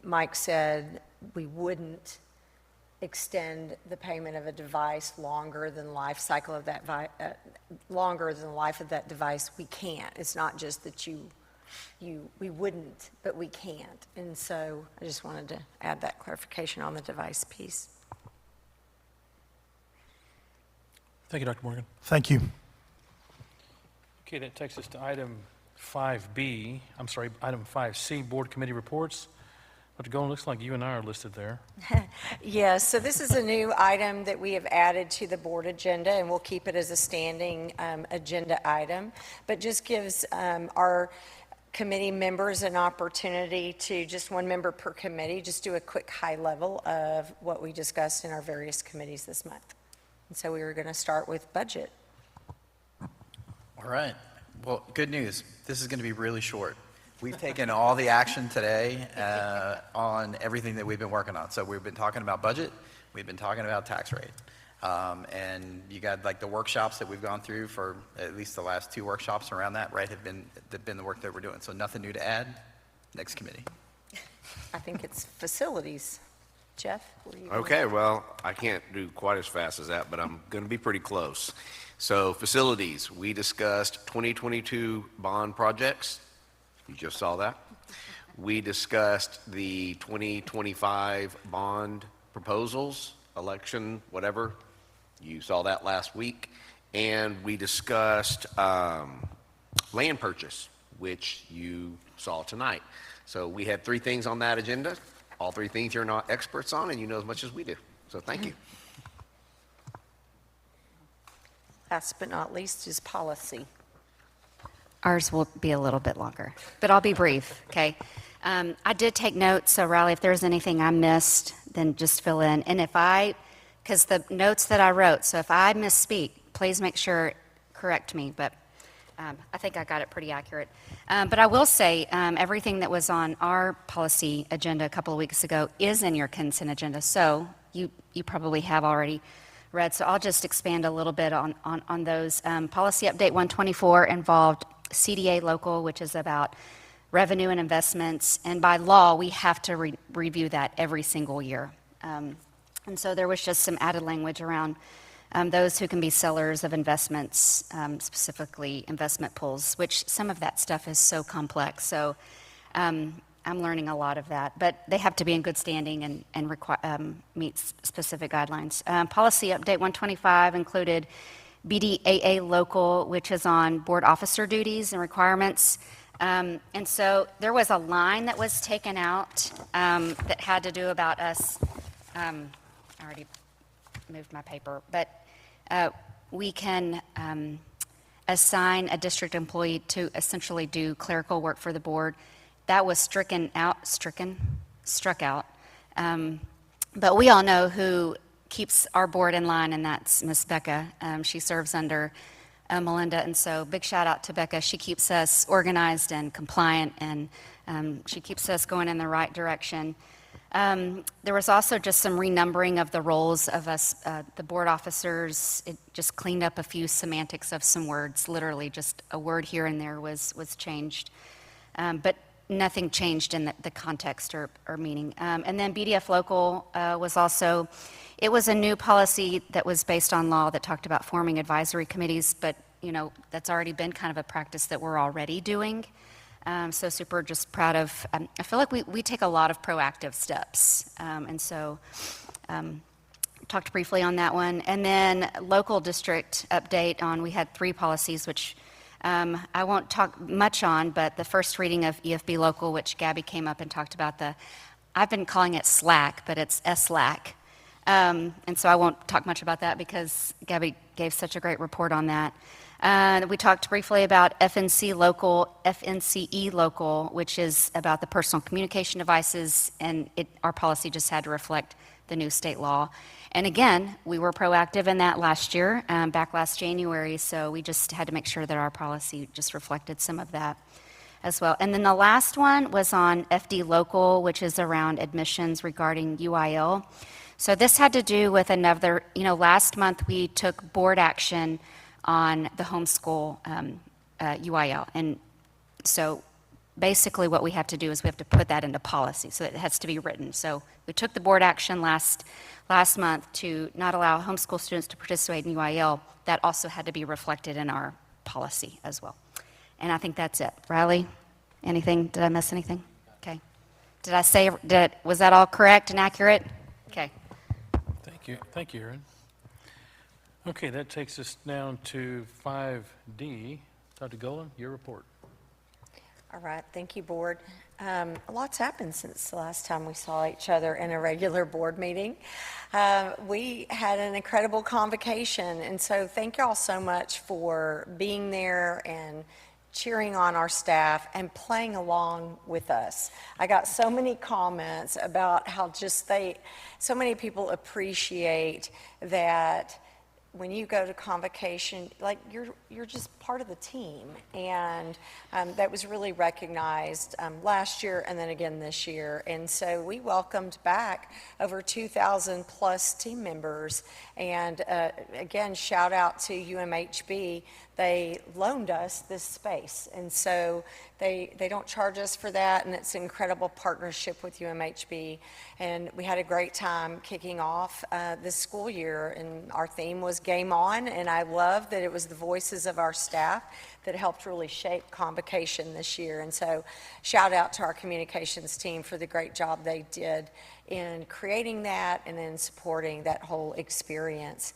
Speaker 17: Mike said we wouldn't extend the payment of a device longer than the life cycle of that longer than the life of that device. We can't. It's not just that we wouldn't, but we can't. And so I just wanted to add that clarification on the device piece.
Speaker 6: Thank you, Dr. Morgan.
Speaker 15: Thank you.
Speaker 6: Okay, that takes us to item 5C, Board Committee Reports. Dr. Golden, looks like you and I are listed there.
Speaker 17: Yes, so this is a new item that we have added to the board agenda, and we'll keep it as a standing agenda item, but just gives our committee members an opportunity to, just one member per committee, just do a quick high level of what we discussed in our various committees this month. And so we were going to start with budget.
Speaker 13: All right. Well, good news. This is going to be really short. We've taken all the action today on everything that we've been working on. So we've been talking about budget. We've been talking about tax rate. And you got like the workshops that we've gone through for at least the last 2 workshops around that, right, have been the work that we're doing. So nothing new to add. Next committee.
Speaker 17: I think it's facilities. Jeff? What are you
Speaker 21: Okay, well, I can't do quite as fast as that, but I'm going to be pretty close. So facilities, we discussed 2022 bond projects. You just saw that. We discussed the 2025 bond proposals, election, whatever. You saw that last week. And we discussed land purchase, which you saw tonight. So we had 3 things on that agenda. All 3 things you're not experts on, and you know as much as we do. So thank you.
Speaker 17: Last but not least is policy.
Speaker 16: Ours will be a little bit longer, but I'll be brief, okay? I did take notes, so Riley, if there's anything I missed, then just fill in. And because the notes that I wrote, so if I misspeak, please make sure, correct me, but I think I got it pretty accurate. But I will say, everything that was on our policy agenda a couple of weeks ago is in your consent agenda, so you probably have already read, so I'll just expand a little bit on those. Policy Update 124 involved CDA local, which is about revenue and investments, and by law, we have to review that every single year. And so there was just some added language around those who can be sellers of investments, specifically investment pools, which some of that stuff is so complex. So I'm learning a lot of that, but they have to be in good standing and meet specific guidelines. Policy Update 125 included BDAA local, which is on board officer duties and requirements. And so there was a line that was taken out that had to do about us. I already moved my paper, but we can assign a district employee to essentially do clerical work for the board. that was struck out. But we all know who keeps our board in line, and that's Miss Becca. She serves under Melinda, and so big shout out to Becca. She keeps us organized and compliant, and she keeps us going in the right direction. There was also just some renumbering of the roles of us, the board officers. It just cleaned up a few semantics of some words. Literally, just a word here and there was changed. But nothing changed in the context or meaning. And then BDF Local was also, it was a new policy that was based on law that talked about forming advisory committees, but that's already been kind of a practice that we're already doing. So super just proud of, I feel like we take a lot of proactive steps. And so talked briefly on that one. And then local district update on, we had 3 policies, which I won't talk much on, but the first reading of EFB Local, which Gabby came up and talked about I've been calling it SLAC, but it's SLAC. And so I won't talk much about that because Gabby gave such a great report on that. We talked briefly about FNCE Local, which is about the personal communication devices, and our policy just had to reflect the new state law. And again, we were proactive in that last year, back last January, so we just had to make sure that our policy just reflected some of that as well. And then the last one was on FD Local, which is around admissions regarding UIL. So this had to do with another, last month we took board action on the homeschool UIL. And so basically what we have to do is we have to put that into policy, so it has to be written. So we took the board action last month to not allow homeschool students to participate in UIL. That also had to be reflected in our policy as well. And I think that's it. Riley, anything? Did I miss anything? Okay. Was that all correct and accurate? Okay.
Speaker 6: Thank you, Erin. Okay, that takes us down to 5D. Dr. Golan, your report.
Speaker 5: All right, thank you, Board. A lot's happened since the last time we saw each other in a regular board meeting. We had an incredible convocation, and so thank y'all so much for being there and cheering on our staff and playing along with us. I got so many comments about how so many people appreciate that when you go to convocation, like you're just part of the team, and that was really recognized last year and then again this year. And so we welcomed back over 2,000 plus team members, and again, shout out to UMHB. They loaned us this space, and so they don't charge us for that, and it's an incredible partnership with UMHB. And we had a great time kicking off this school year, and our theme was Game On, and I love that it was the voices of our staff that helped really shape convocation this year. And so shout out to our communications team for the great job they did in creating that and in supporting that whole experience.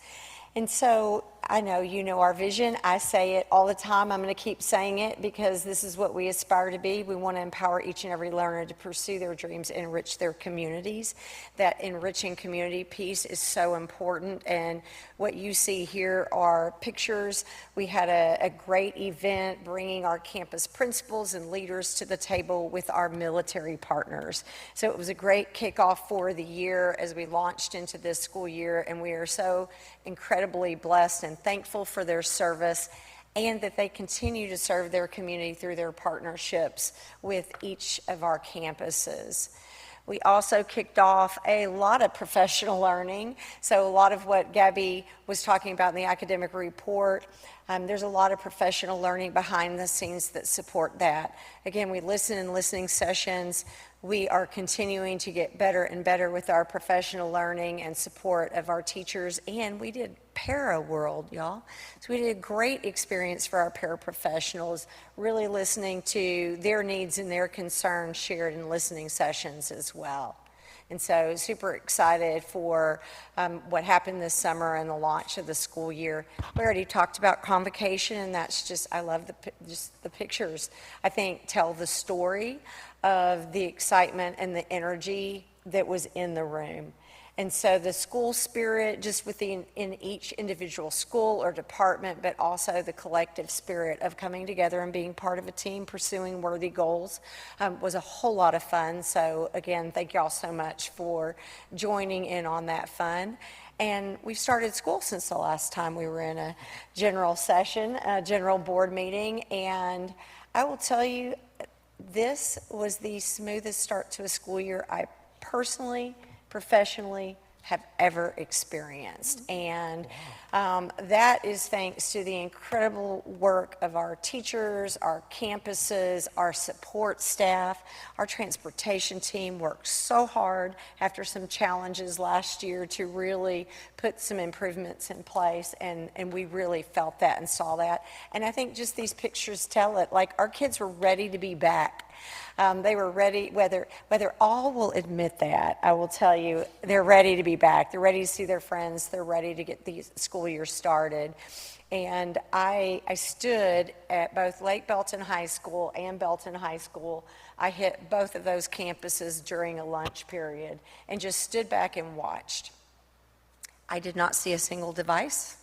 Speaker 5: And so I know you know our vision. I say it all the time. I'm going to keep saying it because this is what we aspire to be. We want to empower each and every learner to pursue their dreams and enrich their communities. That enriching community piece is so important. And what you see here are pictures. We had a great event bringing our campus principals and leaders to the table with our military partners. So it was a great kickoff for the year as we launched into this school year, and we are so incredibly blessed and thankful for their service, and that they continue to serve their community through their partnerships with each of our campuses. We also kicked off a lot of professional learning. So a lot of what Gabby was talking about in the academic report, there's a lot of professional learning behind the scenes that support that. Again, we listen in listening sessions. We are continuing to get better and better with our professional learning and support of our teachers, and we did Para World, y'all. So we did a great experience for our paraprofessionals, really listening to their needs and their concerns shared in listening sessions as well. And so super excited for what happened this summer and the launch of the school year. We already talked about convocation, and that's just, I love the pictures, I think, tell the story of the excitement and the energy that was in the room. And so the school spirit, just within in each individual school or department, but also the collective spirit of coming together and being part of a team pursuing worthy goals, was a whole lot of fun. So again, thank you all so much for joining in on that fun. And we've started school since the last time we were in a general session, a general board meeting. And I will tell you, this was the smoothest start to a school year I personally, professionally have ever experienced. And that is thanks to the incredible work of our teachers, our campuses, our support staff. Our transportation team worked so hard after some challenges last year to really put some improvements in place, and we really felt that and saw that. And I think just these pictures tell it, like our kids were ready to be back. They were ready, whether all will admit that, I will tell you, they're ready to be back. They're ready to see their friends. They're ready to get the school year started. And I stood at both Lake Belton High School and Belton High School. I hit both of those campuses during a lunch period and just stood back and watched. I did not see a single device.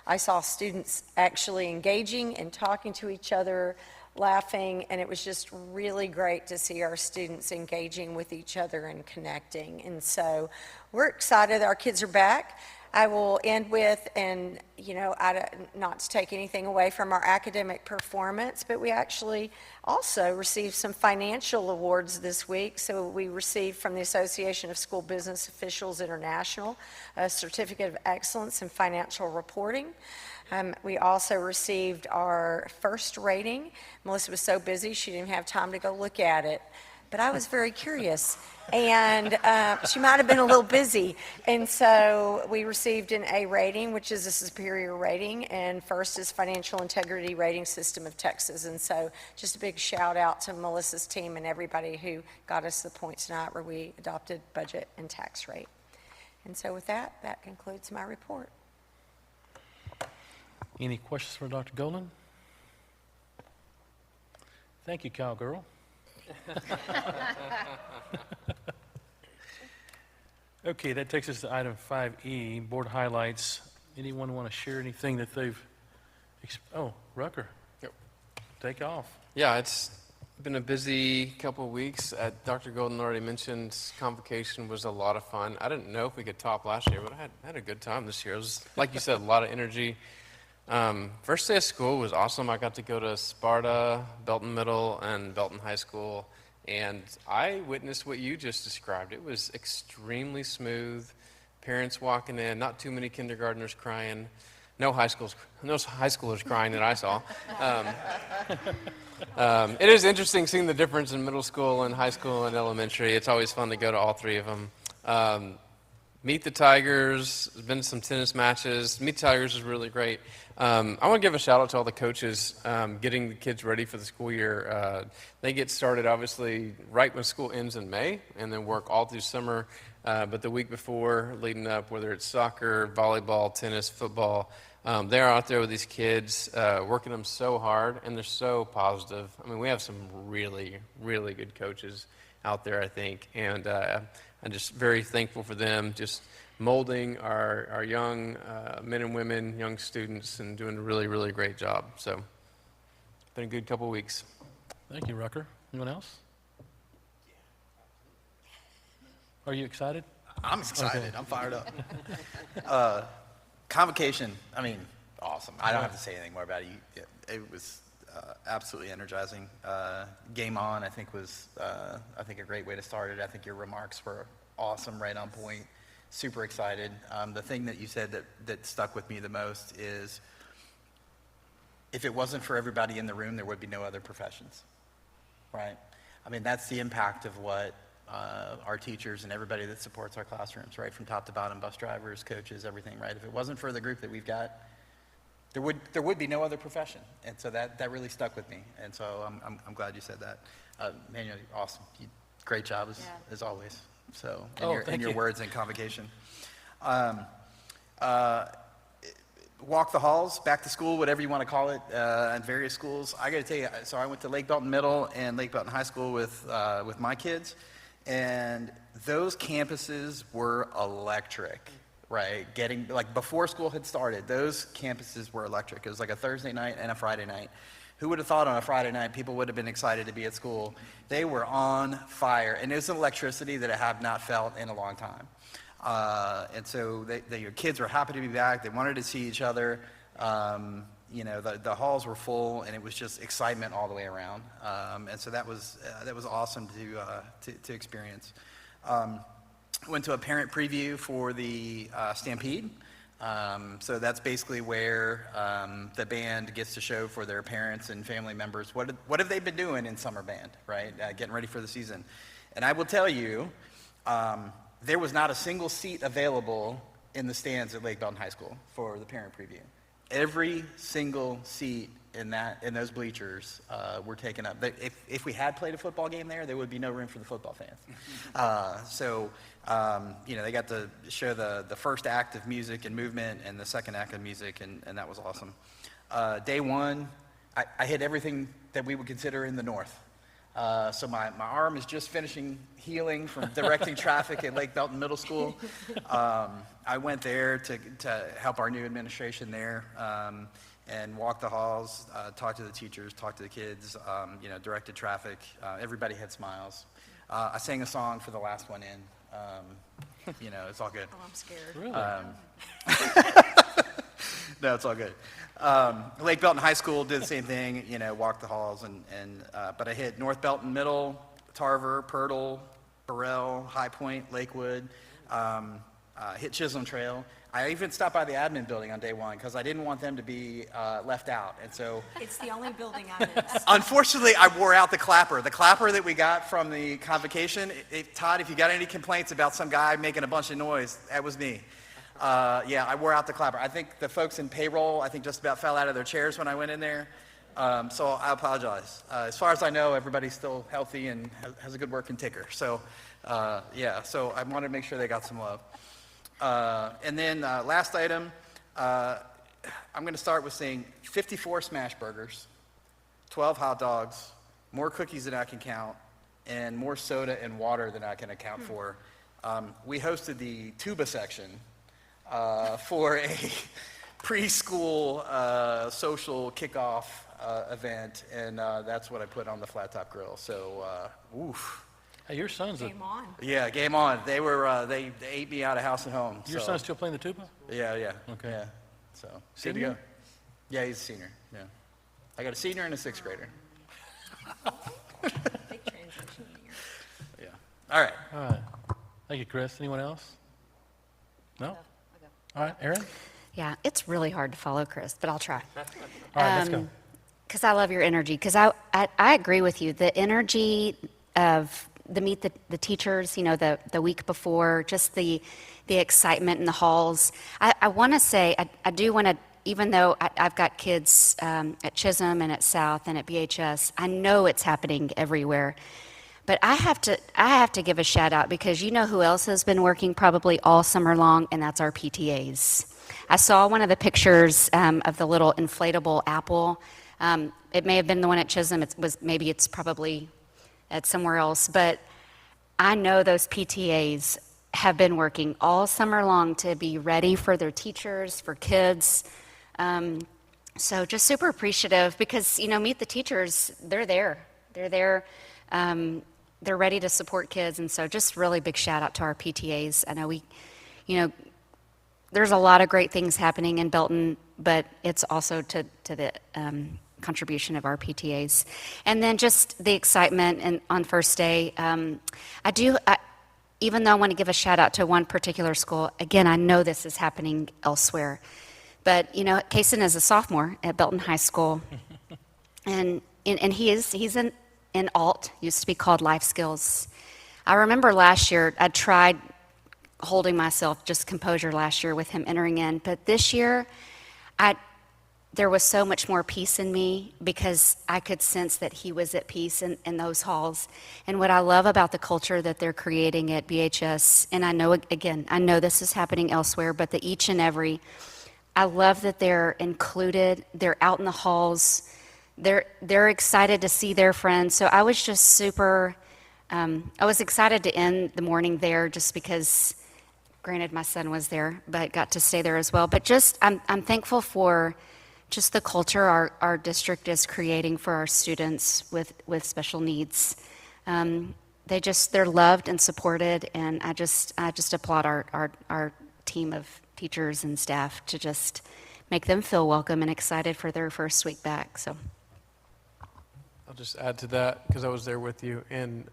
Speaker 5: I saw students actually engaging and talking to each other, laughing, and it was just really great to see our students engaging with each other and connecting. And so we're excited our kids are back. I will end with, and not to take anything away from our academic performance, but we actually also received some financial awards this week. So we received from the Association of School Business Officials International a Certificate of Excellence in Financial Reporting. We also received our first rating. Melissa was so busy she didn't have time to go look at it, but I was very curious, and she might have been a little busy. And so we received an A rating, which is a superior rating, and first is Financial Integrity Rating System of Texas. And so just a big shout out to Melissa's team and everybody who got us the point tonight where we adopted budget and tax rate. And so with that, that concludes my report.
Speaker 6: Any questions for Dr. Golden? Thank you, cowgirl. Okay, that takes us to item 5E, board highlights. Anyone want to share anything that they've, Rucker.
Speaker 12: Yep.
Speaker 6: Take off.
Speaker 12: Yeah, it's been a busy couple of weeks. Dr. Golden already mentioned convocation was a lot of fun. I didn't know if we could top last year, but I had a good time this year. It was, like you said, a lot of energy. First day of school was awesome. I got to go to Sparta, Belton Middle, and Belton High School, and I witnessed what you just described. It was extremely smooth. Parents walking in, not too many kindergartners crying, no high schoolers crying that I saw. It is interesting seeing the difference in middle school and high school and elementary. It's always fun to go to all three of them. Meet the Tigers, there's been some tennis matches. Meet the Tigers is really great. I want to give a shout out to all the coaches getting the kids ready for the school year. They get started obviously right when school ends in May and then work all through summer. But the week before, leading up, whether it's soccer, volleyball, tennis, football, they're out there with these kids, working them so hard, and they're so positive. I mean, we have some really, really good coaches out there, I think, and I'm just very thankful for them, just molding our young men and women, young students, and doing a really, really great job. So, been a good couple weeks.
Speaker 6: Thank you, Rucker. Anyone else? Are you excited?
Speaker 13: I'm excited.
Speaker 6: Okay.
Speaker 13: I'm fired up. Convocation, I mean, awesome. I don't have to say anything more about it. It was absolutely energizing. Game On, I think, was a great way to start it. I think your remarks were awesome, right on point. Super excited. The thing that you said that stuck with me the most is, if it wasn't for everybody in the room, there would be no other professions, right? I mean, that's the impact of what our teachers and everybody that supports our classrooms, right, from top to bottom, bus drivers, coaches, everything, right? If it wasn't for the group that we've got, there would be no other profession, and so that really stuck with me, and so I'm glad you said that. Manuel, you're awesome. Great job as always. So in your words and convocation. Walk the halls, back to school, whatever you want to call it, in various schools. I got to tell you, so I went to Lake Belton Middle and Lake Belton High School with my kids, And those campuses were electric, right? Getting, like, before school had started, those campuses were electric. It was like a Thursday night and a Friday night. Who would have thought on a Friday night people would have been excited to be at school? They were on fire, and it was an electricity that I have not felt in a long time. And so your kids were happy to be back. They wanted to see each other. You know, the halls were full, and it was just excitement all the way around. And so that was awesome to experience. Went to a parent preview for the Stampede. So that's basically where the band gets to show for their parents and family members what have they been doing in summer band, right? Getting ready for the season. And I will tell you, there was not a single seat available in the stands at Lake Belton High School for the parent preview. Every single seat in those bleachers were taken up. If we had played a football game there would be no room for the football fans. You know, they got to show the first act of music and movement and the second act of music, and that was awesome. Day one, I hit everything that we would consider in the north. So my arm is just finishing healing from directing traffic at Lake Belton Middle School. I went there to help our new administration there and walk the halls, talk to the teachers, talk to the kids, you know, directed traffic. Everybody had smiles. I sang a song for the last one in. You know, it's all good.
Speaker 17: Oh, I'm scared.
Speaker 13: Really? No, it's all good. Lake Belton High School did the same thing, you know, walked the halls, but I hit North Belton Middle, Tarver, Pirtle, Burrell, High Point, Lakewood, hit Chisholm Trail. I even stopped by the admin building on day one because I didn't want them to be left out. And so,
Speaker 5: It's the only building I missed.
Speaker 13: unfortunately, I wore out the clapper. The clapper that we got from the convocation, Todd, if you got any complaints about some guy making a bunch of noise, that was me. Yeah, I wore out the clapper. I think the folks in payroll, just about fell out of their chairs when I went in there. So I apologize. As far as I know, everybody's still healthy and has a good working ticker. So, yeah, so I wanted to make sure they got some love. And then last item, I'm going to start with saying 54 smash burgers, 12 hot dogs, more cookies than I can count, and more soda and water than I can account for. We hosted the tuba section for a preschool social kickoff event, and that's what I put on the flat top grill. So, oof.
Speaker 6: Hey, your son's
Speaker 5: Game on.
Speaker 13: Yeah, game on. They were they ate me out of house and home.
Speaker 6: Your
Speaker 13: so.
Speaker 6: son's still playing the tuba?
Speaker 13: Yeah, yeah.
Speaker 6: Okay.
Speaker 13: Yeah. So good to
Speaker 6: Senior?
Speaker 13: go. Yeah, he's a senior. Yeah. I got a senior and a sixth grader.
Speaker 5: Big transition here.
Speaker 13: Yeah. All right.
Speaker 6: All right. Thank you, Chris. Anyone else? No? All right, Aaron?
Speaker 16: Yeah, it's really hard to follow Chris, but I'll try.
Speaker 6: All right, let's go.
Speaker 16: Because I love your energy. Because I agree with you. The energy of the meet the teachers, you know, the week before, just the excitement in the halls. I want to say, I do want to, even though I've got kids at Chisholm and at South and at BHS, I know it's happening everywhere. But I have to give a shout out because you know who else has been working probably all summer long, and that's our PTAs. I saw one of the pictures of the little inflatable apple. It may have been the one at Chisholm. Maybe it's probably at somewhere else. But I know those PTAs have been working all summer long to be ready for their teachers, for kids. So just super appreciative because, you know, Meet the Teachers, they're there. They're there. They're ready to support kids. And so just really big shout out to our PTAs. I know there's a lot of great things happening in Belton, but it's also to the contribution of our PTAs. And then just the excitement on first day. Even though I want to give a shout out to one particular school, again, I know this is happening elsewhere. But, you know, Kaysen is a sophomore at Belton High School. and he's in alt, used to be called Life Skills. I remember last year, I tried holding myself, just composure last year with him entering in. But this year, there was so much more peace in me because I could sense that he was at peace in those halls. And what I love about the culture that they're creating at BHS, and I know this is happening elsewhere, but the each and every, I love that they're included, they're out in the halls, they're excited to see their friends. So I was just super I was excited to end the morning there just because, granted, my son was there, but got to stay there as well. But just, I'm thankful for just the culture our district is creating for our students with special needs. They're loved and supported, and I just applaud our team of teachers and staff to just make them feel welcome and excited for their first week back. So.
Speaker 12: I'll just add to that because I was there with you. And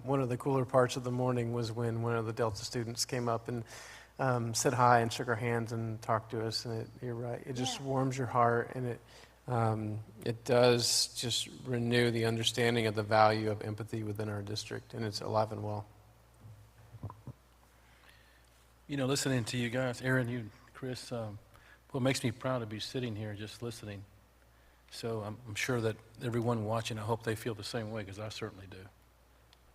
Speaker 12: one of the cooler parts of the morning was when one of the Delta students came up and said hi and shook our hands and talked to us. And you're right, it just warms your heart, and it does just renew the understanding of the value of empathy within our district, and it's alive and well.
Speaker 6: You know, listening to you guys, Aaron, you, Chris, well, it makes me proud to be sitting here just listening. So I'm sure that everyone watching, I hope they feel the same way, because I certainly do.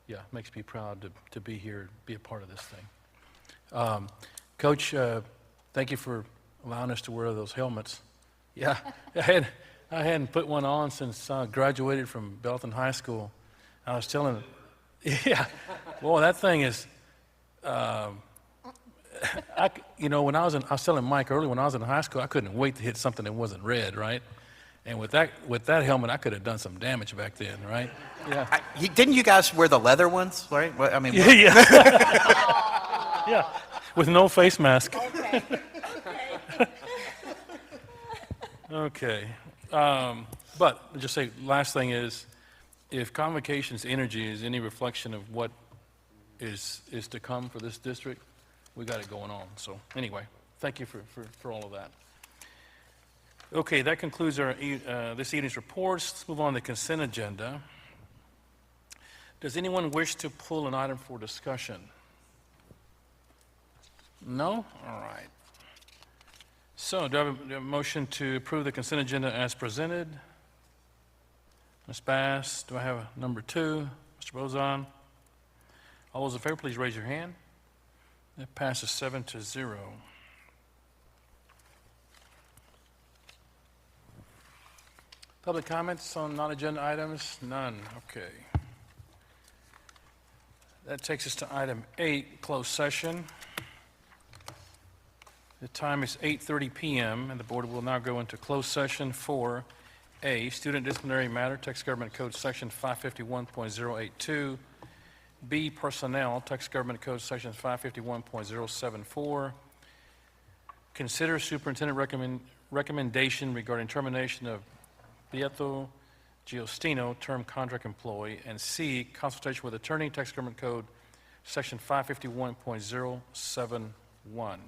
Speaker 6: Yeah, it makes me proud to be here, be a part of this thing. Coach, thank you for allowing us to wear those helmets. Yeah, I hadn't put one on since I graduated from Belton High School. I was telling, yeah, well, that thing is, when I was telling Mike earlier, when I was in high school, I couldn't wait to hit something that wasn't red, right? And with that helmet, I could have done some damage back then, right? Yeah.
Speaker 13: Didn't you guys wear the leather ones, right? I mean,
Speaker 6: yeah. Yeah, with no face mask.
Speaker 20: Okay.
Speaker 6: Okay. But just say, last thing is, if Convocation's energy is any reflection of what is to come for this district, we got it going on. So anyway, thank you for all of that. Okay, that concludes our this evening's reports. Let's move on to the consent agenda. Does anyone wish to pull an item for discussion? No? All right. So do I have a motion to approve the consent agenda as presented? Ms. Bass, do I have a number 2? Mr. Bozon? All those in favor, please raise your hand. That passes 7-0. Public comments on non-agenda items? None. Okay. That takes us to item 8, closed session. The time is 8:30 p.m., and the board will now go into closed session for A, student disciplinary matter, Texas Government Code Section 551.082, B, personnel, Texas Government Code Section 551.074, consider superintendent recommendation regarding termination of Beato Giostino, term contract employee, and C, consultation with attorney, Texas Government Code Section 551.071.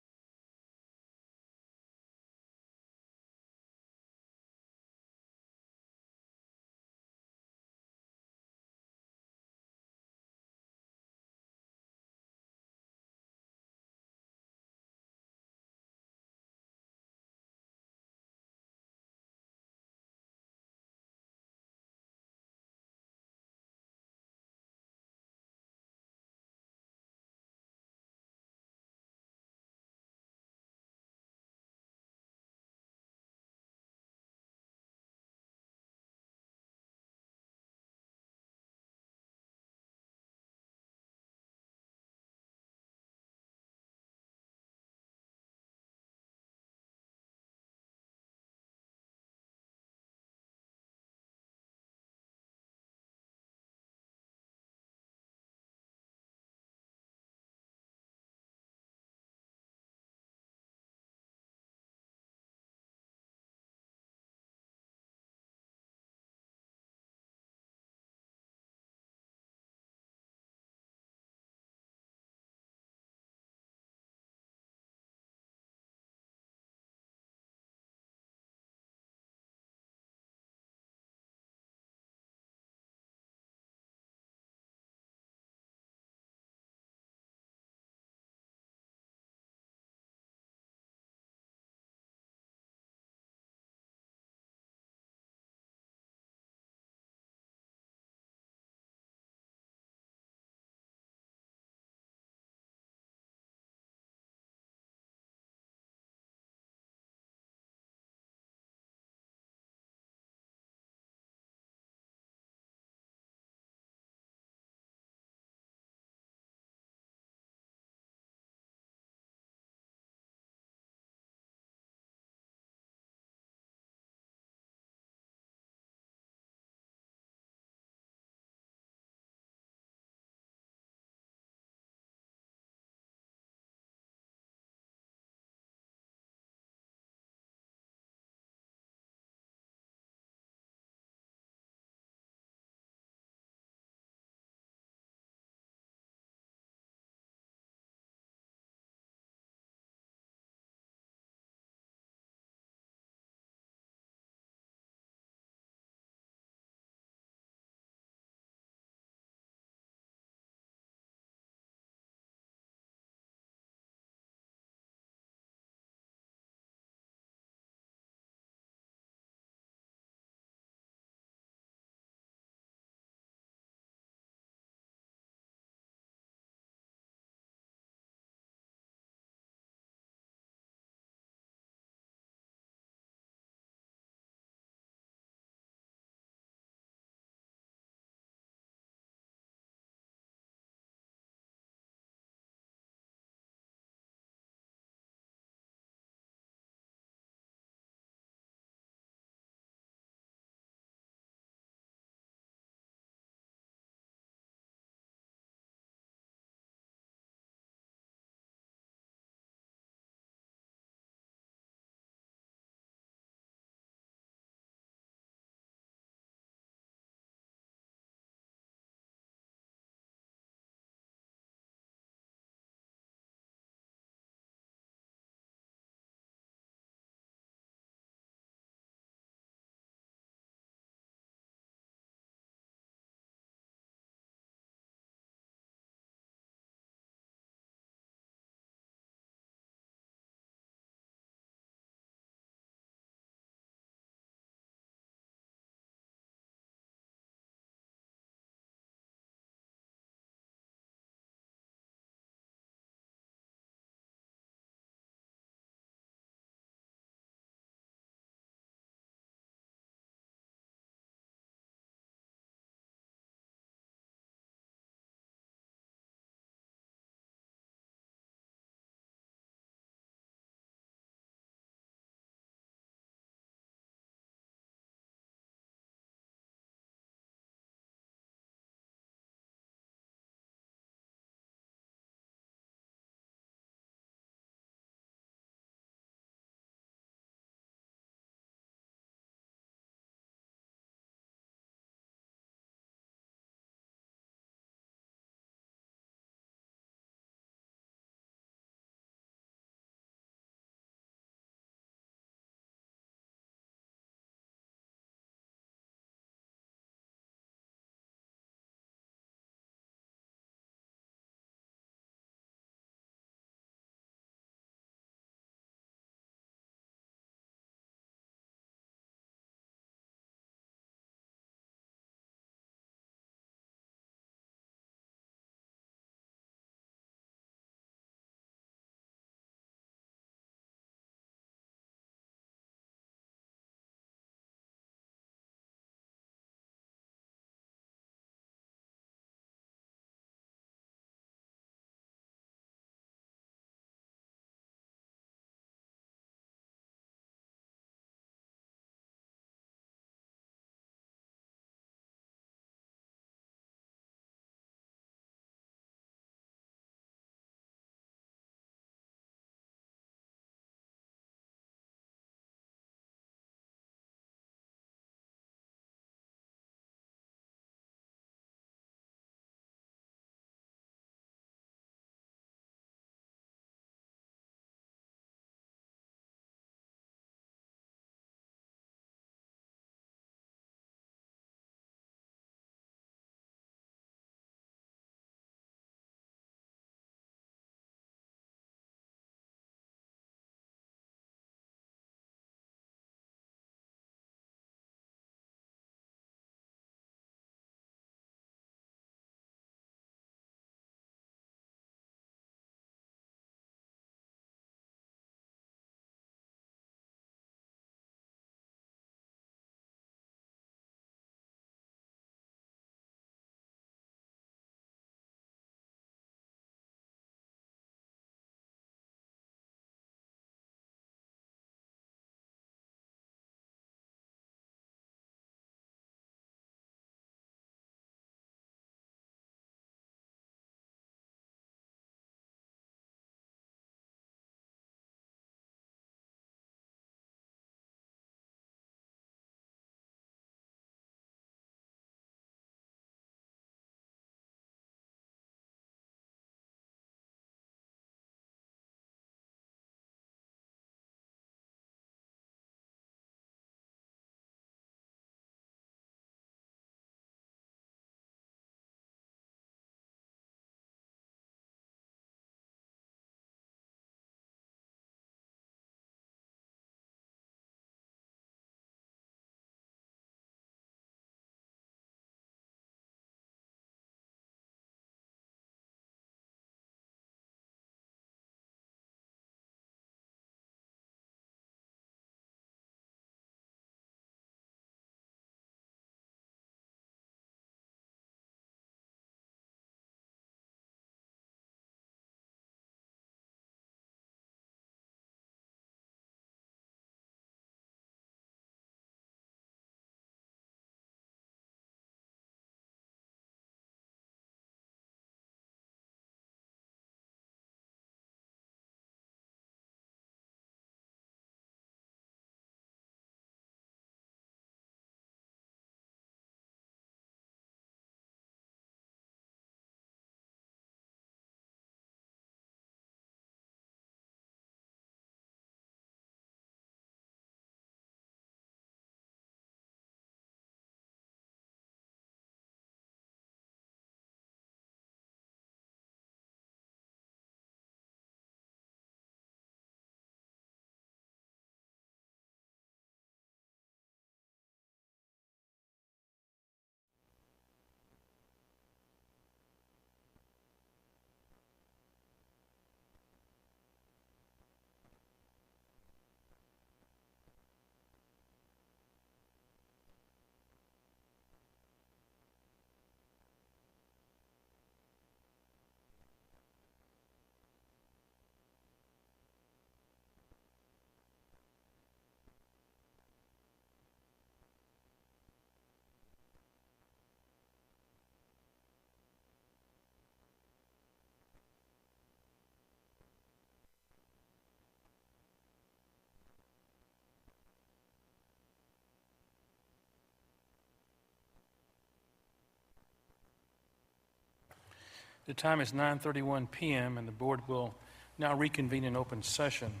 Speaker 6: The time is 9:31 PM, and the board will now reconvene in open session.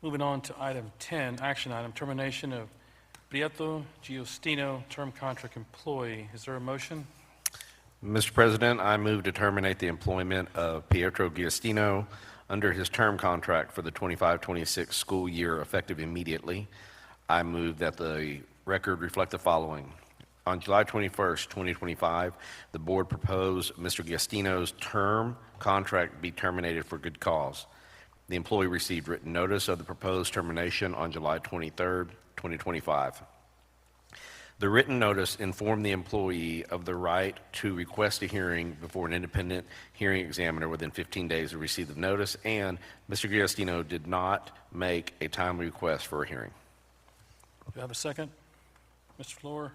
Speaker 6: Moving on to item 10, action item, termination of Prieto Giustino, term contract employee. Is there a motion?
Speaker 21: Mr. President, I move to terminate the employment of Pietro Giustino under his term contract for the 25-26 school year effective immediately. I move that the record reflect the following. On July 21st, 2025, the board proposed Mr. Giustino's term contract be terminated for good cause. The employee received written notice of the proposed termination on July 23rd, 2025. The written notice informed the employee of the right to request a hearing before an independent hearing examiner within 15 days of receipt of notice, and Mr. Giustino did not make a timely request for a hearing.
Speaker 6: Do you have a second? Mr. Floor?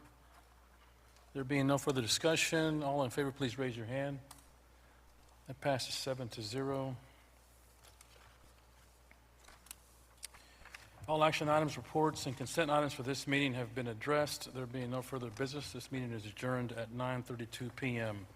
Speaker 6: There being no further discussion, all in favor, please raise your hand. That passes 7-0. All action items, reports, and consent items for this meeting have been addressed. There being no further business, this meeting is adjourned at 9:32 PM.